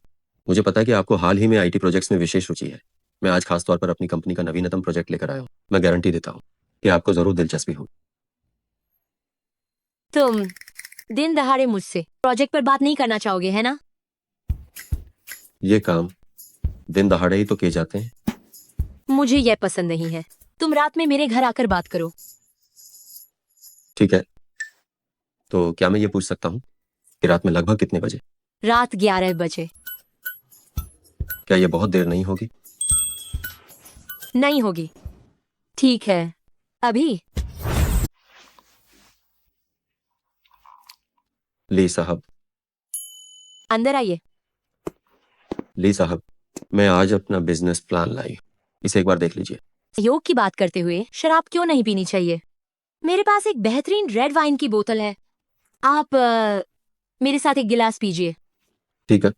मुझे पता है कि आपको हाल ही में आईटी प्रोजेक्ट्स में विशेष रुचि है। मैं आज खास तौर पर अपनी कंपनी का नवीनतम प्रोजेक्ट लेकर आया हूँ। मैं गारंटी देता हूँ कि आपको जरूर दिलचस्पी होगी।
तुम दिन दहाड़े मुझसे प्रोजेक्ट पर बात नहीं करना चाहोगे, है ना?
ये काम दिन दहाड़े ही तो किए जाते हैं।
मुझे यह पसंद नहीं है। तुम रात में मेरे घर आकर बात करो।
ठीक है, तो क्या मैं ये पूछ सकता हूँ कि रात में लगभग कितने बजे?
रात 11 बजे।
क्या ये बहुत देर नहीं होगी?
नहीं होगी। ठीक है, अभी?
ली साहब,
अंदर आइए।
ली साहब, मैं आज अपना बिजनेस प्लान लाई। इसे एक बार देख लीजिए।
सहयोग की बात करते हुए शराब क्यों नहीं पीनी चाहिए? मेरे पास एक बेहतरीन रेड वाइन की बोतल है। आप मेरे साथ एक गिलास पीजिए।
ठीक है।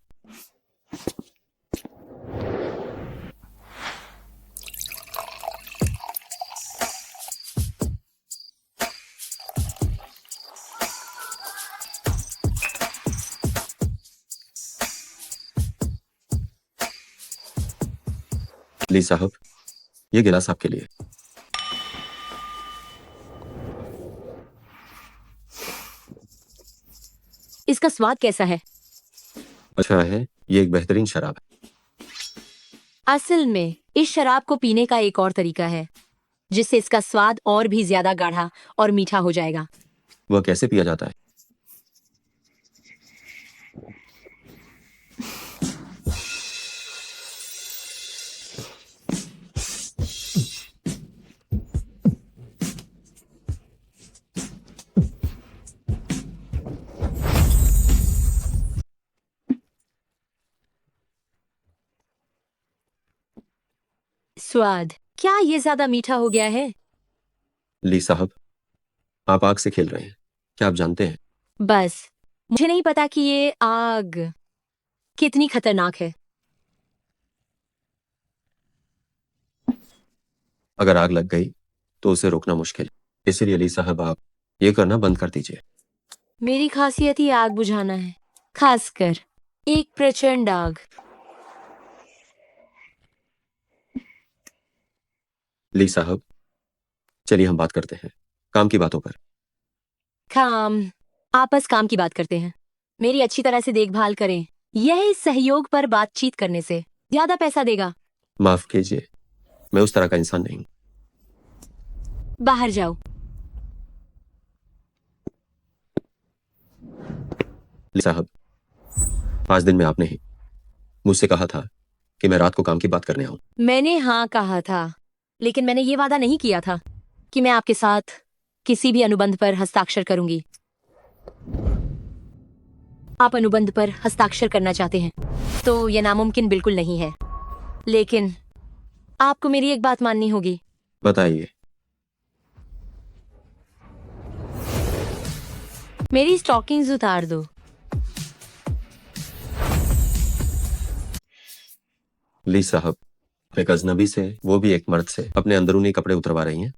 ली साहब, ये गिलास आपके लिए।
इसका स्वाद कैसा है?
अच्छा है, ये एक बेहतरीन शराब है।
असल में इस शराब को पीने का एक और तरीका है जिससे इसका स्वाद और भी ज्यादा गाढ़ा और मीठा हो जाएगा।
वह कैसे पिया जाता है?
स्वाद, क्या ये ज्यादा मीठा हो गया है?
ली साहब, आप आग से खेल रहे हैं। क्या आप जानते हैं?
बस मुझे नहीं पता कि ये आग कितनी खतरनाक है।
अगर आग लग गई तो उसे रोकना मुश्किल है। इसीलिए ली साहब, आप ये करना बंद कर दीजिए।
मेरी खासियत ही आग बुझाना है, खासकर एक प्रचंड आग।
ली साहब, चलिए हम बात करते हैं काम की बातों पर।
काम, आपस काम की बात करते हैं। मेरी अच्छी तरह से देखभाल करें, यह इस सहयोग पर बातचीत करने से ज्यादा पैसा देगा।
माफ कीजिए, मैं उस तरह का इंसान नहीं हूं।
बाहर जाओ।
ली साहब, 5 दिन में आपने ही मुझसे कहा था कि मैं रात को काम की बात करने आऊं।
मैंने हाँ कहा था, लेकिन मैंने ये वादा नहीं किया था कि मैं आपके साथ किसी भी अनुबंध पर हस्ताक्षर करूंगी। आप अनुबंध पर हस्ताक्षर करना चाहते हैं तो यह नामुमकिन बिल्कुल नहीं है, लेकिन आपको मेरी एक बात माननी होगी।
बताइए।
मेरी स्टॉकिंग्स उतार दो।
ली साहब, एक अजनबी से, वो भी एक मर्द से, अपने अंदरूनी कपड़े उतरवा रही हैं।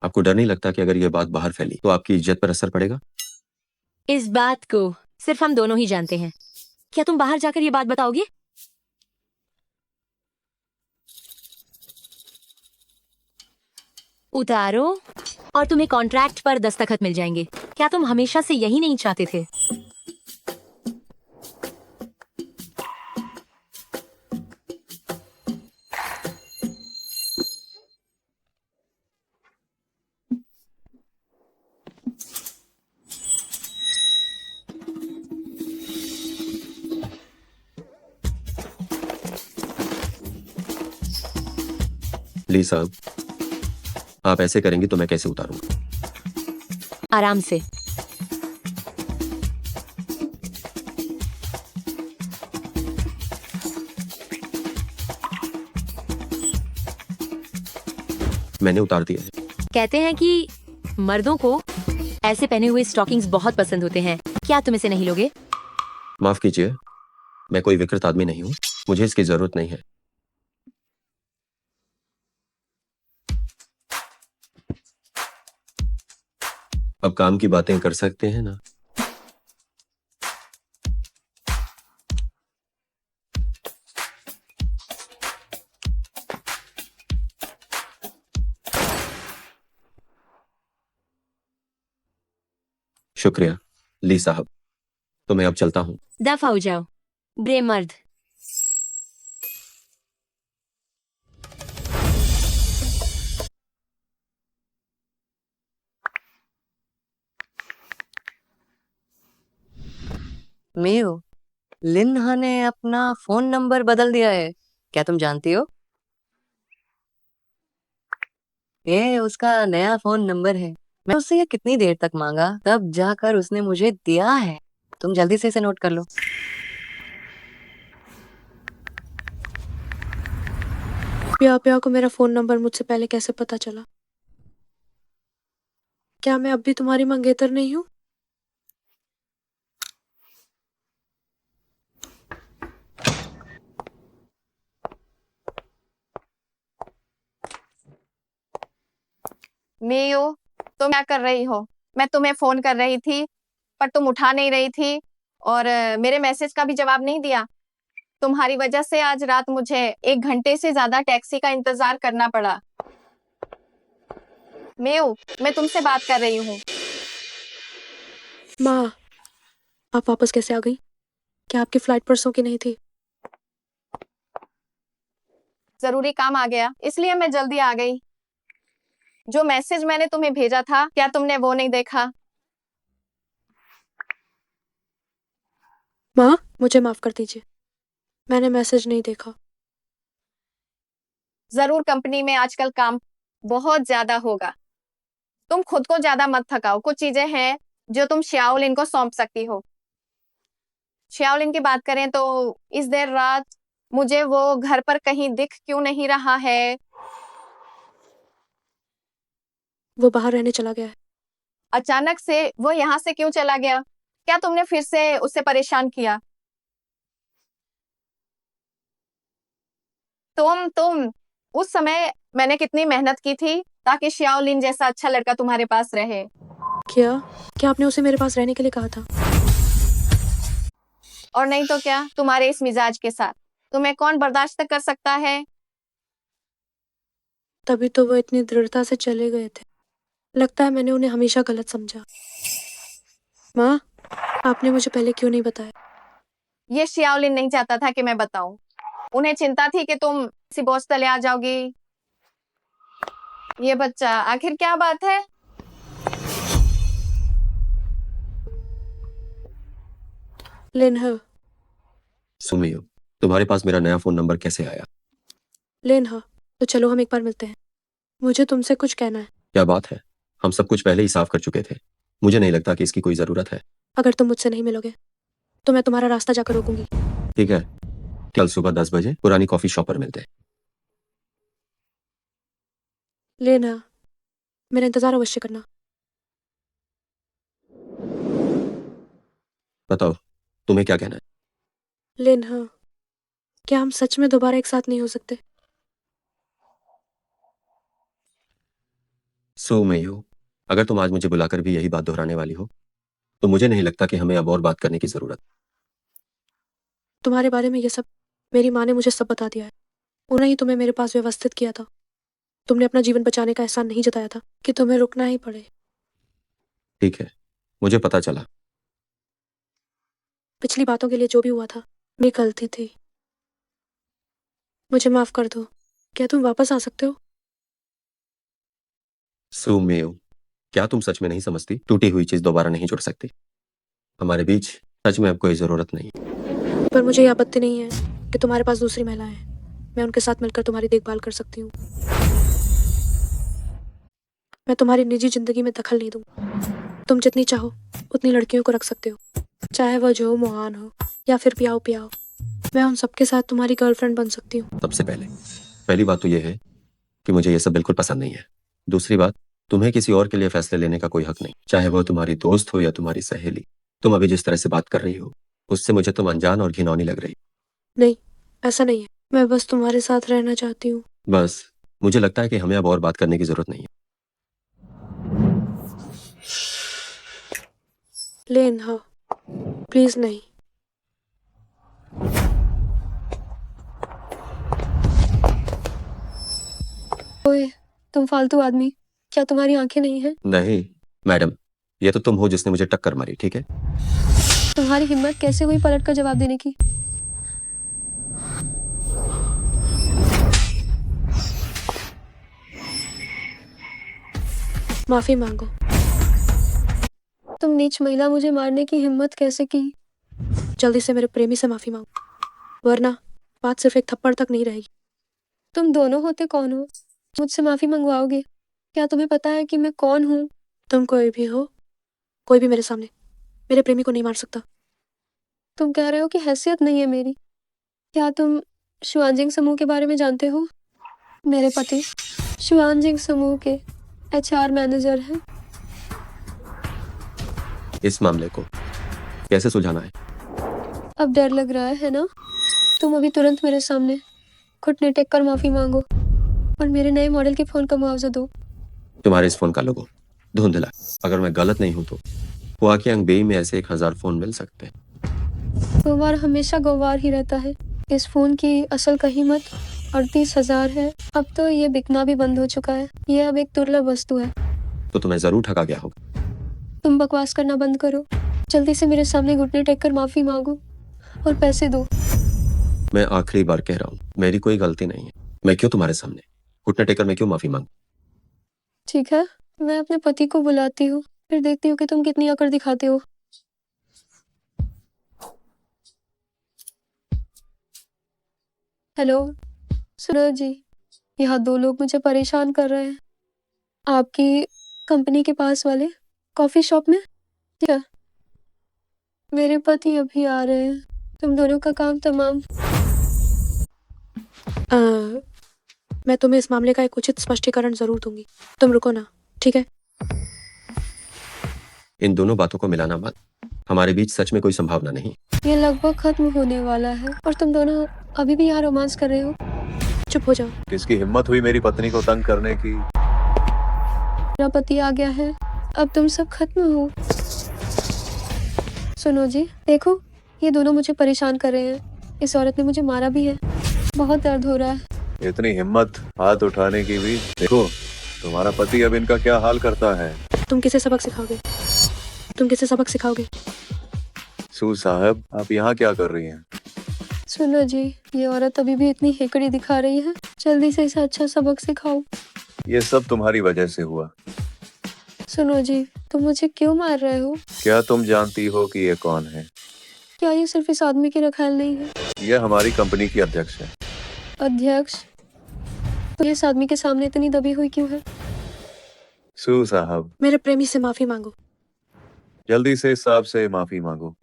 आपको डर नहीं लगता कि अगर ये बात बाहर फैली तो आपकी इज्जत पर असर पड़ेगा?
इस बात को सिर्फ हम दोनों ही जानते हैं। क्या तुम बाहर जाकर ये बात बताओगे? उतारो और तुम्हें कॉन्ट्रैक्ट पर दस्तखत मिल जाएंगे। क्या तुम हमेशा से यही नहीं चाहते थे?
ली साहब, आप ऐसे करेंगी तो मैं कैसे उतारूंगा?
आराम से।
मैंने उतार दिया है।
कहते हैं कि मर्दों को ऐसे पहने हुए स्टॉकिंग्स बहुत पसंद होते हैं। क्या तुम इसे नहीं लोगे?
माफ कीजिए, मैं कोई विकृत आदमी नहीं हूं, मुझे इसकी जरूरत नहीं है। अब काम की बातें कर सकते हैं ना? शुक्रिया ली साहब, तो मैं अब चलता हूं।
दफा हो जाओ बुरे मर्द।
मेयो, लिन्हा ने अपना फोन नंबर बदल दिया है, क्या तुम जानती हो? ये उसका नया फोन नंबर है। मैं उससे ये कितनी देर तक मांगा, तब जाकर उसने मुझे दिया है। तुम जल्दी से इसे नोट कर लो।
प्या प्या को मेरा फोन नंबर मुझसे पहले कैसे पता चला? क्या मैं अब भी तुम्हारी मंगेतर नहीं हूँ?
मेयो, तुम क्या कर रही हो? मैं तुम्हें फोन कर रही थी पर तुम उठा नहीं रही थी और मेरे मैसेज का भी जवाब नहीं दिया। तुम्हारी वजह से आज रात मुझे 1 घंटे से ज्यादा टैक्सी का इंतजार करना पड़ा। मेयो, मैं तुमसे बात कर रही हूँ।
माँ, आप वापस कैसे आ गई? क्या आपकी फ्लाइट परसों की नहीं थी?
जरूरी काम आ गया, इसलिए मैं जल्दी आ गई। जो मैसेज मैंने तुम्हें भेजा था, क्या तुमने वो नहीं देखा?
माँ, मुझे माफ कर दीजिए, मैंने मैसेज नहीं देखा।
जरूर कंपनी में आजकल काम बहुत ज्यादा होगा। तुम खुद को ज्यादा मत थकाओ। कुछ चीजें हैं जो तुम श्याओलिन इनको सौंप सकती हो। श्याओलिन की बात करें तो इस देर रात मुझे वो घर पर कहीं दिख क्यों नहीं रहा है?
वो बाहर रहने चला गया है।
अचानक से वो यहाँ से क्यों चला गया? क्या तुमने फिर से उसे परेशान किया? तुम उस समय मैंने कितनी मेहनत की थी ताकि श्याओलिन जैसा अच्छा लड़का तुम्हारे पास रहे।
क्या क्या आपने उसे मेरे पास रहने के लिए कहा था?
और नहीं तो क्या, तुम्हारे इस मिजाज के साथ तुम्हें कौन बर्दाश्त कर सकता है?
तभी तो वो इतनी दृढ़ता से चले गए थे। लगता है मैंने उन्हें हमेशा गलत समझा। माँ, आपने मुझे पहले क्यों नहीं बताया?
ये श्याओलिन नहीं चाहता था कि मैं बताऊं। उन्हें चिंता थी कि तुम किसी बोझ तले आ जाओगी। ये बच्चा, आखिर क्या बात है?
लिनह,
सुमियो, तुम्हारे पास मेरा नया फोन नंबर कैसे आया?
लिनह, तो चलो हम एक बार मिलते हैं। मुझे तुमसे कुछ कहना है।
क्या बात है? हम सब कुछ पहले ही साफ कर चुके थे। मुझे नहीं लगता कि इसकी कोई जरूरत है।
अगर तुम मुझसे नहीं मिलोगे तो मैं तुम्हारा रास्ता जाकर रोकूंगी।
ठीक है, कल सुबह 10 बजे पुरानी कॉफी शॉप पर मिलते हैं।
लिनह, मेरा इंतजार अवश्य करना।
बताओ, तुम्हें क्या कहना है?
लिनह, क्या हम सच में दोबारा एक साथ नहीं हो सकते?
सुमियो, अगर तुम आज मुझे बुलाकर भी यही बात दोहराने वाली हो तो मुझे नहीं लगता कि हमें अब और बात करने की जरूरत।
तुम्हारे बारे में ये सब मेरी माँ ने मुझे सब बता दिया है। उन्हें ही तुम्हें मेरे पास व्यवस्थित किया था। तुमने अपना जीवन बचाने का एहसान नहीं जताया था कि तुम्हें रुकना ही पड़े।
ठीक है, मुझे पता चला।
पिछली बातों के लिए जो भी हुआ था मेरी गलती थी। मुझे माफ कर दो। क्या तुम वापस आ सकते हो?
सुमियो, क्या तुम सच में नहीं समझती? टूटी हुई चीज दोबारा नहीं जुड़ सकती। हमारे बीच सच में अब कोई जरूरत नहीं।
पर मुझे ये आपत्ति नहीं है कि तुम्हारे पास दूसरी महिला है। मैं उनके साथ मिलकर तुम्हारी देखभाल कर सकती हूँ। मैं तुम्हारी निजी जिंदगी में दखल नहीं दूँ। तुम जितनी चाहो उतनी लड़कियों को रख सकते हो, चाहे वह जो मोहान हो या फिर पियाओ पियाओ। मैं उन सबके साथ तुम्हारी गर्लफ्रेंड बन सकती हूँ।
सबसे पहली बात तो यह है कि मुझे ये सब बिल्कुल पसंद नहीं है। दूसरी बात, तुम्हें किसी और के लिए फैसले लेने का कोई हक नहीं, चाहे वो तुम्हारी दोस्त हो या तुम्हारी सहेली। तुम अभी जिस तरह से बात कर रही हो उससे मुझे तुम अनजान और घिनौनी लग रही।
नहीं, ऐसा नहीं है। मैं बस तुम्हारे साथ रहना चाहती हूँ।
बस, मुझे लगता है कि हमें अब और बात करने की जरूरत नहीं है।
लिनह, प्लीज नहीं। ओए, तुम फालतू आदमी, क्या तुम्हारी आंखें नहीं हैं?
नहीं मैडम, ये तो तुम हो जिसने मुझे टक्कर मारी, ठीक है?
तुम्हारी हिम्मत कैसे हुई पलट कर जवाब देने की? माफी मांगो। तुम नीच महिला, मुझे मारने की हिम्मत कैसे की? जल्दी से मेरे प्रेमी से माफी मांगो, वरना बात सिर्फ एक थप्पड़ तक नहीं रहेगी। तुम दोनों होते कौन हो? मुझसे माफी मंगवाओगे? क्या तुम्हें पता है कि मैं कौन हूँ? तुम कोई भी हो, कोई भी मेरे सामने मेरे प्रेमी को नहीं मार सकता। तुम कह रहे हो कि हैसियत नहीं है मेरी। क्या तुम शुआनजिंग समूह के बारे में जानते हो? मेरे पति शुआनजिंग समूह के HR मैनेजर हैं।
इस मामले को कैसे सुलझाना है?
अब डर लग रहा है ना? तुम अभी तुरंत मेरे सामने घुटने टेक कर माफी मांगो और मेरे नए मॉडल के फोन का मुआवजा दो।
तुम्हारे इस फोन का लोगो धुंधला। अगर मैं गलत नहीं हूं तो हुआकियांग बेई में ऐसे 1000 फोन मिल सकते हैं।
गोवार हमेशा गोवार ही रहता है। इस फोन की असल कीमत 38,000 है। अब तो ये बिकना भी बंद हो चुका है। ये अब एक दुर्लभ वस्तु है।
तो तुम्हें जरूर ठगा गया होगा।
तुम बकवास करना बंद करो। जल्दी से मेरे सामने घुटने टेक कर माफी मांगो और पैसे दो।
मैं आखिरी बार कह रहा हूँ, मेरी कोई गलती नहीं है। मैं क्यों तुम्हारे सामने घुटने टेकर मैं क्यों माफी मांगू?
ठीक है, मैं अपने पति को बुलाती हूँ, फिर देखती हूँ कि तुम कितनी अकड़ दिखाते हो। हेलो सुनो जी, यहाँ 2 लोग मुझे परेशान कर रहे हैं। आपकी कंपनी के पास वाले कॉफी शॉप में। ठीक है, मेरे पति अभी आ रहे हैं। तुम दोनों का काम तमाम। मैं तुम्हें इस मामले का एक उचित स्पष्टीकरण जरूर दूंगी। तुम रुको ना, ठीक है?
इन दोनों बातों को मिलाना मत। हमारे बीच सच में कोई संभावना नहीं।
ये लगभग खत्म होने वाला है और तुम दोनों अभी भी यहाँ रोमांस कर रहे हो। चुप हो जाओ।
किसकी हिम्मत हुई मेरी पत्नी को तंग करने की?
मेरा पति आ गया है, अब तुम सब खत्म हो। सुनो जी, देखो ये दोनों मुझे परेशान कर रहे हैं। इस औरत ने मुझे मारा भी है, बहुत दर्द हो रहा है।
इतनी हिम्मत हाथ उठाने की भी? देखो तुम्हारा पति अब इनका क्या हाल करता है।
तुम किसे सबक सिखाओगे? तुम किसे सबक सिखाओगे?
सू साहब, आप यहाँ क्या कर रही हैं?
सुनो जी, ये औरत अभी भी इतनी हेकड़ी दिखा रही है, जल्दी से इसे अच्छा सबक सिखाओ।
ये सब तुम्हारी वजह से हुआ।
सुनो जी, तुम मुझे क्यों मार रहे हो?
क्या तुम जानती हो कि ये कौन है?
क्या ये सिर्फ इस आदमी की रखाल नहीं है?
यह हमारी कंपनी की अध्यक्ष है।
अध्यक्ष? तो ये इस आदमी के सामने इतनी दबी हुई क्यों है?
सू साहब,
मेरे प्रेमी से माफी मांगो।
जल्दी से इस साहब से माफी मांगो।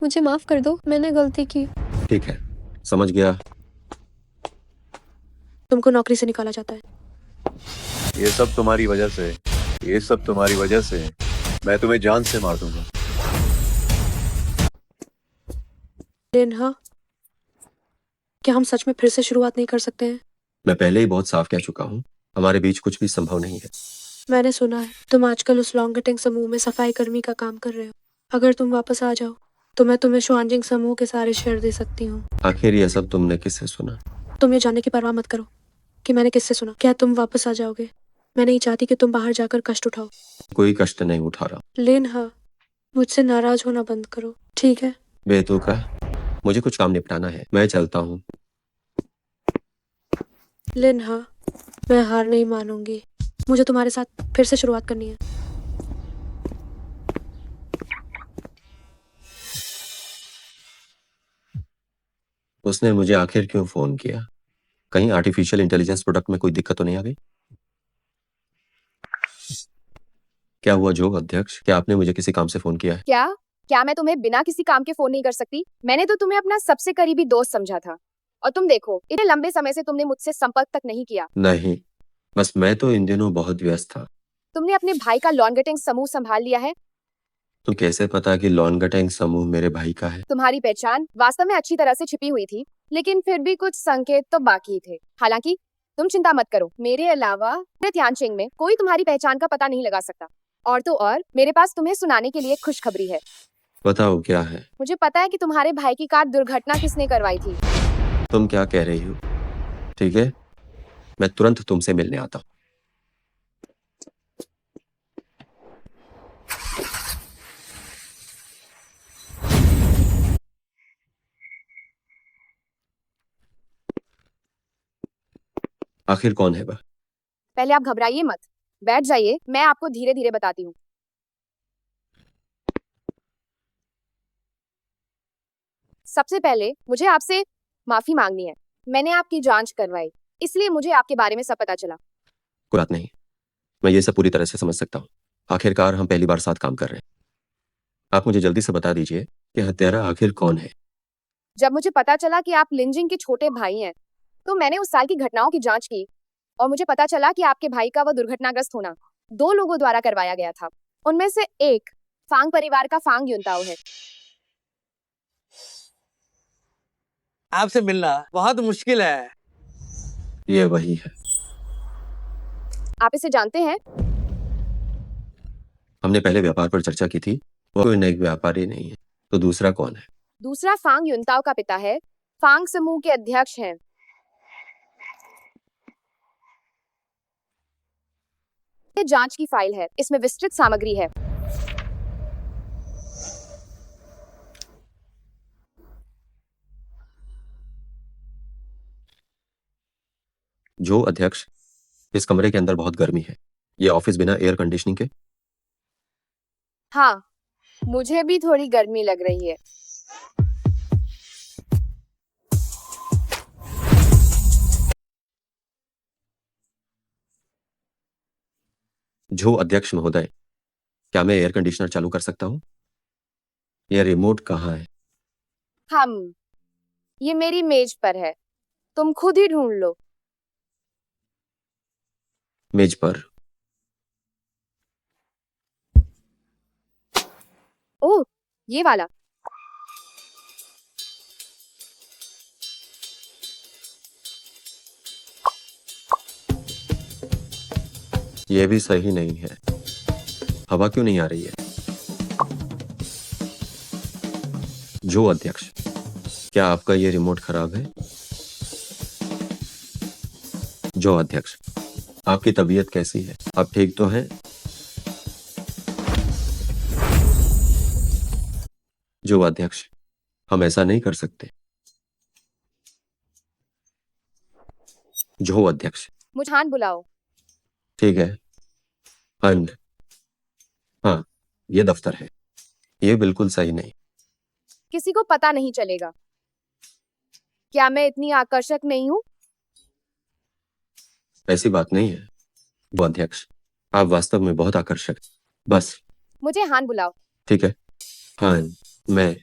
मुझे माफ कर दो, मैंने गलती की।
ठीक है, समझ गया।
तुमको नौकरी से निकाला जाता है।
ये सब तुम्हारी वजह से, ये सब तुम्हारी वजह से। मैं तुम्हें जान से मार दूंगा।
लेनहा, क्या हम सच में फिर से शुरुआत नहीं कर सकते हैं?
मैं पहले ही बहुत साफ कह चुका हूँ, हमारे बीच कुछ भी संभव नहीं है।
मैंने सुना है तुम आजकल उस लॉन्गटिंग समूह में सफाई कर्मी का काम कर रहे हो। अगर तुम वापस आ जाओ तो मैं तुम्हें शुआंजिंग समूह के सारे शेयर दे सकती हूँ।
आखिर ये सब तुमने किससे सुना?
तुम ये जानने की परवाह मत करो कि मैंने किससे सुना। क्या तुम वापस आ जाओगे? मैं नहीं चाहती कि तुम बाहर जाकर कष्ट उठाओ।
कोई कष्ट नहीं उठा रहा।
लेनहा, मुझसे नाराज होना बंद करो, ठीक है?
बेतुका, मुझे कुछ काम निपटाना है, मैं चलता हूँ।
लेनहा, मैं हार नहीं मानूंगी। मुझे तुम्हारे साथ फिर से शुरुआत करनी है।
उसने मुझे आखिर क्यों फोन किया? कहीं आर्टिफिशियल इंटेलिजेंस प्रोडक्ट में कोई दिक्कत तो नहीं आ गई? क्या हुआ जो अध्यक्ष? क्या आपने मुझे किसी काम से फोन किया है?
क्या मैं तुम्हें बिना किसी काम के फोन नहीं कर सकती? मैंने तो तुम्हें अपना सबसे करीबी दोस्त समझा था और तुम देखो, इतने लंबे समय से तुमने मुझसे संपर्क तक नहीं किया।
नहीं, बस मैं तो इन दिनों बहुत व्यस्त था।
तुमने अपने भाई का लॉन्गटिंग समूह संभाल लिया है।
तुम कैसे पता कि लॉन्गटेंग समूह मेरे भाई का है?
तुम्हारी पहचान वास्तव में अच्छी तरह से छिपी हुई थी, लेकिन फिर भी कुछ संकेत तो बाकी थे। हालांकि तुम चिंता मत करो, मेरे अलावा त्यानचिंग में कोई तुम्हारी पहचान का पता नहीं लगा सकता। और तो और, मेरे पास तुम्हें सुनाने के लिए एक खुशखबरी है।
बताओ क्या है?
मुझे पता है कि तुम्हारे भाई की कार दुर्घटना किसने करवाई थी।
तुम क्या कह रही हो? ठीक है, मैं तुरंत तुमसे मिलने आता हूँ। आखिर कौन है वह?
पहले आप घबराइए मत, बैठ जाइए, मैं आपको धीरे धीरे बताती हूँ। सबसे पहले मुझे आपसे माफी मांगनी है। मैंने आपकी जांच करवाई, इसलिए मुझे आपके बारे में सब पता चला।
कोई बात नहीं, मैं ये सब पूरी तरह से समझ सकता हूँ। आखिरकार हम पहली बार साथ काम कर रहे हैं। आप मुझे जल्दी से बता दीजिए कि हत्यारा आखिर कौन है?
जब मुझे पता चला कि आप लिंजिंग के छोटे भाई हैं, तो मैंने उस साल की घटनाओं की जांच की और मुझे पता चला कि आपके भाई का वह दुर्घटनाग्रस्त होना 2 लोगों द्वारा करवाया गया था। उनमें से एक फांग परिवार का फांग युनताओ है।
आपसे मिलना बहुत मुश्किल है।
ये वही है।
आप इसे जानते हैं?
हमने पहले व्यापार पर चर्चा की थी। वो कोई नई व्यापारी नहीं है, तो दूसरा कौन है?
दूसरा फांग युनताओ का पिता है, फांग समूह के अध्यक्ष हैं। ये जांच की फाइल है, इसमें विस्तृत सामग्री है।
जो अध्यक्ष, इस कमरे के अंदर बहुत गर्मी है। ये ऑफिस बिना एयर कंडीशनिंग के?
हाँ, मुझे भी थोड़ी गर्मी लग रही है।
जो अध्यक्ष महोदय, क्या मैं एयर कंडीशनर चालू कर सकता हूँ? यह रिमोट कहाँ है?
ये मेरी मेज पर है। तुम खुद ही ढूंढ लो।
मेज पर।
ओह, ये वाला।
यह भी सही नहीं है। हवा क्यों नहीं आ रही है? जो अध्यक्ष, क्या आपका ये रिमोट खराब है? जो अध्यक्ष, आपकी तबीयत कैसी है? आप ठीक तो हैं? जो अध्यक्ष, हम ऐसा नहीं कर सकते। जो अध्यक्ष,
मुझे हान बुलाओ।
ठीक है। अंड, हाँ, ये दफ्तर है। ये बिल्कुल सही नहीं।
किसी को पता नहीं चलेगा। क्या मैं इतनी आकर्षक नहीं हूँ?
ऐसी बात नहीं है। वो अध्यक्ष, आप वास्तव में बहुत आकर्षक। बस
मुझे हान बुलाओ।
ठीक है। हाँ, मैं।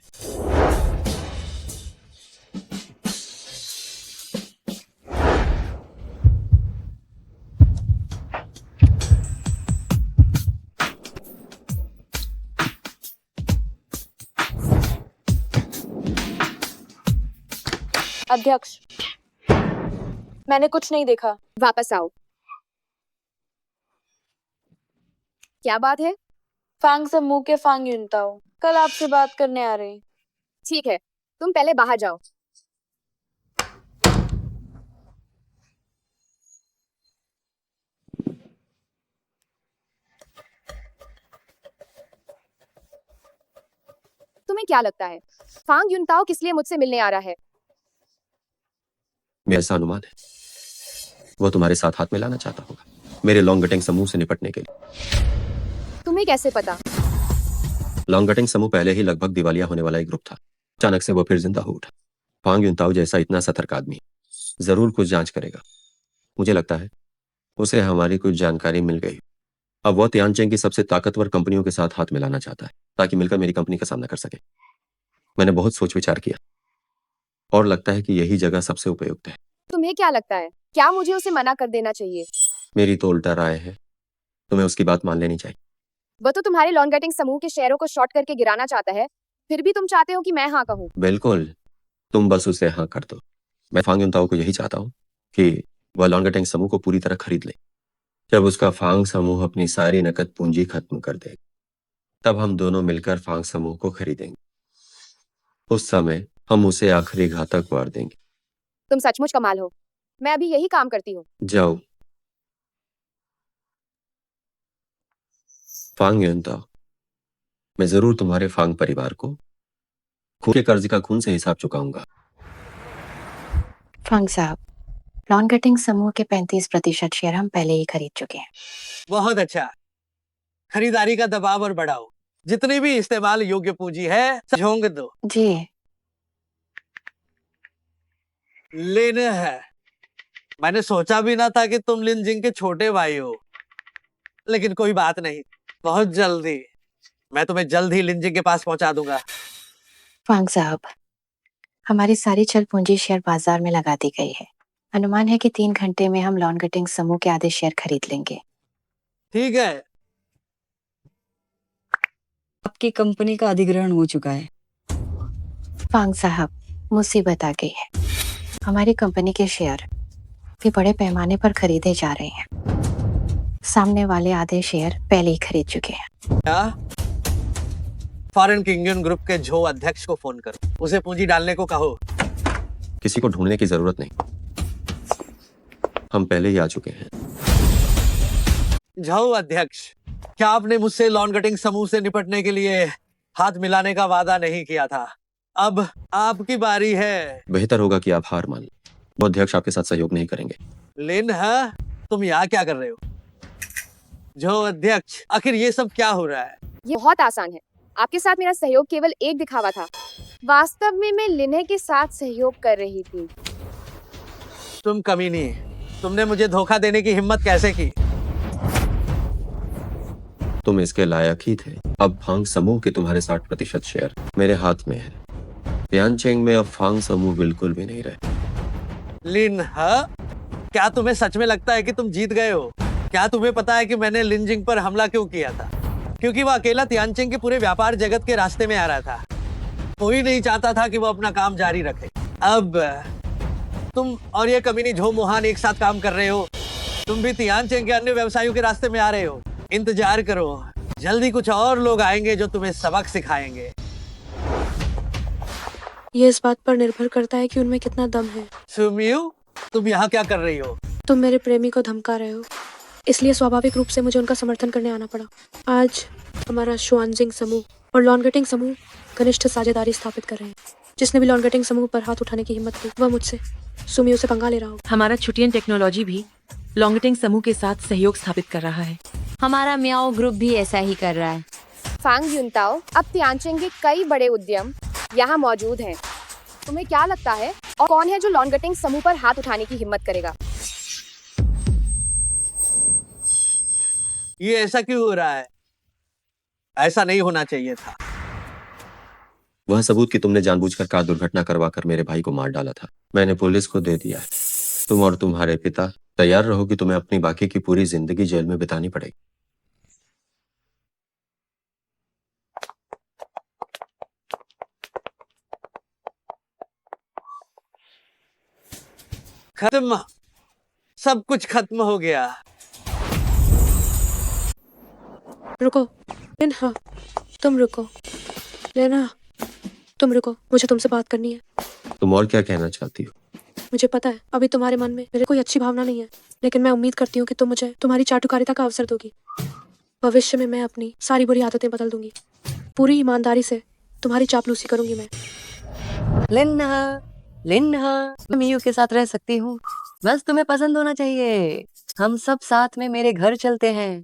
अध्यक्ष, मैंने कुछ नहीं देखा।
वापस आओ। क्या बात है?
फांग समूह के फांग युनताओ कल आपसे बात करने आ रहे हैं।
ठीक है, तुम पहले बाहर जाओ। तुम्हें क्या लगता है फांग युनताओ किस लिए मुझसे मिलने आ रहा है?
मेरा ऐसा अनुमान है, वो तुम्हारे साथ हाथ मिलाना चाहता होगा, मेरे लॉन्ग गटिंग समूह से निपटने के लिए।
तुम्हें कैसे पता?
लॉन्ग गटिंग समूह पहले ही लगभग दिवालिया होने वाला एक ग्रुप था। अचानक से वो फिर जिंदा हो उठा। फांग युनताओ जैसा इतना सतर्क आदमी जरूर कुछ जांच करेगा। मुझे लगता है उसे हमारी कुछ जानकारी मिल गई। अब वो तियानचेंग की सबसे ताकतवर कंपनियों के साथ हाथ मिलाना चाहता है ताकि मिलकर मेरी कंपनी का सामना कर सके। मैंने बहुत सोच विचार किया और लगता है कि यही जगह सबसे उपयुक्त है।
तुम्हें क्या लगता है, क्या मुझे उसे मना कर देना चाहिए?
मेरी तो उल्टा राय है, तुम्हें उसकी बात मान लेनी चाहिए।
वो तो तुम्हारे लॉन गटिंग समूह के शेयरों को शॉर्ट करके गिराना चाहता है, फिर भी तुम चाहते हो कि मैं हाँ कहूँ।
बिल्कुल, तुम बस उसे हाँ कर दो। मैं फांग युनताओ को यही चाहता हूँ कि वह लॉन्ग गटिंग समूह को पूरी तरह खरीद ले। जब उसका फांग समूह अपनी सारी नकद पूंजी खत्म कर दे, तब हम दोनों मिलकर फांग समूह को खरीदेंगे। उस समय हम उसे आखिरी घातक वार देंगे।
तुम सचमुच कमाल हो। मैं अभी यही काम करती हूँ।
जाओ। फांग युनताओ, मैं जरूर तुम्हारे फांग परिवार को खून के कर्ज का खून से हिसाब चुकाऊंगा।
फांग साहब, लॉन गटिंग समूह के 35% शेयर हम पहले ही खरीद चुके हैं।
बहुत अच्छा। खरीदारी का दबाव और बढ़ाओ। जितनी भी इस्तेमाल योग्य पूंजी है झोंक दो।
जी।
लिन है। मैंने सोचा भी ना था कि तुम लिन जिंग के छोटे भाई हो, लेकिन कोई बात नहीं, बहुत जल्दी मैं तुम्हें जल्द ही लिन जिंग के पास पहुंचा दूंगा।
फांग साहब, हमारी सारी चल पूंजी शेयर बाजार में लगा दी गई है। अनुमान है कि 3 घंटे में हम लॉन गटिंग समूह के आधे शेयर खरीद लेंगे।
ठीक है।
आपकी कंपनी का अधिग्रहण हो चुका है।
फांग साहब, मुसीबत आ गई है। हमारी कंपनी के शेयर भी बड़े पैमाने पर खरीदे जा रहे हैं। सामने वाले आधे शेयर पहले ही खरीद चुके हैं।
क्या? फॉरेन किंगयन ग्रुप के झो अध्यक्ष को फोन करो, उसे पूंजी डालने को कहो।
किसी को ढूंढने की जरूरत नहीं, हम पहले ही आ चुके हैं।
झो अध्यक्ष, क्या आपने मुझसे लॉन गटिंग समूह से निपटने के लिए हाथ मिलाने का वादा नहीं किया था? अब आपकी बारी है।
बेहतर होगा कि आप हार मान लें। वो अध्यक्ष आपके साथ सहयोग नहीं करेंगे।
लिन है, तुम यहाँ क्या कर रहे हो? जो अध्यक्ष, आखिर ये सब क्या हो रहा है?
ये बहुत आसान है। आपके साथ मेरा सहयोग केवल एक दिखावा था। वास्तव में मैं लिन्हे के साथ सहयोग कर रही थी।
तुम कमीनी, तुमने मुझे धोखा देने की हिम्मत कैसे की?
तुम इसके लायक ही थे। अब फांग समूह के तुम्हारे 60% शेयर मेरे हाथ में है। तियानचेंग में अब फांग समूह बिल्कुल भी नहीं रहे।
लिन क्या तुम्हें सच में लगता है कि तुम जीत गए हो? क्या तुम्हें पता है कि मैंने लिन जिंग पर हमला क्यों किया था? क्योंकि वो अकेला तियानचिंग के पूरे व्यापार जगत के रास्ते में आ रहा था। कोई नहीं चाहता था कि वो अपना काम जारी रखे। अब तुम और ये कमीनी झो मोहान एक साथ काम कर रहे हो। तुम भी तियानचिंग के अन्य व्यवसायों के रास्ते में आ रहे हो। इंतजार करो, जल्दी कुछ और लोग आएंगे जो तुम्हें सबक सिखाएंगे।
ये इस बात पर निर्भर करता है कि उनमें कितना दम है।
सुमियू, तुम यहाँ क्या कर रही हो?
तुम मेरे प्रेमी को धमका रहे हो, इसलिए स्वाभाविक रूप से मुझे उनका समर्थन करने आना पड़ा। आज हमारा शुआनजिंग समूह और लॉन्गेटिंग समूह घनिष्ठ साझेदारी स्थापित कर रहे हैं। जिसने भी लॉन्गेटिंग समूह पर हाथ उठाने की हिम्मत की, वह मुझसे सुमियू से पंगा ले रहा हो।
हमारा छुटियन टेक्नोलॉजी भी लॉन्गेटिंग समूह के साथ सहयोग स्थापित कर रहा है।
हमारा म्याओ ग्रुप भी ऐसा ही कर रहा है।
फांग युनताओ, अब तियानचिंग के कई बड़े उद्यम यहाँ मौजूद हैं। तुम्हें क्या लगता है और कौन है जो लॉन्गेटिंग समूह पर हाथ उठाने की हिम्मत करेगा?
ये ऐसा क्यों हो रहा है? ऐसा नहीं होना चाहिए था।
वह सबूत कि तुमने जानबूझकर कार दुर्घटना करवाकर मेरे भाई को मार डाला था, मैंने पुलिस को दे दिया है। तुम और तुम्हारे पिता तैयार रहो कि तुम्हें अपनी बाकी की पूरी जिंदगी जेल में बितानी पड़ेगी।
खत्म, सब कुछ खत्म हो गया।
रुको लिनहा, तुम रुको। लेना, तुम रुको, मुझे तुमसे बात करनी है।
तुम और क्या कहना चाहती हो?
मुझे पता है अभी तुम्हारे मन में मेरे कोई अच्छी भावना नहीं है, लेकिन मैं उम्मीद करती हूँ कि तुम मुझे तुम्हारी चाटुकारिता का अवसर दोगी। भविष्य में मैं अपनी सारी बुरी आदतें बदल दूंगी। पूरी ईमानदारी से तुम्हारी चापलूसी करूंगी मैं।
लिन्हा, मैं मियू के साथ रह सकती हूँ, बस तुम्हें पसंद होना चाहिए। हम सब साथ में मेरे घर चलते हैं।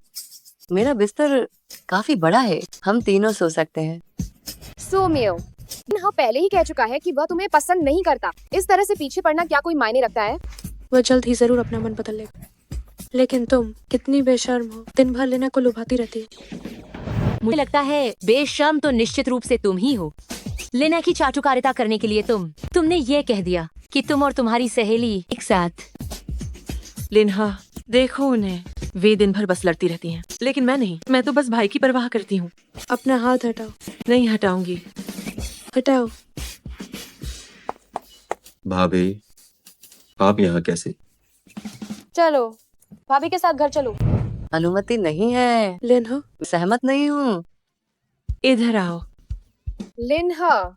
मेरा बिस्तर काफी बड़ा है, हम तीनों सो सकते हैं।
सुमियू, लिनहा पहले ही कह चुका है कि वह तुम्हें पसंद नहीं करता। इस तरह से पीछे पड़ना क्या कोई मायने रखता है?
वह जल्द ही जरूर अपना मन बदल लेगा, लेकिन तुम कितनी बेशर्म हो, दिन भर लेना को लुभाती रहती है।
मुझे लगता है बेशर्म तो निश्चित रूप से तुम ही हो। लेना की चाटुकारिता करने के लिए तुमने ये कह दिया कि तुम और तुम्हारी सहेली एक साथ।
लिन्हा, देखो उन्हें, वे दिन भर बस लड़ती रहती हैं, लेकिन मैं नहीं। मैं तो बस भाई की परवाह करती हूँ।
अपना हाथ हटाओ।
नहीं हटाऊंगी।
हटाओ।
भाभी, आप यहाँ कैसे?
चलो, भाभी के साथ घर चलो।
अनुमति नहीं है।
लिन्हा,
सहमत नहीं हूँ।
इधर आओ।
लिनहा,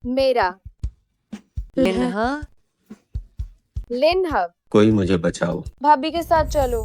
मेरा
लिन्हा,
लिनहा,
कोई मुझे बचाओ।
भाभी के साथ चलो।